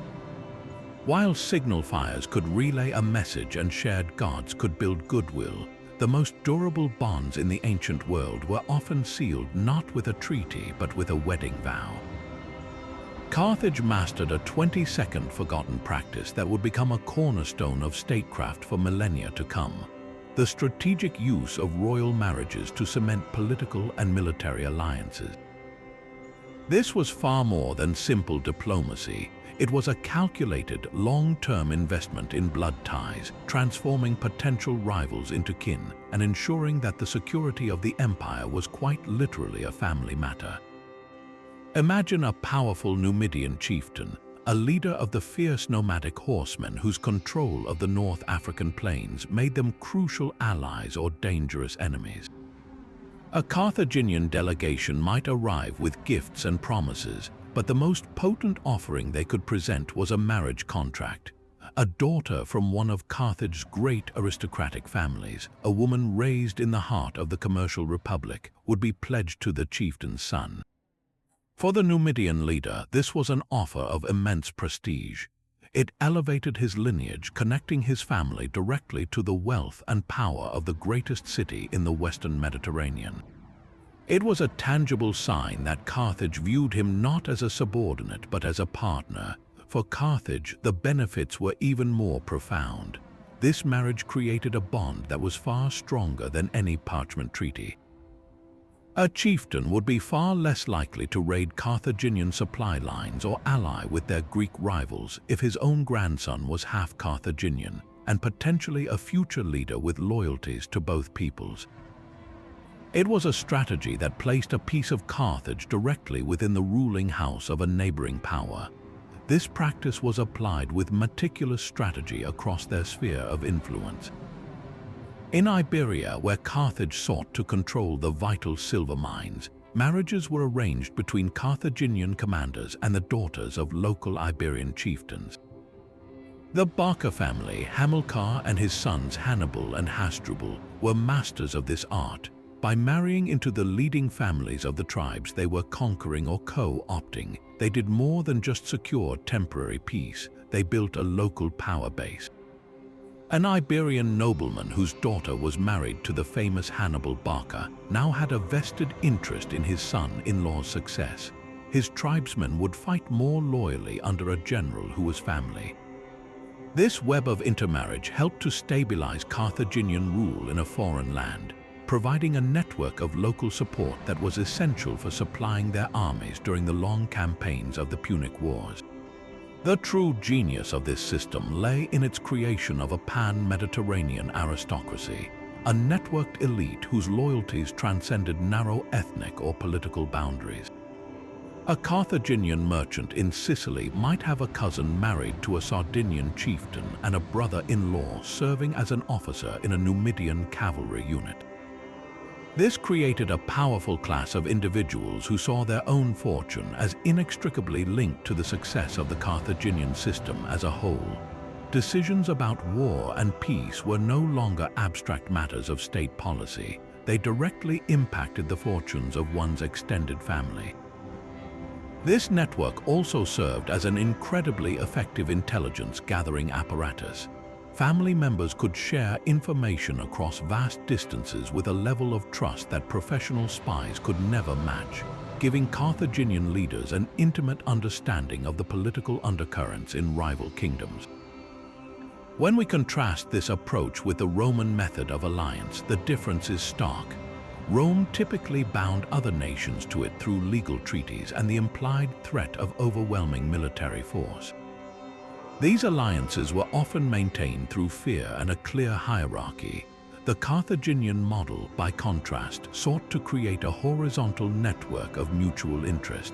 While signal fires could relay a message and shared gods could build goodwill, the most durable bonds in the ancient world were often sealed not with a treaty but with a wedding vow. Carthage mastered a 22nd forgotten practice that would become a cornerstone of statecraft for millennia to come: the strategic use of royal marriages to cement political and military alliances. This was far more than simple diplomacy. It was a calculated, long-term investment in blood ties, transforming potential rivals into kin and ensuring that the security of the empire was quite literally a family matter. Imagine a powerful Numidian chieftain, a leader of the fierce nomadic horsemen whose control of the North African plains made them crucial allies or dangerous enemies. A Carthaginian delegation might arrive with gifts and promises, but the most potent offering they could present was a marriage contract. A daughter from one of Carthage's great aristocratic families, a woman raised in the heart of the commercial republic, would be pledged to the chieftain's son. For the Numidian leader, this was an offer of immense prestige. It elevated his lineage, connecting his family directly to the wealth and power of the greatest city in the Western Mediterranean. It was a tangible sign that Carthage viewed him not as a subordinate but as a partner. For Carthage, the benefits were even more profound. This marriage created a bond that was far stronger than any parchment treaty. A chieftain would be far less likely to raid Carthaginian supply lines or ally with their Greek rivals if his own grandson was half Carthaginian and potentially a future leader with loyalties to both peoples. It was a strategy that placed a piece of Carthage directly within the ruling house of a neighboring power. This practice was applied with meticulous strategy across their sphere of influence. In Iberia, where Carthage sought to control the vital silver mines, marriages were arranged between Carthaginian commanders and the daughters of local Iberian chieftains. The Barca family, Hamilcar and his sons Hannibal and Hasdrubal, were masters of this art. By marrying into the leading families of the tribes they were conquering or co-opting, they did more than just secure temporary peace, they built a local power base. An Iberian nobleman whose daughter was married to the famous Hannibal Barca now had a vested interest in his son-in-law's success. His tribesmen would fight more loyally under a general who was family. This web of intermarriage helped to stabilize Carthaginian rule in a foreign land, providing a network of local support that was essential for supplying their armies during the long campaigns of the Punic Wars. The true genius of this system lay in its creation of a pan-Mediterranean aristocracy, a networked elite whose loyalties transcended narrow ethnic or political boundaries. A Carthaginian merchant in Sicily might have a cousin married to a Sardinian chieftain and a brother-in-law serving as an officer in a Numidian cavalry unit. This created a powerful class of individuals who saw their own fortune as inextricably linked to the success of the Carthaginian system as a whole. Decisions about war and peace were no longer abstract matters of state policy. They directly impacted the fortunes of one's extended family. This network also served as an incredibly effective intelligence-gathering apparatus. Family members could share information across vast distances with a level of trust that professional spies could never match, giving Carthaginian leaders an intimate understanding of the political undercurrents in rival kingdoms. When we contrast this approach with the Roman method of alliance, the difference is stark. Rome typically bound other nations to it through legal treaties and the implied threat of overwhelming military force. These alliances were often maintained through fear and a clear hierarchy. The Carthaginian model, by contrast, sought to create a horizontal network of mutual interest.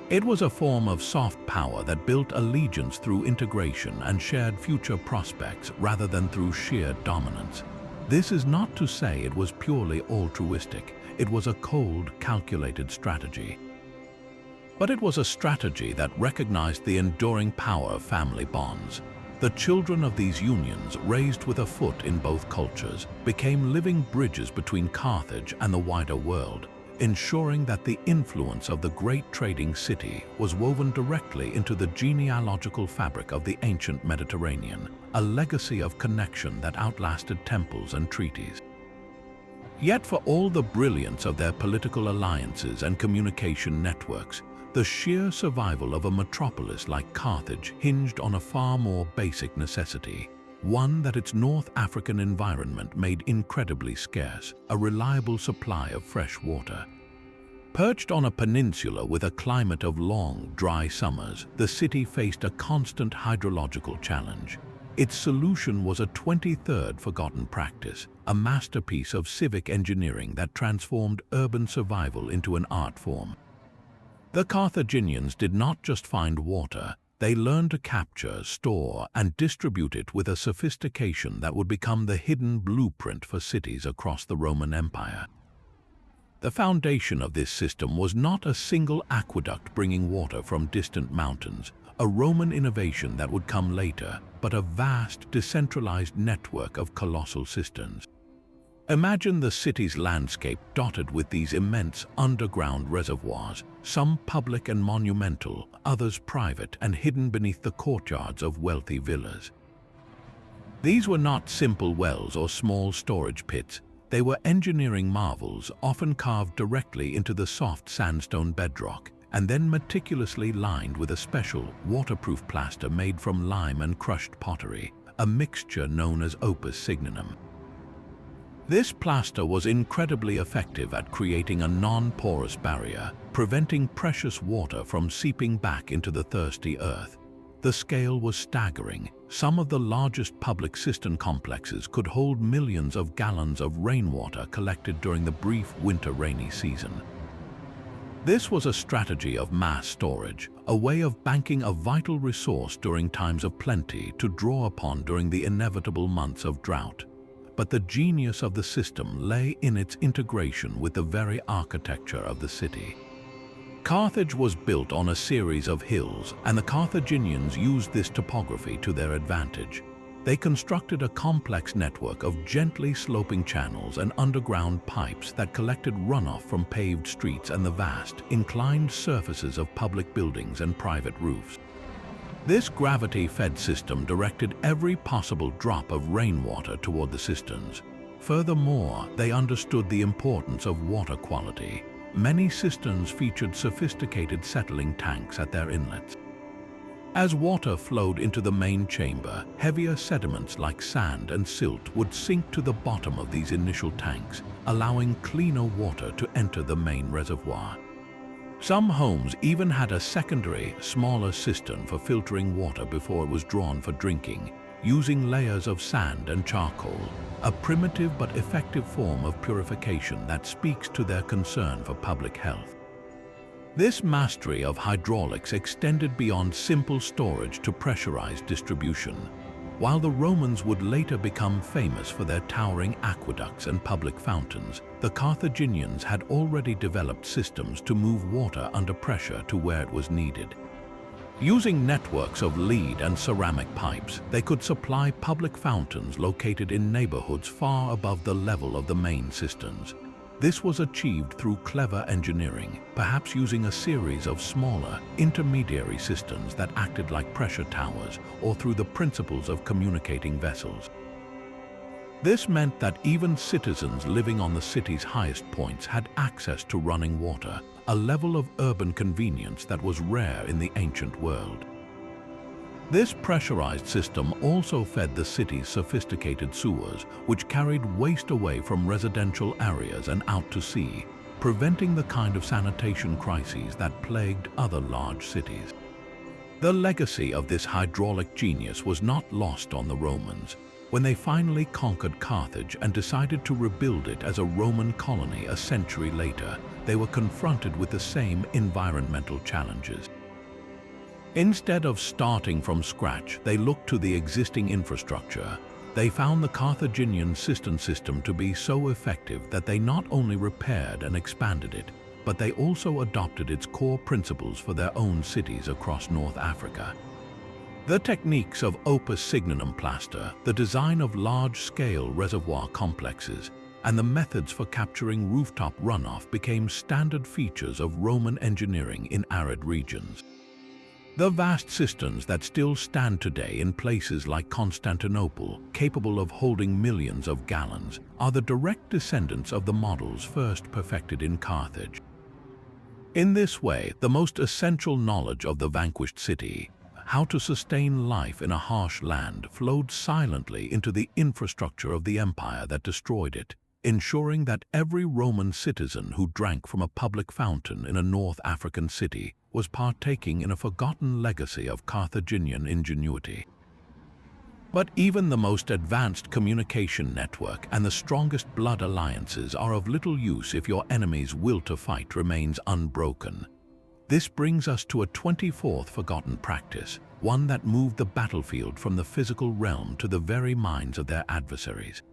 It was a form of soft power that built allegiance through integration and shared future prospects rather than through sheer dominance. This is not to say it was purely altruistic. It was a cold, calculated strategy. But it was a strategy that recognized the enduring power of family bonds. The children of these unions, raised with a foot in both cultures, became living bridges between Carthage and the wider world, ensuring that the influence of the great trading city was woven directly into the genealogical fabric of the ancient Mediterranean, a legacy of connection that outlasted temples and treaties. Yet for all the brilliance of their political alliances and communication networks, the sheer survival of a metropolis like Carthage hinged on a far more basic necessity, one that its North African environment made incredibly scarce: a reliable supply of fresh water. Perched on a peninsula with a climate of long, dry summers, the city faced a constant hydrological challenge. Its solution was a 23rd forgotten practice, a masterpiece of civic engineering that transformed urban survival into an art form. The Carthaginians did not just find water, they learned to capture, store, and distribute it with a sophistication that would become the hidden blueprint for cities across the Roman Empire. The foundation of this system was not a single aqueduct bringing water from distant mountains, a Roman innovation that would come later, but a vast, decentralized network of colossal cisterns. Imagine the city's landscape dotted with these immense underground reservoirs, some public and monumental, others private and hidden beneath the courtyards of wealthy villas. These were not simple wells or small storage pits. They were engineering marvels, often carved directly into the soft sandstone bedrock, and then meticulously lined with a special, waterproof plaster made from lime and crushed pottery, a mixture known as opus signinum. This plaster was incredibly effective at creating a non-porous barrier, preventing precious water from seeping back into the thirsty earth. The scale was staggering. Some of the largest public cistern complexes could hold millions of gallons of rainwater collected during the brief winter rainy season. This was a strategy of mass storage, a way of banking a vital resource during times of plenty to draw upon during the inevitable months of drought. But the genius of the system lay in its integration with the very architecture of the city. Carthage was built on a series of hills, and the Carthaginians used this topography to their advantage. They constructed a complex network of gently sloping channels and underground pipes that collected runoff from paved streets and the vast, inclined surfaces of public buildings and private roofs. This gravity-fed system directed every possible drop of rainwater toward the cisterns. Furthermore, they understood the importance of water quality. Many cisterns featured sophisticated settling tanks at their inlets. As water flowed into the main chamber, heavier sediments like sand and silt would sink to the bottom of these initial tanks, allowing cleaner water to enter the main reservoir. Some homes even had a secondary, smaller cistern for filtering water before it was drawn for drinking, using layers of sand and charcoal, a primitive but effective form of purification that speaks to their concern for public health. This mastery of hydraulics extended beyond simple storage to pressurized distribution. While the Romans would later become famous for their towering aqueducts and public fountains, the Carthaginians had already developed systems to move water under pressure to where it was needed. Using networks of lead and ceramic pipes, they could supply public fountains located in neighborhoods far above the level of the main cisterns. This was achieved through clever engineering, perhaps using a series of smaller, intermediary cisterns that acted like pressure towers, or through the principles of communicating vessels. This meant that even citizens living on the city's highest points had access to running water, a level of urban convenience that was rare in the ancient world. This pressurized system also fed the city's sophisticated sewers, which carried waste away from residential areas and out to sea, preventing the kind of sanitation crises that plagued other large cities. The legacy of this hydraulic genius was not lost on the Romans. When they finally conquered Carthage and decided to rebuild it as a Roman colony a century later, they were confronted with the same environmental challenges. Instead of starting from scratch, they looked to the existing infrastructure. They found the Carthaginian cistern system to be so effective that they not only repaired and expanded it, but they also adopted its core principles for their own cities across North Africa. The techniques of opus signinum plaster, the design of large-scale reservoir complexes, and the methods for capturing rooftop runoff became standard features of Roman engineering in arid regions. The vast cisterns that still stand today in places like Constantinople, capable of holding millions of gallons, are the direct descendants of the models first perfected in Carthage. In this way, the most essential knowledge of the vanquished city, how to sustain life in a harsh land, flowed silently into the infrastructure of the empire that destroyed it, ensuring that every Roman citizen who drank from a public fountain in a North African city was partaking in a forgotten legacy of Carthaginian ingenuity. But even the most advanced communication network and the strongest blood alliances are of little use if your enemy's will to fight remains unbroken. This brings us to a 24th forgotten practice, one that moved the battlefield from the physical realm to the very minds of their adversaries.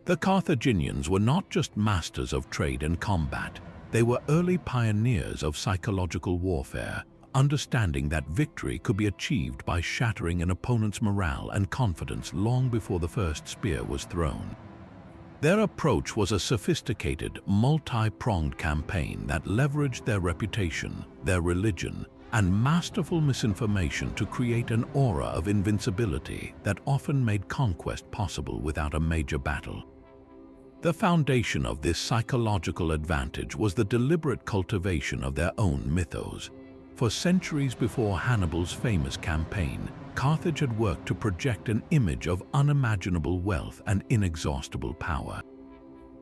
The Carthaginians were not just masters of trade and combat, they were early pioneers of psychological warfare, understanding that victory could be achieved by shattering an opponent's morale and confidence long before the first spear was thrown. Their approach was a sophisticated, multi-pronged campaign that leveraged their reputation, their religion, and masterful misinformation to create an aura of invincibility that often made conquest possible without a major battle. The foundation of this psychological advantage was the deliberate cultivation of their own mythos. For centuries before Hannibal's famous campaign, Carthage had worked to project an image of unimaginable wealth and inexhaustible power.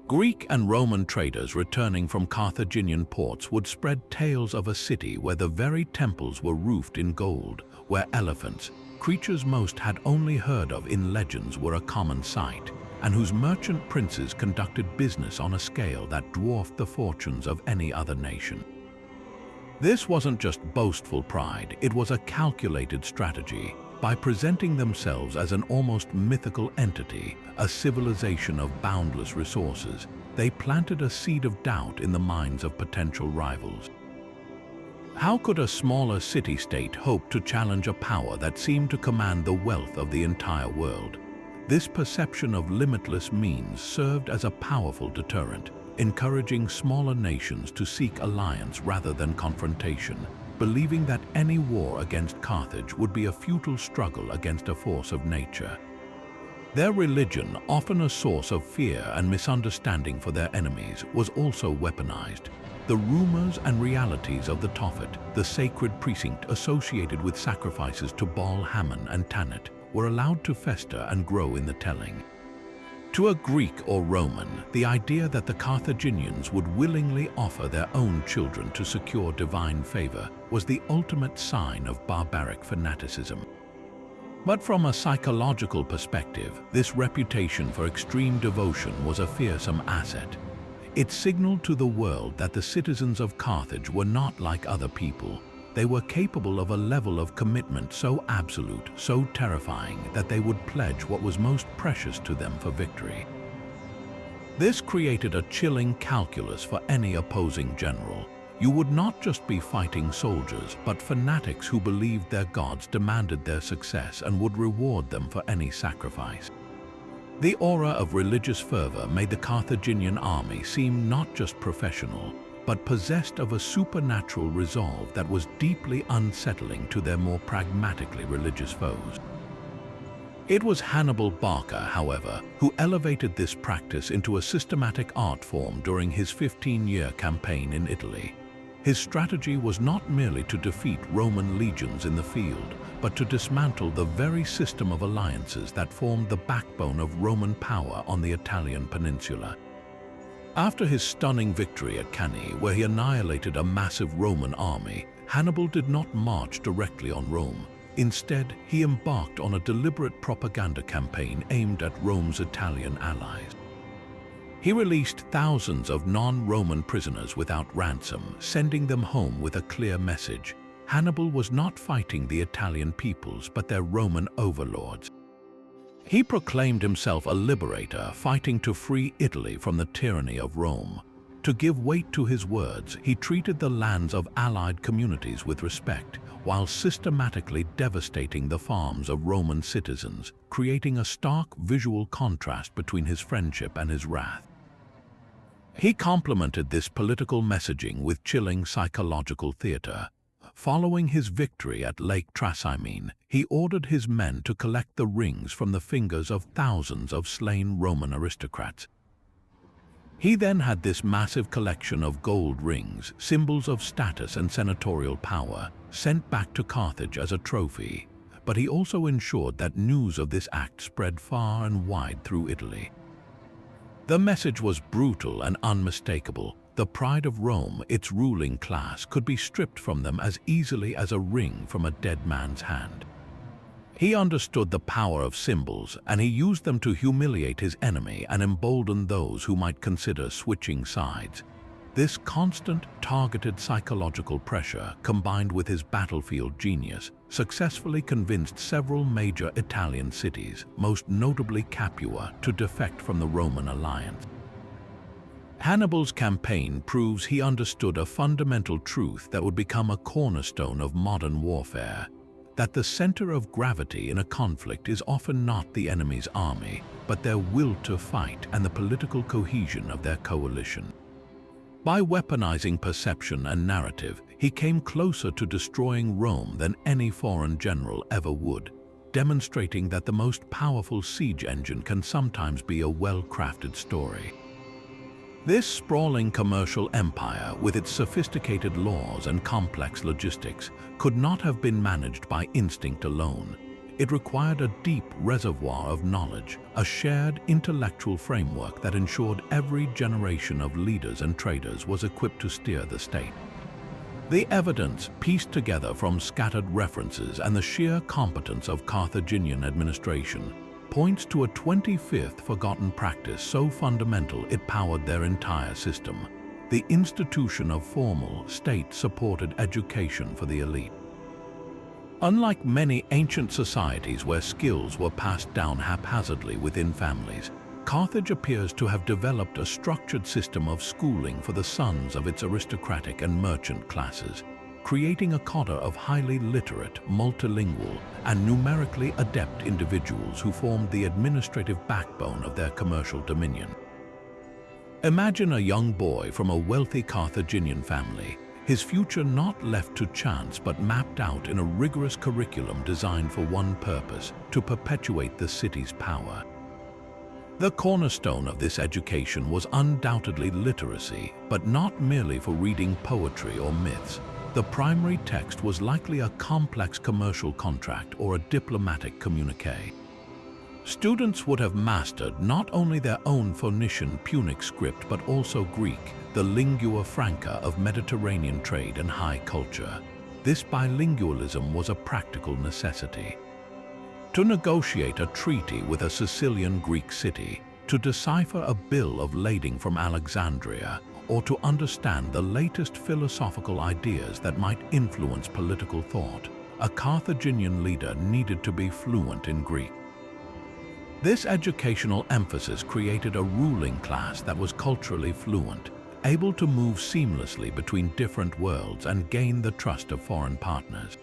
Greek and Roman traders returning from Carthaginian ports would spread tales of a city where the very temples were roofed in gold, where elephants, creatures most had only heard of in legends, were a common sight, and whose merchant princes conducted business on a scale that dwarfed the fortunes of any other nation. This wasn't just boastful pride, it was a calculated strategy. By presenting themselves as an almost mythical entity, a civilization of boundless resources, they planted a seed of doubt in the minds of potential rivals. How could a smaller city-state hope to challenge a power that seemed to command the wealth of the entire world? This perception of limitless means served as a powerful deterrent, encouraging smaller nations to seek alliance rather than confrontation, believing that any war against Carthage would be a futile struggle against a force of nature. Their religion, often a source of fear and misunderstanding for their enemies, was also weaponized. The rumors and realities of the Tophet, the sacred precinct associated with sacrifices to Baal Hammon and Tanit, were allowed to fester and grow in the telling. To a Greek or Roman, the idea that the Carthaginians would willingly offer their own children to secure divine favor was the ultimate sign of barbaric fanaticism. But from a psychological perspective, this reputation for extreme devotion was a fearsome asset. It signaled to the world that the citizens of Carthage were not like other people. They were capable of a level of commitment so absolute, so terrifying, that they would pledge what was most precious to them for victory. This created a chilling calculus for any opposing general. You would not just be fighting soldiers, but fanatics who believed their gods demanded their success and would reward them for any sacrifice. The aura of religious fervor made the Carthaginian army seem not just professional, but possessed of a supernatural resolve that was deeply unsettling to their more pragmatically religious foes. It was Hannibal Barca, however, who elevated this practice into a systematic art form during his 15-year campaign in Italy. His strategy was not merely to defeat Roman legions in the field, but to dismantle the very system of alliances that formed the backbone of Roman power on the Italian peninsula. After his stunning victory at Cannae, where he annihilated a massive Roman army, Hannibal did not march directly on Rome. Instead, he embarked on a deliberate propaganda campaign aimed at Rome's Italian allies. He released thousands of non-Roman prisoners without ransom, sending them home with a clear message. Hannibal was not fighting the Italian peoples, but their Roman overlords. He proclaimed himself a liberator, fighting to free Italy from the tyranny of Rome. To give weight to his words, he treated the lands of allied communities with respect, while systematically devastating the farms of Roman citizens, creating a stark visual contrast between his friendship and his wrath. He complemented this political messaging with chilling psychological theater. Following his victory at Lake Trasimene, he ordered his men to collect the rings from the fingers of thousands of slain Roman aristocrats. He then had this massive collection of gold rings, symbols of status and senatorial power, sent back to Carthage as a trophy, but he also ensured that news of this act spread far and wide through Italy. The message was brutal and unmistakable. The pride of Rome, its ruling class, could be stripped from them as easily as a ring from a dead man's hand. He understood the power of symbols, and he used them to humiliate his enemy and embolden those who might consider switching sides. This constant, targeted psychological pressure, combined with his battlefield genius, successfully convinced several major Italian cities, most notably Capua, to defect from the Roman alliance. Hannibal's campaign proves he understood a fundamental truth that would become a cornerstone of modern warfare, that the center of gravity in a conflict is often not the enemy's army, but their will to fight and the political cohesion of their coalition. By weaponizing perception and narrative, he came closer to destroying Rome than any foreign general ever would, demonstrating that the most powerful siege engine can sometimes be a well-crafted story. This sprawling commercial empire, with its sophisticated laws and complex logistics, could not have been managed by instinct alone. It required a deep reservoir of knowledge, a shared intellectual framework that ensured every generation of leaders and traders was equipped to steer the state. The evidence, pieced together from scattered references and the sheer competence of Carthaginian administration, points to a 25th forgotten practice so fundamental it powered their entire system: the institution of formal, state-supported education for the elite. Unlike many ancient societies where skills were passed down haphazardly within families, Carthage appears to have developed a structured system of schooling for the sons of its aristocratic and merchant classes, creating a cadre of highly literate, multilingual, and numerically adept individuals who formed the administrative backbone of their commercial dominion. Imagine a young boy from a wealthy Carthaginian family, his future not left to chance but mapped out in a rigorous curriculum designed for one purpose: to perpetuate the city's power. The cornerstone of this education was undoubtedly literacy, but not merely for reading poetry or myths. The primary text was likely a complex commercial contract or a diplomatic communique. Students would have mastered not only their own Phoenician Punic script but also Greek, the lingua franca of Mediterranean trade and high culture. This bilingualism was a practical necessity. To negotiate a treaty with a Sicilian Greek city, to decipher a bill of lading from Alexandria, or to understand the latest philosophical ideas that might influence political thought, a Carthaginian leader needed to be fluent in Greek. This educational emphasis created a ruling class that was culturally fluent, able to move seamlessly between different worlds and gain the trust of foreign partners.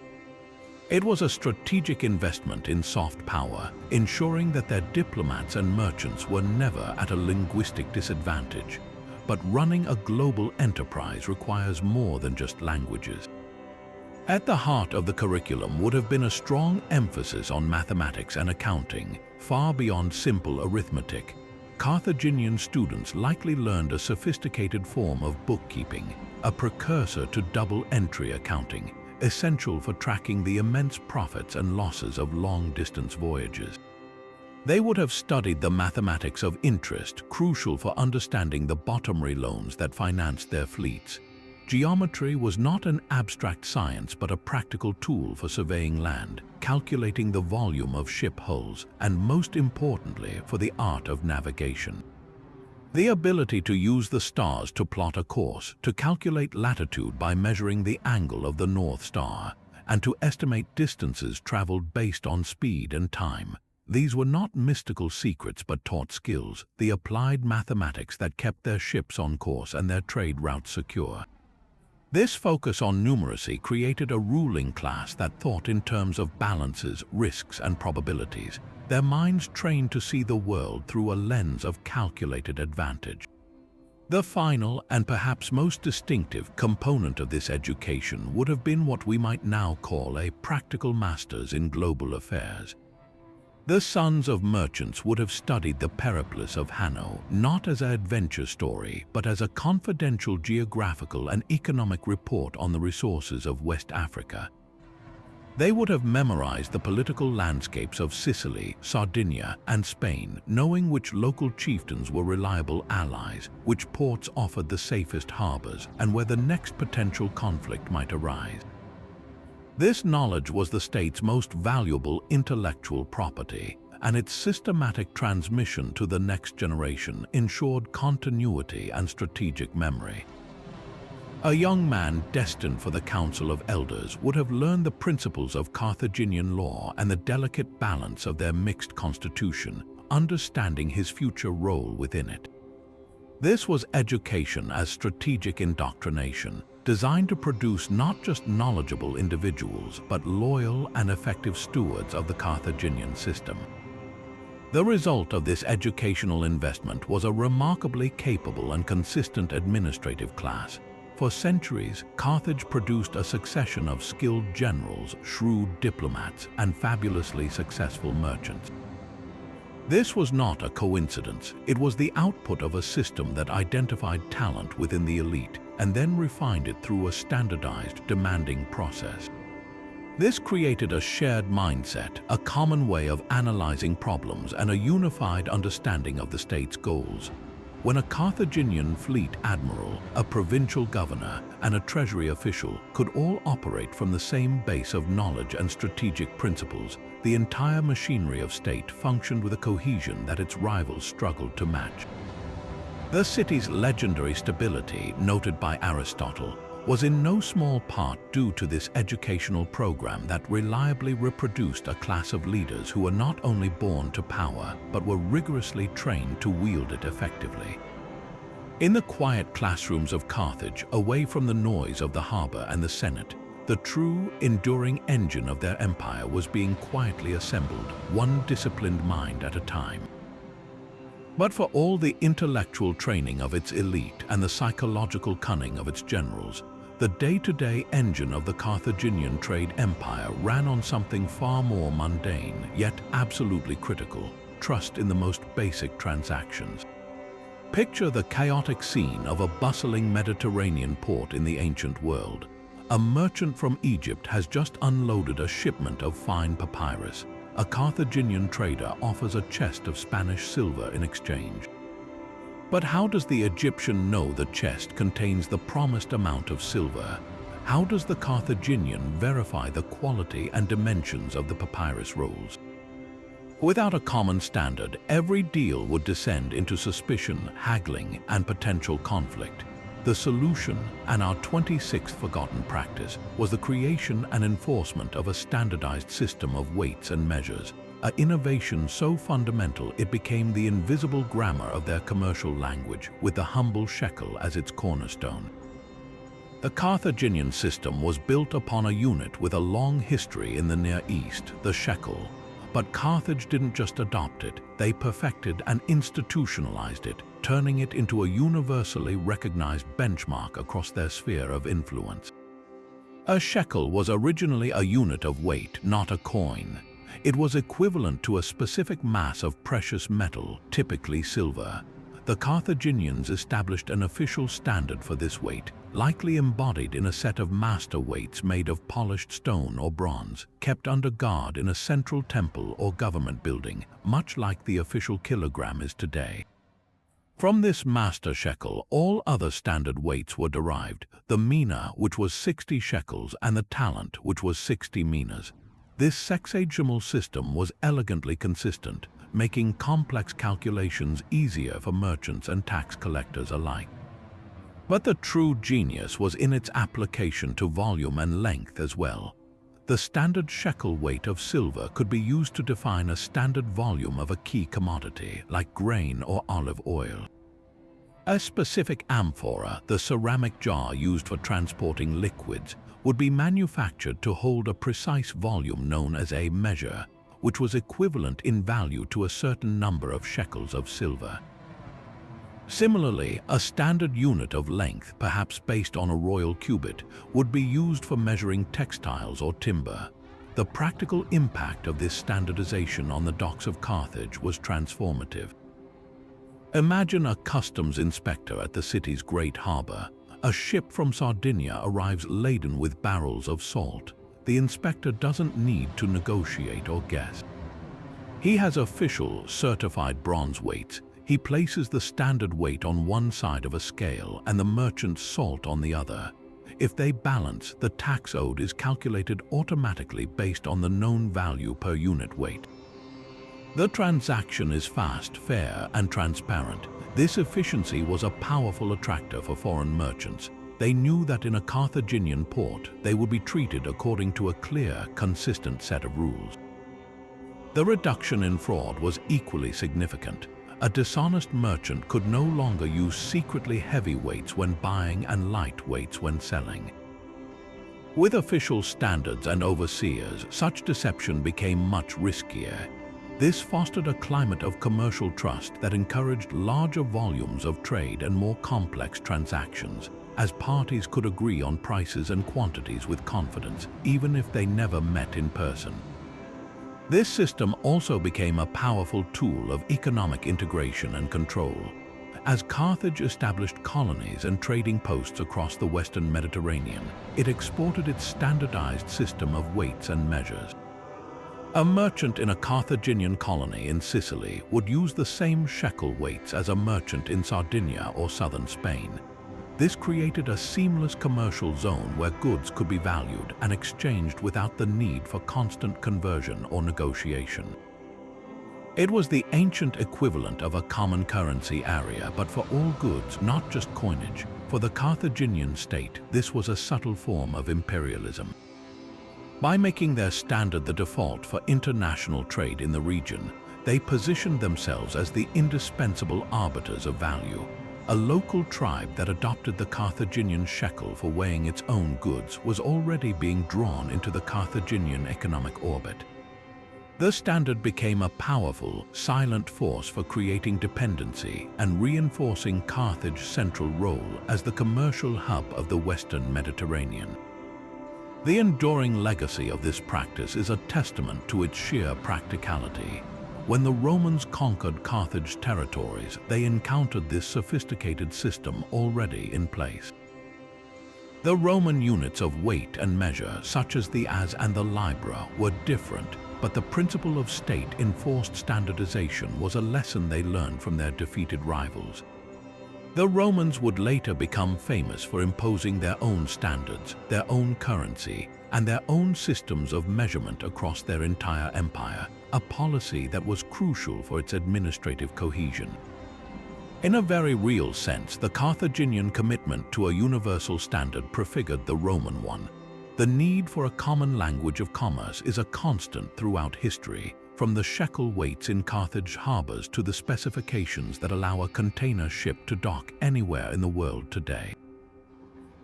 It was a strategic investment in soft power, ensuring that their diplomats and merchants were never at a linguistic disadvantage. But running a global enterprise requires more than just languages. At the heart of the curriculum would have been a strong emphasis on mathematics and accounting, far beyond simple arithmetic. Carthaginian students likely learned a sophisticated form of bookkeeping, a precursor to double-entry accounting, essential for tracking the immense profits and losses of long-distance voyages. They would have studied the mathematics of interest, crucial for understanding the bottomry loans that financed their fleets. Geometry was not an abstract science but a practical tool for surveying land, calculating the volume of ship hulls, and most importantly, for the art of navigation. The ability to use the stars to plot a course, to calculate latitude by measuring the angle of the North Star, and to estimate distances traveled based on speed and time. These were not mystical secrets but taught skills, the applied mathematics that kept their ships on course and their trade routes secure. This focus on numeracy created a ruling class that thought in terms of balances, risks, and probabilities, their minds trained to see the world through a lens of calculated advantage. The final and perhaps most distinctive component of this education would have been what we might now call a practical masters in global affairs. The sons of merchants would have studied the Periplus of Hanno not as an adventure story, but as a confidential geographical and economic report on the resources of West Africa. They would have memorized the political landscapes of Sicily, Sardinia, and Spain, knowing which local chieftains were reliable allies, which ports offered the safest harbors, and where the next potential conflict might arise. This knowledge was the state's most valuable intellectual property, and its systematic transmission to the next generation ensured continuity and strategic memory. A young man destined for the Council of Elders would have learned the principles of Carthaginian law and the delicate balance of their mixed constitution, understanding his future role within it. This was education as strategic indoctrination, designed to produce not just knowledgeable individuals, but loyal and effective stewards of the Carthaginian system. The result of this educational investment was a remarkably capable and consistent administrative class. For centuries, Carthage produced a succession of skilled generals, shrewd diplomats, and fabulously successful merchants. This was not a coincidence. It was the output of a system that identified talent within the elite and then refined it through a standardized, demanding process. This created a shared mindset, a common way of analyzing problems, and a unified understanding of the state's goals. When a Carthaginian fleet admiral, a provincial governor, and a treasury official could all operate from the same base of knowledge and strategic principles, the entire machinery of state functioned with a cohesion that its rivals struggled to match. The city's legendary stability, noted by Aristotle, was in no small part due to this educational program that reliably reproduced a class of leaders who were not only born to power, but were rigorously trained to wield it effectively. In the quiet classrooms of Carthage, away from the noise of the harbor and the Senate, the true, enduring engine of their empire was being quietly assembled, one disciplined mind at a time. But for all the intellectual training of its elite and the psychological cunning of its generals, the day-to-day engine of the Carthaginian trade empire ran on something far more mundane, yet absolutely critical: trust in the most basic transactions. Picture the chaotic scene of a bustling Mediterranean port in the ancient world. A merchant from Egypt has just unloaded a shipment of fine papyrus. A Carthaginian trader offers a chest of Spanish silver in exchange. But how does the Egyptian know the chest contains the promised amount of silver? How does the Carthaginian verify the quality and dimensions of the papyrus rolls? Without a common standard, every deal would descend into suspicion, haggling, and potential conflict. The solution, and our 26th forgotten practice, was the creation and enforcement of a standardized system of weights and measures, an innovation so fundamental it became the invisible grammar of their commercial language, with the humble shekel as its cornerstone. The Carthaginian system was built upon a unit with a long history in the Near East, the shekel. But Carthage didn't just adopt it, they perfected and institutionalized it, turning it into a universally recognized benchmark across their sphere of influence. A shekel was originally a unit of weight, not a coin. It was equivalent to a specific mass of precious metal, typically silver. The Carthaginians established an official standard for this weight, likely embodied in a set of master weights made of polished stone or bronze, kept under guard in a central temple or government building, much like the official kilogram is today. From this master shekel, all other standard weights were derived: the mina, which was 60 shekels, and the talent, which was 60 minas. This sexagemal system was elegantly consistent, making complex calculations easier for merchants and tax collectors alike. But the true genius was in its application to volume and length as well. The standard shekel weight of silver could be used to define a standard volume of a key commodity, like grain or olive oil. A specific amphora, the ceramic jar used for transporting liquids, would be manufactured to hold a precise volume known as a measure, which was equivalent in value to a certain number of shekels of silver. Similarly, a standard unit of length, perhaps based on a royal cubit, would be used for measuring textiles or timber. The practical impact of this standardization on the docks of Carthage was transformative. Imagine a customs inspector at the city's great harbor. A ship from Sardinia arrives laden with barrels of salt. The inspector doesn't need to negotiate or guess. He has official, certified bronze weights. He places the standard weight on one side of a scale and the merchant's salt on the other. If they balance, the tax owed is calculated automatically based on the known value per unit weight. The transaction is fast, fair, and transparent. This efficiency was a powerful attractor for foreign merchants. They knew that in a Carthaginian port, they would be treated according to a clear, consistent set of rules. The reduction in fraud was equally significant. A dishonest merchant could no longer use secretly heavy weights when buying and light weights when selling. With official standards and overseers, such deception became much riskier. This fostered a climate of commercial trust that encouraged larger volumes of trade and more complex transactions, as parties could agree on prices and quantities with confidence, even if they never met in person. This system also became a powerful tool of economic integration and control. As Carthage established colonies and trading posts across the Western Mediterranean, it exported its standardized system of weights and measures. A merchant in a Carthaginian colony in Sicily would use the same shekel weights as a merchant in Sardinia or southern Spain. This created a seamless commercial zone where goods could be valued and exchanged without the need for constant conversion or negotiation. It was the ancient equivalent of a common currency area, but for all goods, not just coinage. For the Carthaginian state, this was a subtle form of imperialism. By making their standard the default for international trade in the region, they positioned themselves as the indispensable arbiters of value. A local tribe that adopted the Carthaginian shekel for weighing its own goods was already being drawn into the Carthaginian economic orbit. The standard became a powerful, silent force for creating dependency and reinforcing Carthage's central role as the commercial hub of the Western Mediterranean. The enduring legacy of this practice is a testament to its sheer practicality. When the Romans conquered Carthage territories, they encountered this sophisticated system already in place. The Roman units of weight and measure, such as the as and the libra, were different, but the principle of state-enforced standardization was a lesson they learned from their defeated rivals. The Romans would later become famous for imposing their own standards, their own currency, and their own systems of measurement across their entire empire, a policy that was crucial for its administrative cohesion. In a very real sense, the Carthaginian commitment to a universal standard prefigured the Roman one. The need for a common language of commerce is a constant throughout history, from the shekel weights in Carthage harbors to the specifications that allow a container ship to dock anywhere in the world today.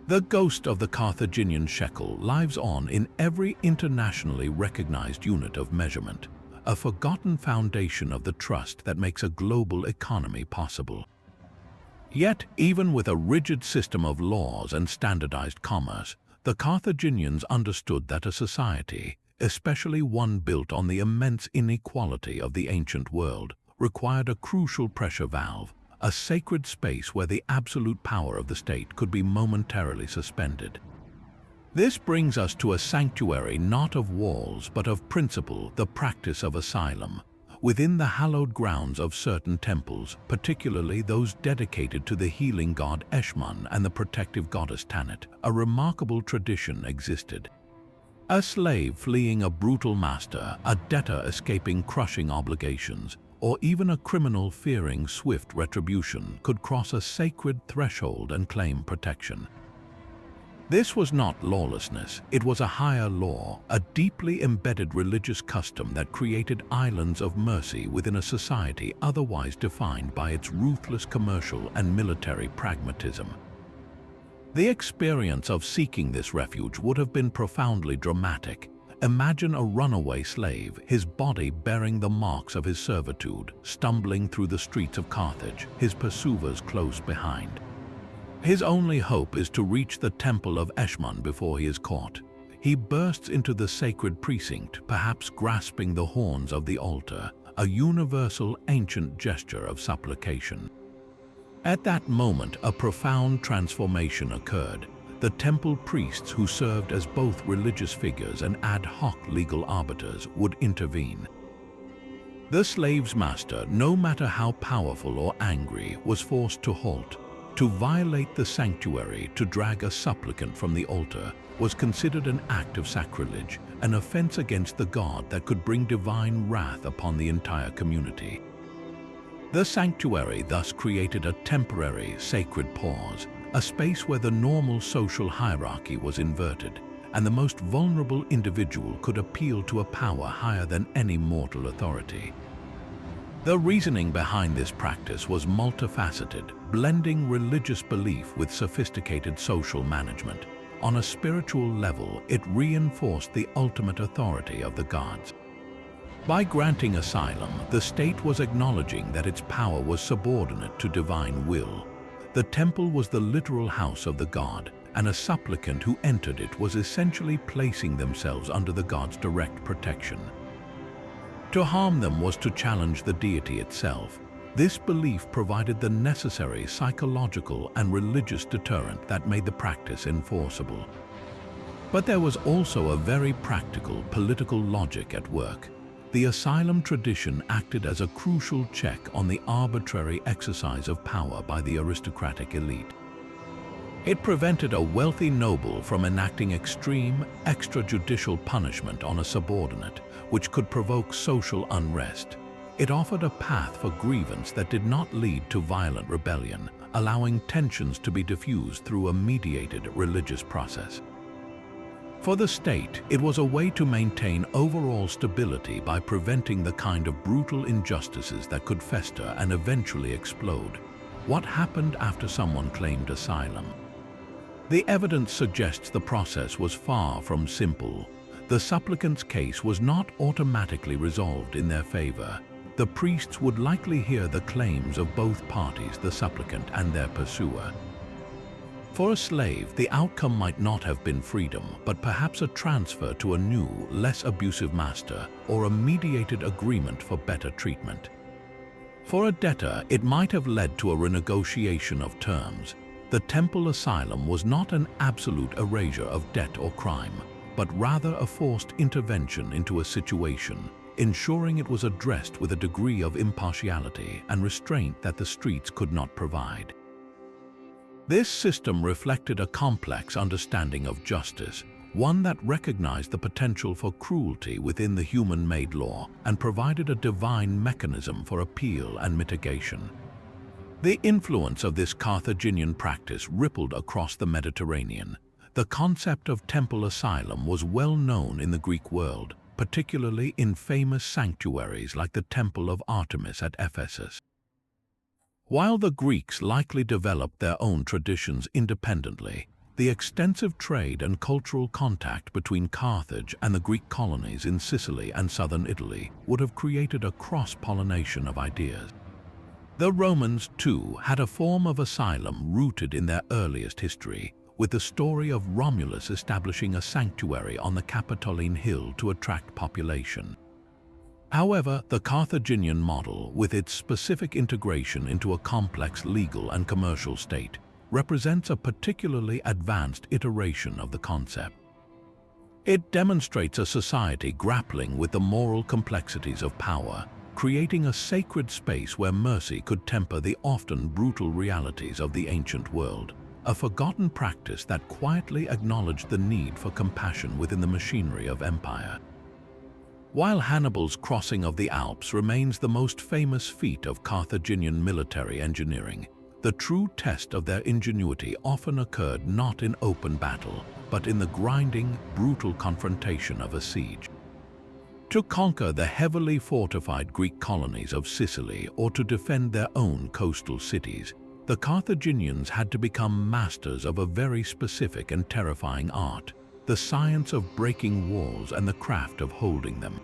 The ghost of the Carthaginian shekel lives on in every internationally recognized unit of measurement, a forgotten foundation of the trust that makes a global economy possible. Yet, even with a rigid system of laws and standardized commerce, the Carthaginians understood that a society, especially one built on the immense inequality of the ancient world, required a crucial pressure valve, a sacred space where the absolute power of the state could be momentarily suspended. This brings us to a sanctuary not of walls but of principle, the practice of asylum. Within the hallowed grounds of certain temples, particularly those dedicated to the healing god Eshmun and the protective goddess Tanit, a remarkable tradition existed. A slave fleeing a brutal master, a debtor escaping crushing obligations, or even a criminal fearing swift retribution could cross a sacred threshold and claim protection. This was not lawlessness, it was a higher law, a deeply embedded religious custom that created islands of mercy within a society otherwise defined by its ruthless commercial and military pragmatism. The experience of seeking this refuge would have been profoundly dramatic. Imagine a runaway slave, his body bearing the marks of his servitude, stumbling through the streets of Carthage, his pursuers close behind. His only hope is to reach the temple of Eshmun before he is caught. He bursts into the sacred precinct, perhaps grasping the horns of the altar, a universal ancient gesture of supplication. At that moment, a profound transformation occurred. The temple priests, who served as both religious figures and ad hoc legal arbiters, would intervene. The slave's master, no matter how powerful or angry, was forced to halt. To violate the sanctuary, to drag a supplicant from the altar, was considered an act of sacrilege, an offense against the god that could bring divine wrath upon the entire community. The sanctuary thus created a temporary sacred pause, a space where the normal social hierarchy was inverted, and the most vulnerable individual could appeal to a power higher than any mortal authority. The reasoning behind this practice was multifaceted, blending religious belief with sophisticated social management. On a spiritual level, it reinforced the ultimate authority of the gods. By granting asylum, the state was acknowledging that its power was subordinate to divine will. The temple was the literal house of the god, and a supplicant who entered it was essentially placing themselves under the god's direct protection. To harm them was to challenge the deity itself. This belief provided the necessary psychological and religious deterrent that made the practice enforceable. But there was also a very practical political logic at work. The asylum tradition acted as a crucial check on the arbitrary exercise of power by the aristocratic elite. It prevented a wealthy noble from enacting extreme, extrajudicial punishment on a subordinate, which could provoke social unrest. It offered a path for grievance that did not lead to violent rebellion, allowing tensions to be diffused through a mediated religious process. For the state, it was a way to maintain overall stability by preventing the kind of brutal injustices that could fester and eventually explode. What happened after someone claimed asylum? The evidence suggests the process was far from simple. The supplicant's case was not automatically resolved in their favor. The priests would likely hear the claims of both parties, the supplicant and their pursuer. For a slave, the outcome might not have been freedom, but perhaps a transfer to a new, less abusive master, or a mediated agreement for better treatment. For a debtor, it might have led to a renegotiation of terms. The temple asylum was not an absolute erasure of debt or crime, but rather a forced intervention into a situation, ensuring it was addressed with a degree of impartiality and restraint that the streets could not provide. This system reflected a complex understanding of justice, one that recognized the potential for cruelty within the human-made law and provided a divine mechanism for appeal and mitigation. The influence of this Carthaginian practice rippled across the Mediterranean. The concept of temple asylum was well known in the Greek world, particularly in famous sanctuaries like the Temple of Artemis at Ephesus. While the Greeks likely developed their own traditions independently, the extensive trade and cultural contact between Carthage and the Greek colonies in Sicily and southern Italy would have created a cross-pollination of ideas. The Romans, too, had a form of asylum rooted in their earliest history, with the story of Romulus establishing a sanctuary on the Capitoline Hill to attract population. However, the Carthaginian model, with its specific integration into a complex legal and commercial state, represents a particularly advanced iteration of the concept. It demonstrates a society grappling with the moral complexities of power, creating a sacred space where mercy could temper the often brutal realities of the ancient world, a forgotten practice that quietly acknowledged the need for compassion within the machinery of empire. While Hannibal's crossing of the Alps remains the most famous feat of Carthaginian military engineering, the true test of their ingenuity often occurred not in open battle, but in the grinding, brutal confrontation of a siege. To conquer the heavily fortified Greek colonies of Sicily or to defend their own coastal cities, the Carthaginians had to become masters of a very specific and terrifying art, the science of breaking walls and the craft of holding them.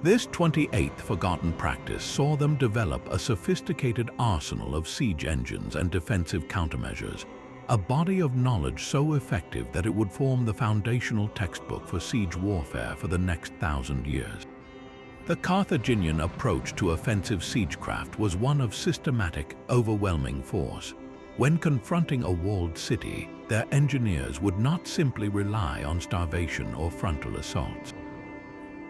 This 28th forgotten practice saw them develop a sophisticated arsenal of siege engines and defensive countermeasures, a body of knowledge so effective that it would form the foundational textbook for siege warfare for the next 1,000 years. The Carthaginian approach to offensive siegecraft was one of systematic, overwhelming force. When confronting a walled city, their engineers would not simply rely on starvation or frontal assaults.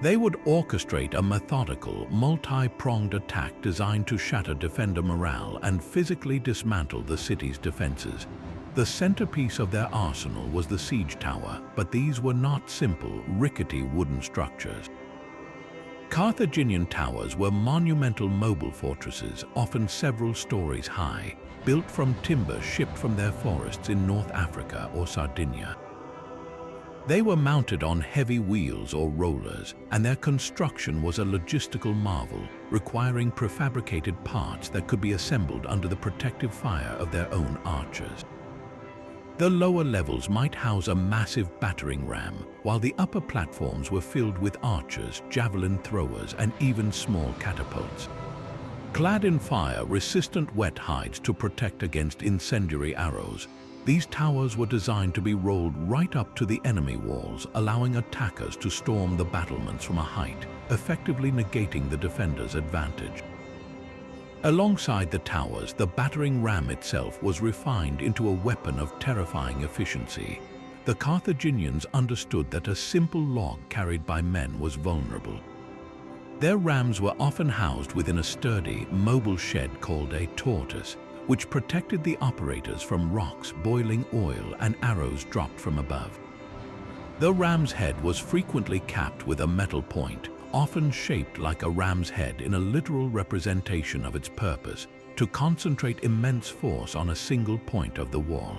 They would orchestrate a methodical, multi-pronged attack designed to shatter defender morale and physically dismantle the city's defenses. The centerpiece of their arsenal was the siege tower, but these were not simple, rickety wooden structures. Carthaginian towers were monumental mobile fortresses, often several stories high, built from timber shipped from their forests in North Africa or Sardinia. They were mounted on heavy wheels or rollers, and their construction was a logistical marvel, requiring prefabricated parts that could be assembled under the protective fire of their own archers. The lower levels might house a massive battering ram, while the upper platforms were filled with archers, javelin throwers, and even small catapults. Clad in fire-resistant wet hides to protect against incendiary arrows, these towers were designed to be rolled right up to the enemy walls, allowing attackers to storm the battlements from a height, effectively negating the defenders' advantage. Alongside the towers, the battering ram itself was refined into a weapon of terrifying efficiency. The Carthaginians understood that a simple log carried by men was vulnerable. Their rams were often housed within a sturdy, mobile shed called a tortoise, which protected the operators from rocks, boiling oil, and arrows dropped from above. The ram's head was frequently capped with a metal point, often shaped like a ram's head in a literal representation of its purpose, to concentrate immense force on a single point of the wall.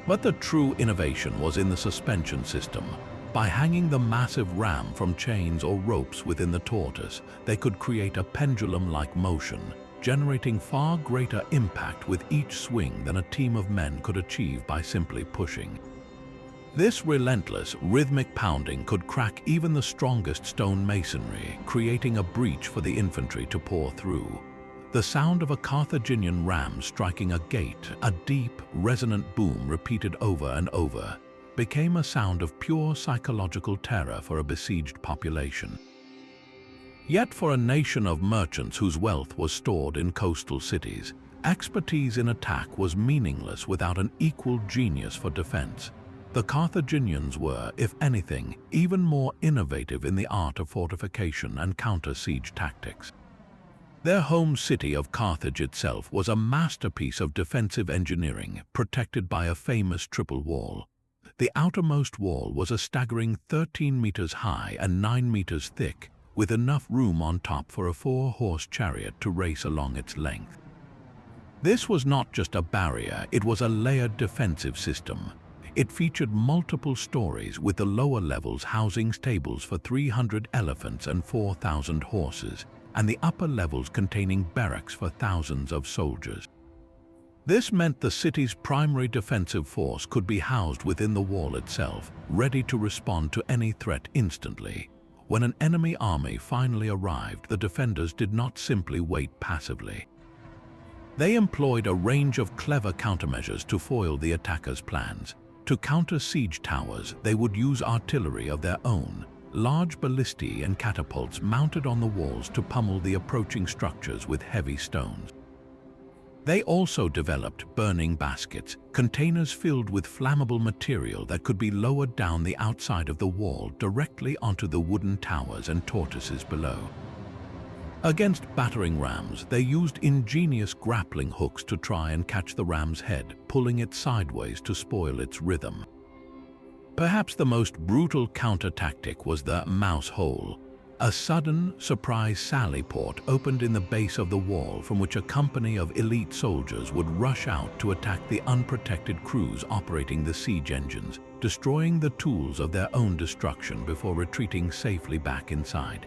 But the true innovation was in the suspension system. By hanging the massive ram from chains or ropes within the tortoise, they could create a pendulum-like motion, generating far greater impact with each swing than a team of men could achieve by simply pushing. This relentless, rhythmic pounding could crack even the strongest stone masonry, creating a breach for the infantry to pour through. The sound of a Carthaginian ram striking a gate, a deep, resonant boom repeated over and over, became a sound of pure psychological terror for a besieged population. Yet for a nation of merchants whose wealth was stored in coastal cities, expertise in attack was meaningless without an equal genius for defense. The Carthaginians were, if anything, even more innovative in the art of fortification and counter-siege tactics. Their home city of Carthage itself was a masterpiece of defensive engineering, protected by a famous triple wall. The outermost wall was a staggering 13 meters high and 9 meters thick, with enough room on top for a 4-horse chariot to race along its length. This was not just a barrier, it was a layered defensive system. It featured multiple stories, with the lower levels housing stables for 300 elephants and 4,000 horses, and the upper levels containing barracks for thousands of soldiers. This meant the city's primary defensive force could be housed within the wall itself, ready to respond to any threat instantly. When an enemy army finally arrived, the defenders did not simply wait passively. They employed a range of clever countermeasures to foil the attackers' plans. To counter siege towers, they would use artillery of their own, large ballistae and catapults mounted on the walls to pummel the approaching structures with heavy stones. They also developed burning baskets, containers filled with flammable material that could be lowered down the outside of the wall directly onto the wooden towers and tortoises below. Against battering rams, they used ingenious grappling hooks to try and catch the ram's head, pulling it sideways to spoil its rhythm. Perhaps the most brutal counter tactic was the mouse hole. A sudden, surprise sally port opened in the base of the wall from which a company of elite soldiers would rush out to attack the unprotected crews operating the siege engines, destroying the tools of their own destruction before retreating safely back inside.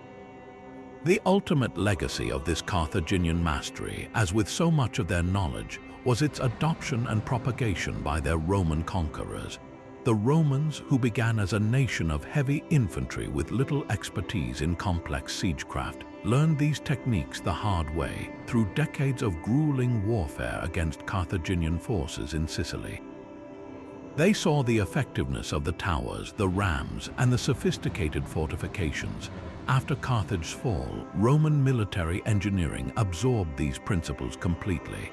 The ultimate legacy of this Carthaginian mastery, as with so much of their knowledge, was its adoption and propagation by their Roman conquerors. The Romans, who began as a nation of heavy infantry with little expertise in complex siegecraft, learned these techniques the hard way through decades of grueling warfare against Carthaginian forces in Sicily. They saw the effectiveness of the towers, the rams, and the sophisticated fortifications. After Carthage's fall, Roman military engineering absorbed these principles completely.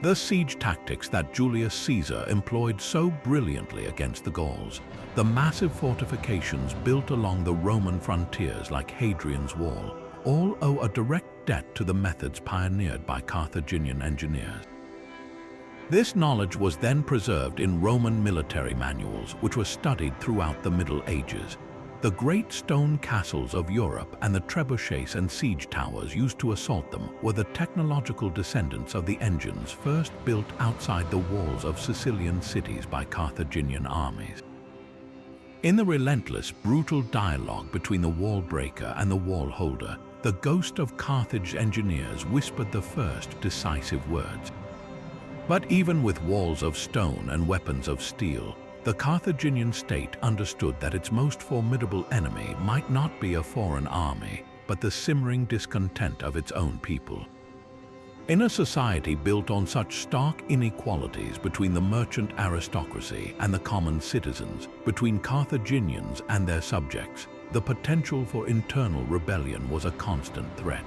The siege tactics that Julius Caesar employed so brilliantly against the Gauls, the massive fortifications built along the Roman frontiers like Hadrian's Wall, all owe a direct debt to the methods pioneered by Carthaginian engineers. This knowledge was then preserved in Roman military manuals, which were studied throughout the Middle Ages. The great stone castles of Europe and the trebuchets and siege towers used to assault them were the technological descendants of the engines first built outside the walls of Sicilian cities by Carthaginian armies. In the relentless, brutal dialogue between the wall breaker and the wall holder, the ghost of Carthage engineers whispered the first decisive words. But even with walls of stone and weapons of steel, the Carthaginian state understood that its most formidable enemy might not be a foreign army, but the simmering discontent of its own people. In a society built on such stark inequalities between the merchant aristocracy and the common citizens, between Carthaginians and their subjects, the potential for internal rebellion was a constant threat.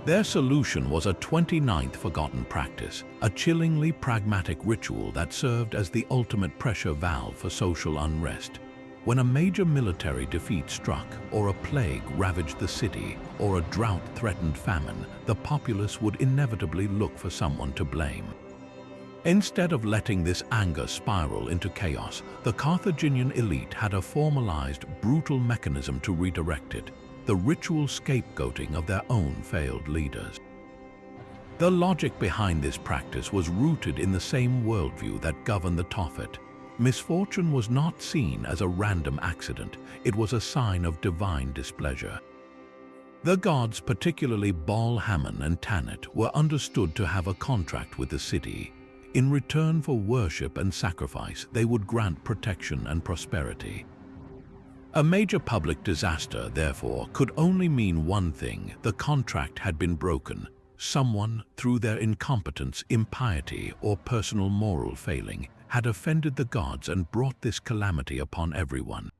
Their solution was a 29th forgotten practice, a chillingly pragmatic ritual that served as the ultimate pressure valve for social unrest. When a major military defeat struck, or a plague ravaged the city, or a drought threatened famine, the populace would inevitably look for someone to blame. Instead of letting this anger spiral into chaos, the Carthaginian elite had a formalized, brutal mechanism to redirect it: the ritual scapegoating of their own failed leaders. The logic behind this practice was rooted in the same worldview that governed the Tophet. Misfortune was not seen as a random accident, it was a sign of divine displeasure. The gods, particularly Baal, Hammon, and Tanit, were understood to have a contract with the city. In return for worship and sacrifice, they would grant protection and prosperity. A major public disaster, therefore, could only mean one thing: the contract had been broken. Someone, through their incompetence, impiety, or personal moral failing, had offended the gods and brought this calamity upon everyone.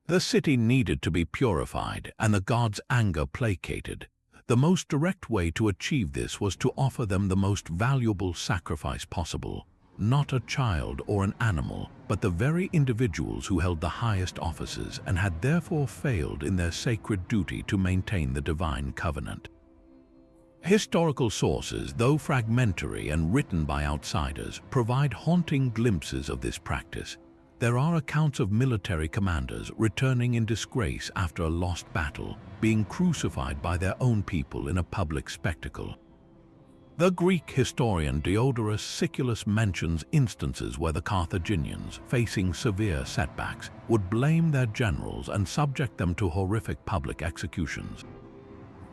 The city needed to be purified and the gods' anger placated. The most direct way to achieve this was to offer them the most valuable sacrifice possible: not a child or an animal, but the very individuals who held the highest offices and had therefore failed in their sacred duty to maintain the divine covenant. Historical sources, though fragmentary and written by outsiders, provide haunting glimpses of this practice. There are accounts of military commanders returning in disgrace after a lost battle, being crucified by their own people in a public spectacle. The Greek historian Diodorus Siculus mentions instances where the Carthaginians, facing severe setbacks, would blame their generals and subject them to horrific public executions.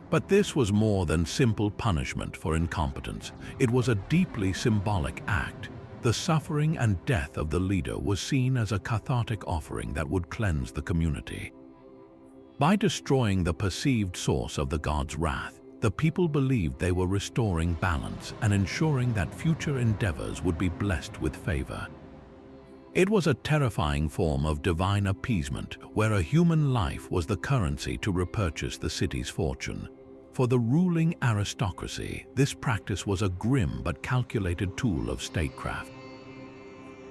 But this was more than simple punishment for incompetence. It was a deeply symbolic act. The suffering and death of the leader was seen as a cathartic offering that would cleanse the community. By destroying the perceived source of the gods' wrath, the people believed they were restoring balance and ensuring that future endeavors would be blessed with favor. It was a terrifying form of divine appeasement, where a human life was the currency to repurchase the city's fortune. For the ruling aristocracy, this practice was a grim but calculated tool of statecraft.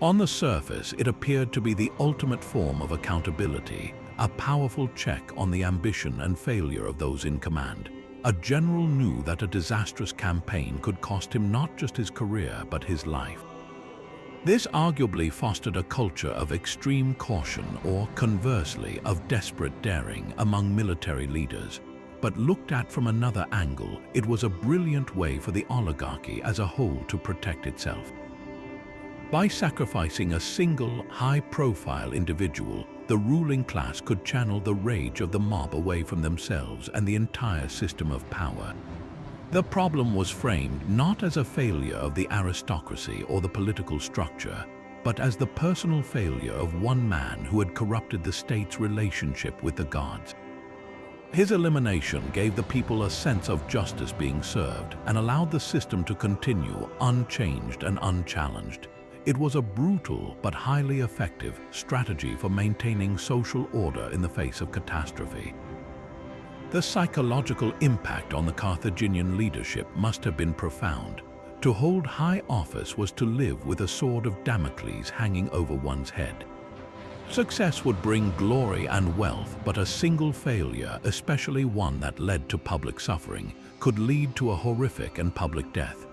On the surface, it appeared to be the ultimate form of accountability, a powerful check on the ambition and failure of those in command. A general knew that a disastrous campaign could cost him not just his career, but his life. This arguably fostered a culture of extreme caution, or conversely, of desperate daring among military leaders. But looked at from another angle, it was a brilliant way for the oligarchy as a whole to protect itself. By sacrificing a single, high-profile individual, the ruling class could channel the rage of the mob away from themselves and the entire system of power. The problem was framed not as a failure of the aristocracy or the political structure, but as the personal failure of one man who had corrupted the state's relationship with the gods. His elimination gave the people a sense of justice being served and allowed the system to continue unchanged and unchallenged. It was a brutal but highly effective strategy for maintaining social order in the face of catastrophe. The psychological impact on the Carthaginian leadership must have been profound. To hold high office was to live with a sword of Damocles hanging over one's head. Success would bring glory and wealth, but a single failure, especially one that led to public suffering, could lead to a horrific and public death.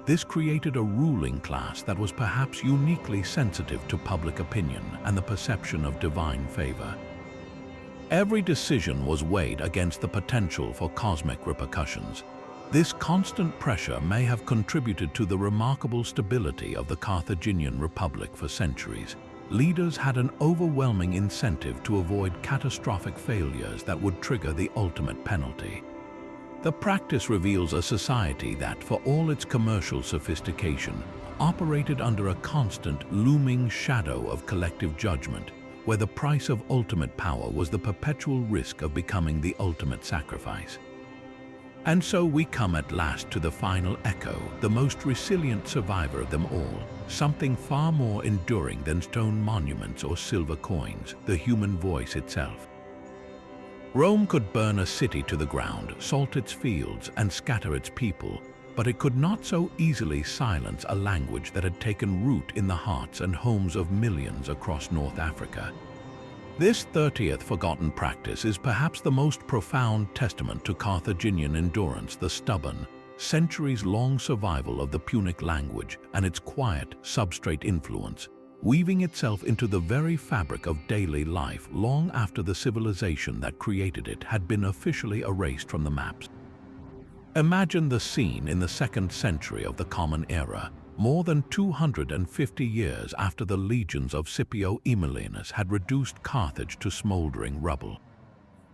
This created a ruling class that was perhaps uniquely sensitive to public opinion and the perception of divine favor. Every decision was weighed against the potential for cosmic repercussions. This constant pressure may have contributed to the remarkable stability of the Carthaginian Republic for centuries. Leaders had an overwhelming incentive to avoid catastrophic failures that would trigger the ultimate penalty. The practice reveals a society that, for all its commercial sophistication, operated under a constant, looming shadow of collective judgment, where the price of ultimate power was the perpetual risk of becoming the ultimate sacrifice. And so we come at last to the final echo, the most resilient survivor of them all, something far more enduring than stone monuments or silver coins, the human voice itself. Rome could burn a city to the ground, salt its fields, and scatter its people, but it could not so easily silence a language that had taken root in the hearts and homes of millions across North Africa. This 30th forgotten practice is perhaps the most profound testament to Carthaginian endurance, the stubborn, centuries-long survival of the Punic language and its quiet, substrate influence, weaving itself into the very fabric of daily life long after the civilization that created it had been officially erased from the maps. Imagine the scene in the 2nd century of the Common Era, more than 250 years after the legions of Scipio Aemilianus had reduced Carthage to smoldering rubble.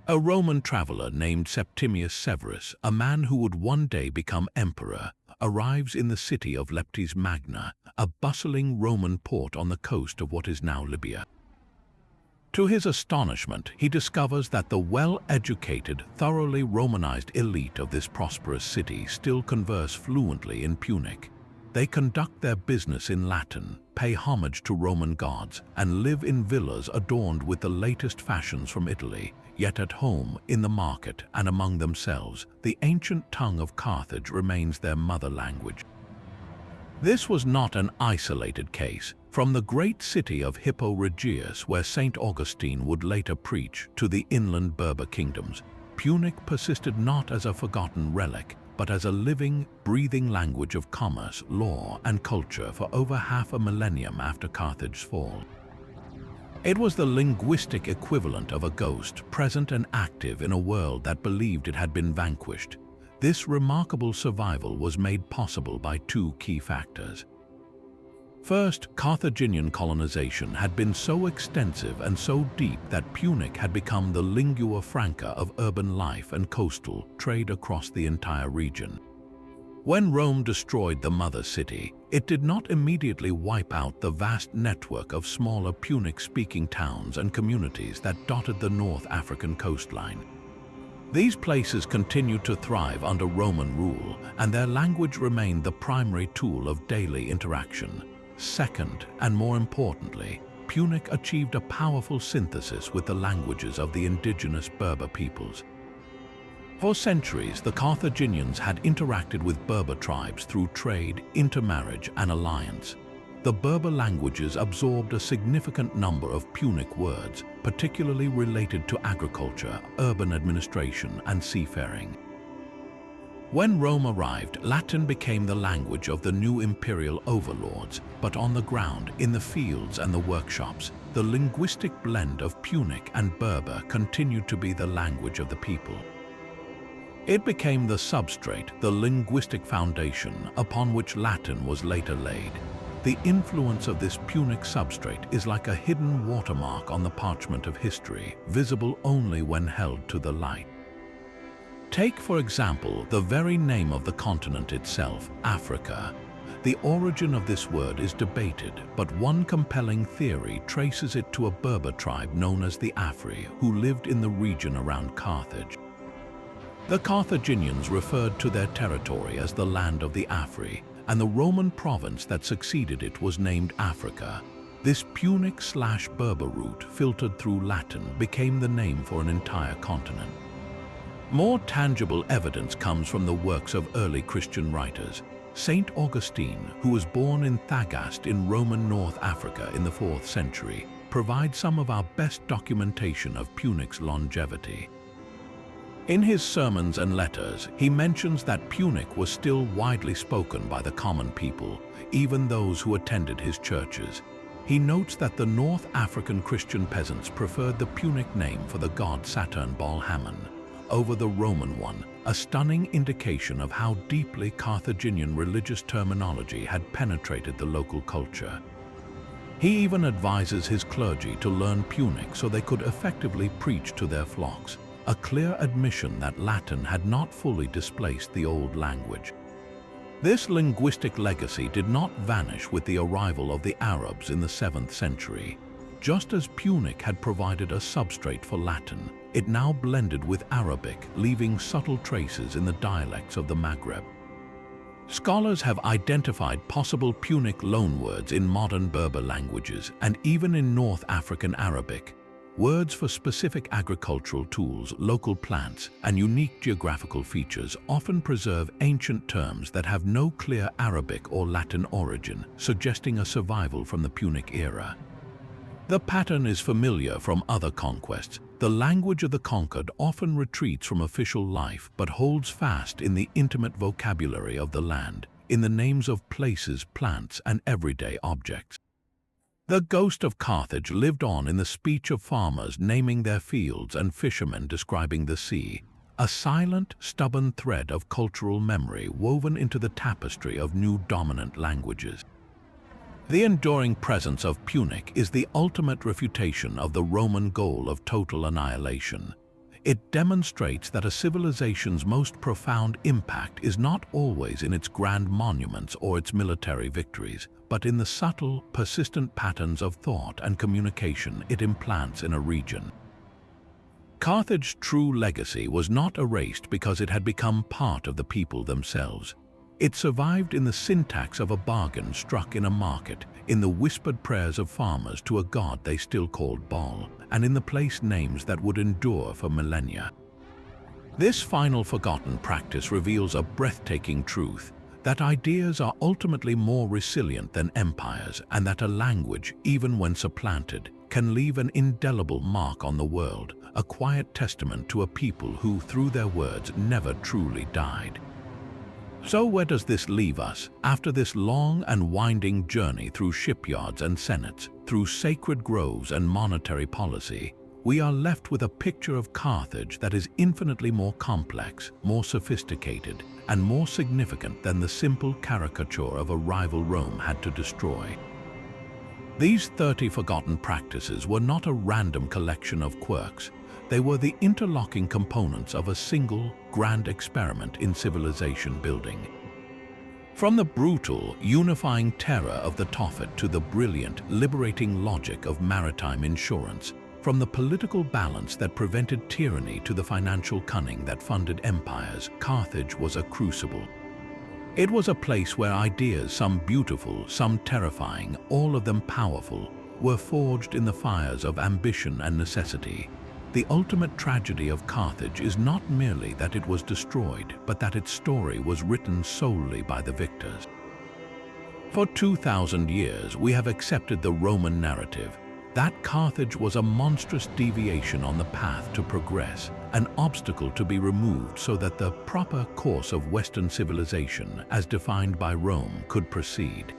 A Roman traveler named Septimius Severus, a man who would one day become emperor, arrives in the city of Leptis Magna, a bustling Roman port on the coast of what is now Libya. To his astonishment, he discovers that the well-educated, thoroughly Romanized elite of this prosperous city still converse fluently in Punic. They conduct their business in Latin, pay homage to Roman gods, and live in villas adorned with the latest fashions from Italy. Yet at home, in the market, and among themselves, the ancient tongue of Carthage remains their mother language. This was not an isolated case. From the great city of Hippo Regius, where St. Augustine would later preach, to the inland Berber kingdoms, Punic persisted not as a forgotten relic, but as a living, breathing language of commerce, law, and culture for over half a millennium after Carthage's fall. It was the linguistic equivalent of a ghost, present and active in a world that believed it had been vanquished. This remarkable survival was made possible by two key factors. First, Carthaginian colonization had been so extensive and so deep that Punic had become the lingua franca of urban life and coastal trade across the entire region. When Rome destroyed the mother city, it did not immediately wipe out the vast network of smaller Punic-speaking towns and communities that dotted the North African coastline. These places continued to thrive under Roman rule, and their language remained the primary tool of daily interaction. Second, and more importantly, Punic achieved a powerful synthesis with the languages of the indigenous Berber peoples. For centuries, the Carthaginians had interacted with Berber tribes through trade, intermarriage, and alliance. The Berber languages absorbed a significant number of Punic words, particularly related to agriculture, urban administration, and seafaring. When Rome arrived, Latin became the language of the new imperial overlords, but on the ground, in the fields and the workshops, the linguistic blend of Punic and Berber continued to be the language of the people. It became the substrate, the linguistic foundation, upon which Latin was later laid. The influence of this Punic substrate is like a hidden watermark on the parchment of history, visible only when held to the light. Take, for example, the very name of the continent itself, Africa. The origin of this word is debated, but one compelling theory traces it to a Berber tribe known as the Afri, who lived in the region around Carthage. The Carthaginians referred to their territory as the land of the Afri, and the Roman province that succeeded it was named Africa. This Punic/Berber root, filtered through Latin, became the name for an entire continent. More tangible evidence comes from the works of early Christian writers. Saint Augustine, who was born in Thagast in Roman North Africa in the 4th century, provides some of our best documentation of Punic's longevity. In his sermons and letters, he mentions that Punic was still widely spoken by the common people, even those who attended his churches. He notes that the North African Christian peasants preferred the Punic name for the god Saturn Balhaman over the Roman one, a stunning indication of how deeply Carthaginian religious terminology had penetrated the local culture. He even advises his clergy to learn Punic so they could effectively preach to their flocks, a clear admission that Latin had not fully displaced the old language. This linguistic legacy did not vanish with the arrival of the Arabs in the 7th century. Just as Punic had provided a substrate for Latin, it now blended with Arabic, leaving subtle traces in the dialects of the Maghreb. Scholars have identified possible Punic loanwords in modern Berber languages and even in North African Arabic. Words for specific agricultural tools, local plants, and unique geographical features often preserve ancient terms that have no clear Arabic or Latin origin, suggesting a survival from the Punic era. The pattern is familiar from other conquests. The language of the conquered often retreats from official life but holds fast in the intimate vocabulary of the land, in the names of places, plants, and everyday objects. The ghost of Carthage lived on in the speech of farmers naming their fields and fishermen describing the sea, a silent, stubborn thread of cultural memory woven into the tapestry of new dominant languages. The enduring presence of Punic is the ultimate refutation of the Roman goal of total annihilation. It demonstrates that a civilization's most profound impact is not always in its grand monuments or its military victories, but in the subtle, persistent patterns of thought and communication it implants in a region. Carthage's true legacy was not erased because it had become part of the people themselves. It survived in the syntax of a bargain struck in a market, in the whispered prayers of farmers to a god they still called Baal, and in the place names that would endure for millennia. This final forgotten practice reveals a breathtaking truth, that ideas are ultimately more resilient than empires, and that a language, even when supplanted, can leave an indelible mark on the world, a quiet testament to a people who, through their words, never truly died. So where does this leave us? After this long and winding journey through shipyards and senates, through sacred groves and monetary policy, we are left with a picture of Carthage that is infinitely more complex, more sophisticated, and more significant than the simple caricature of a rival Rome had to destroy. These 30 forgotten practices were not a random collection of quirks. They were the interlocking components of a single, grand experiment in civilization building. From the brutal, unifying terror of the Tophet to the brilliant, liberating logic of maritime insurance, from the political balance that prevented tyranny to the financial cunning that funded empires, Carthage was a crucible. It was a place where ideas, some beautiful, some terrifying, all of them powerful, were forged in the fires of ambition and necessity. The ultimate tragedy of Carthage is not merely that it was destroyed, but that its story was written solely by the victors. For 2,000 years, we have accepted the Roman narrative that Carthage was a monstrous deviation on the path to progress, an obstacle to be removed so that the proper course of Western civilization, as defined by Rome, could proceed.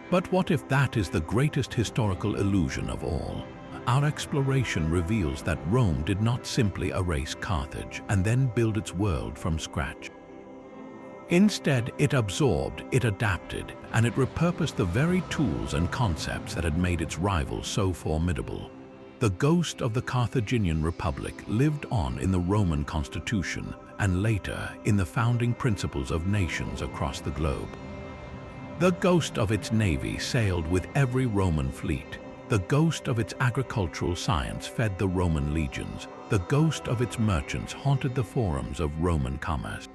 But what if that is the greatest historical illusion of all? Our exploration reveals that Rome did not simply erase Carthage and then build its world from scratch. Instead, it absorbed, it adapted, and it repurposed the very tools and concepts that had made its rival so formidable. The ghost of the Carthaginian Republic lived on in the Roman constitution and later in the founding principles of nations across the globe. The ghost of its navy sailed with every Roman fleet. The ghost of its agricultural science fed the Roman legions. The ghost of its merchants haunted the forums of Roman commerce.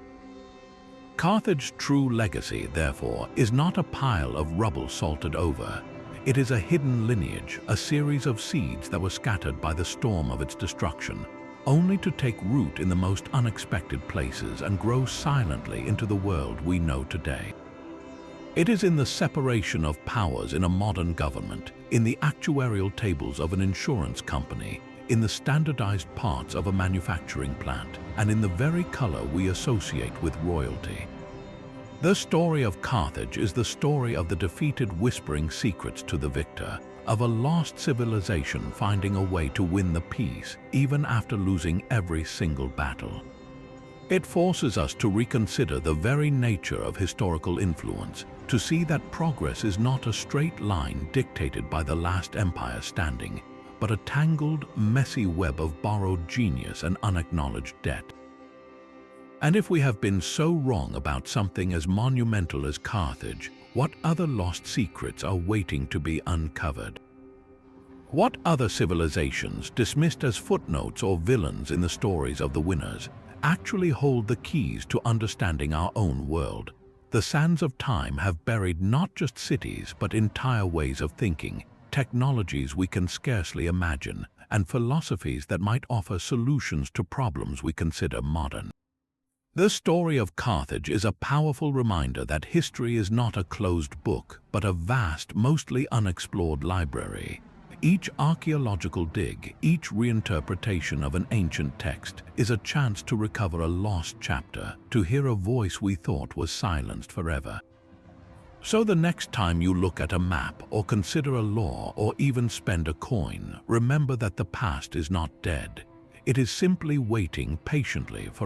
Carthage's true legacy, therefore, is not a pile of rubble salted over. It is a hidden lineage, a series of seeds that were scattered by the storm of its destruction, only to take root in the most unexpected places and grow silently into the world we know today. It is in the separation of powers in a modern government, in the actuarial tables of an insurance company, in the standardized parts of a manufacturing plant, and in the very color we associate with royalty. The story of Carthage is the story of the defeated whispering secrets to the victor, of a lost civilization finding a way to win the peace even after losing every single battle. It forces us to reconsider the very nature of historical influence, to see that progress is not a straight line dictated by the last empire standing, but a tangled, messy web of borrowed genius and unacknowledged debt. And if we have been so wrong about something as monumental as Carthage, what other lost secrets are waiting to be uncovered? What other civilizations, dismissed as footnotes or villains in the stories of the winners, actually hold the keys to understanding our own world? The sands of time have buried not just cities but entire ways of thinking, technologies we can scarcely imagine, and philosophies that might offer solutions to problems we consider modern. The story of Carthage is a powerful reminder that history is not a closed book, but a vast, mostly unexplored library. Each archaeological dig, each reinterpretation of an ancient text, is a chance to recover a lost chapter, to hear a voice we thought was silenced forever. So the next time you look at a map or consider a law or even spend a coin, remember that the past is not dead. It is simply waiting patiently for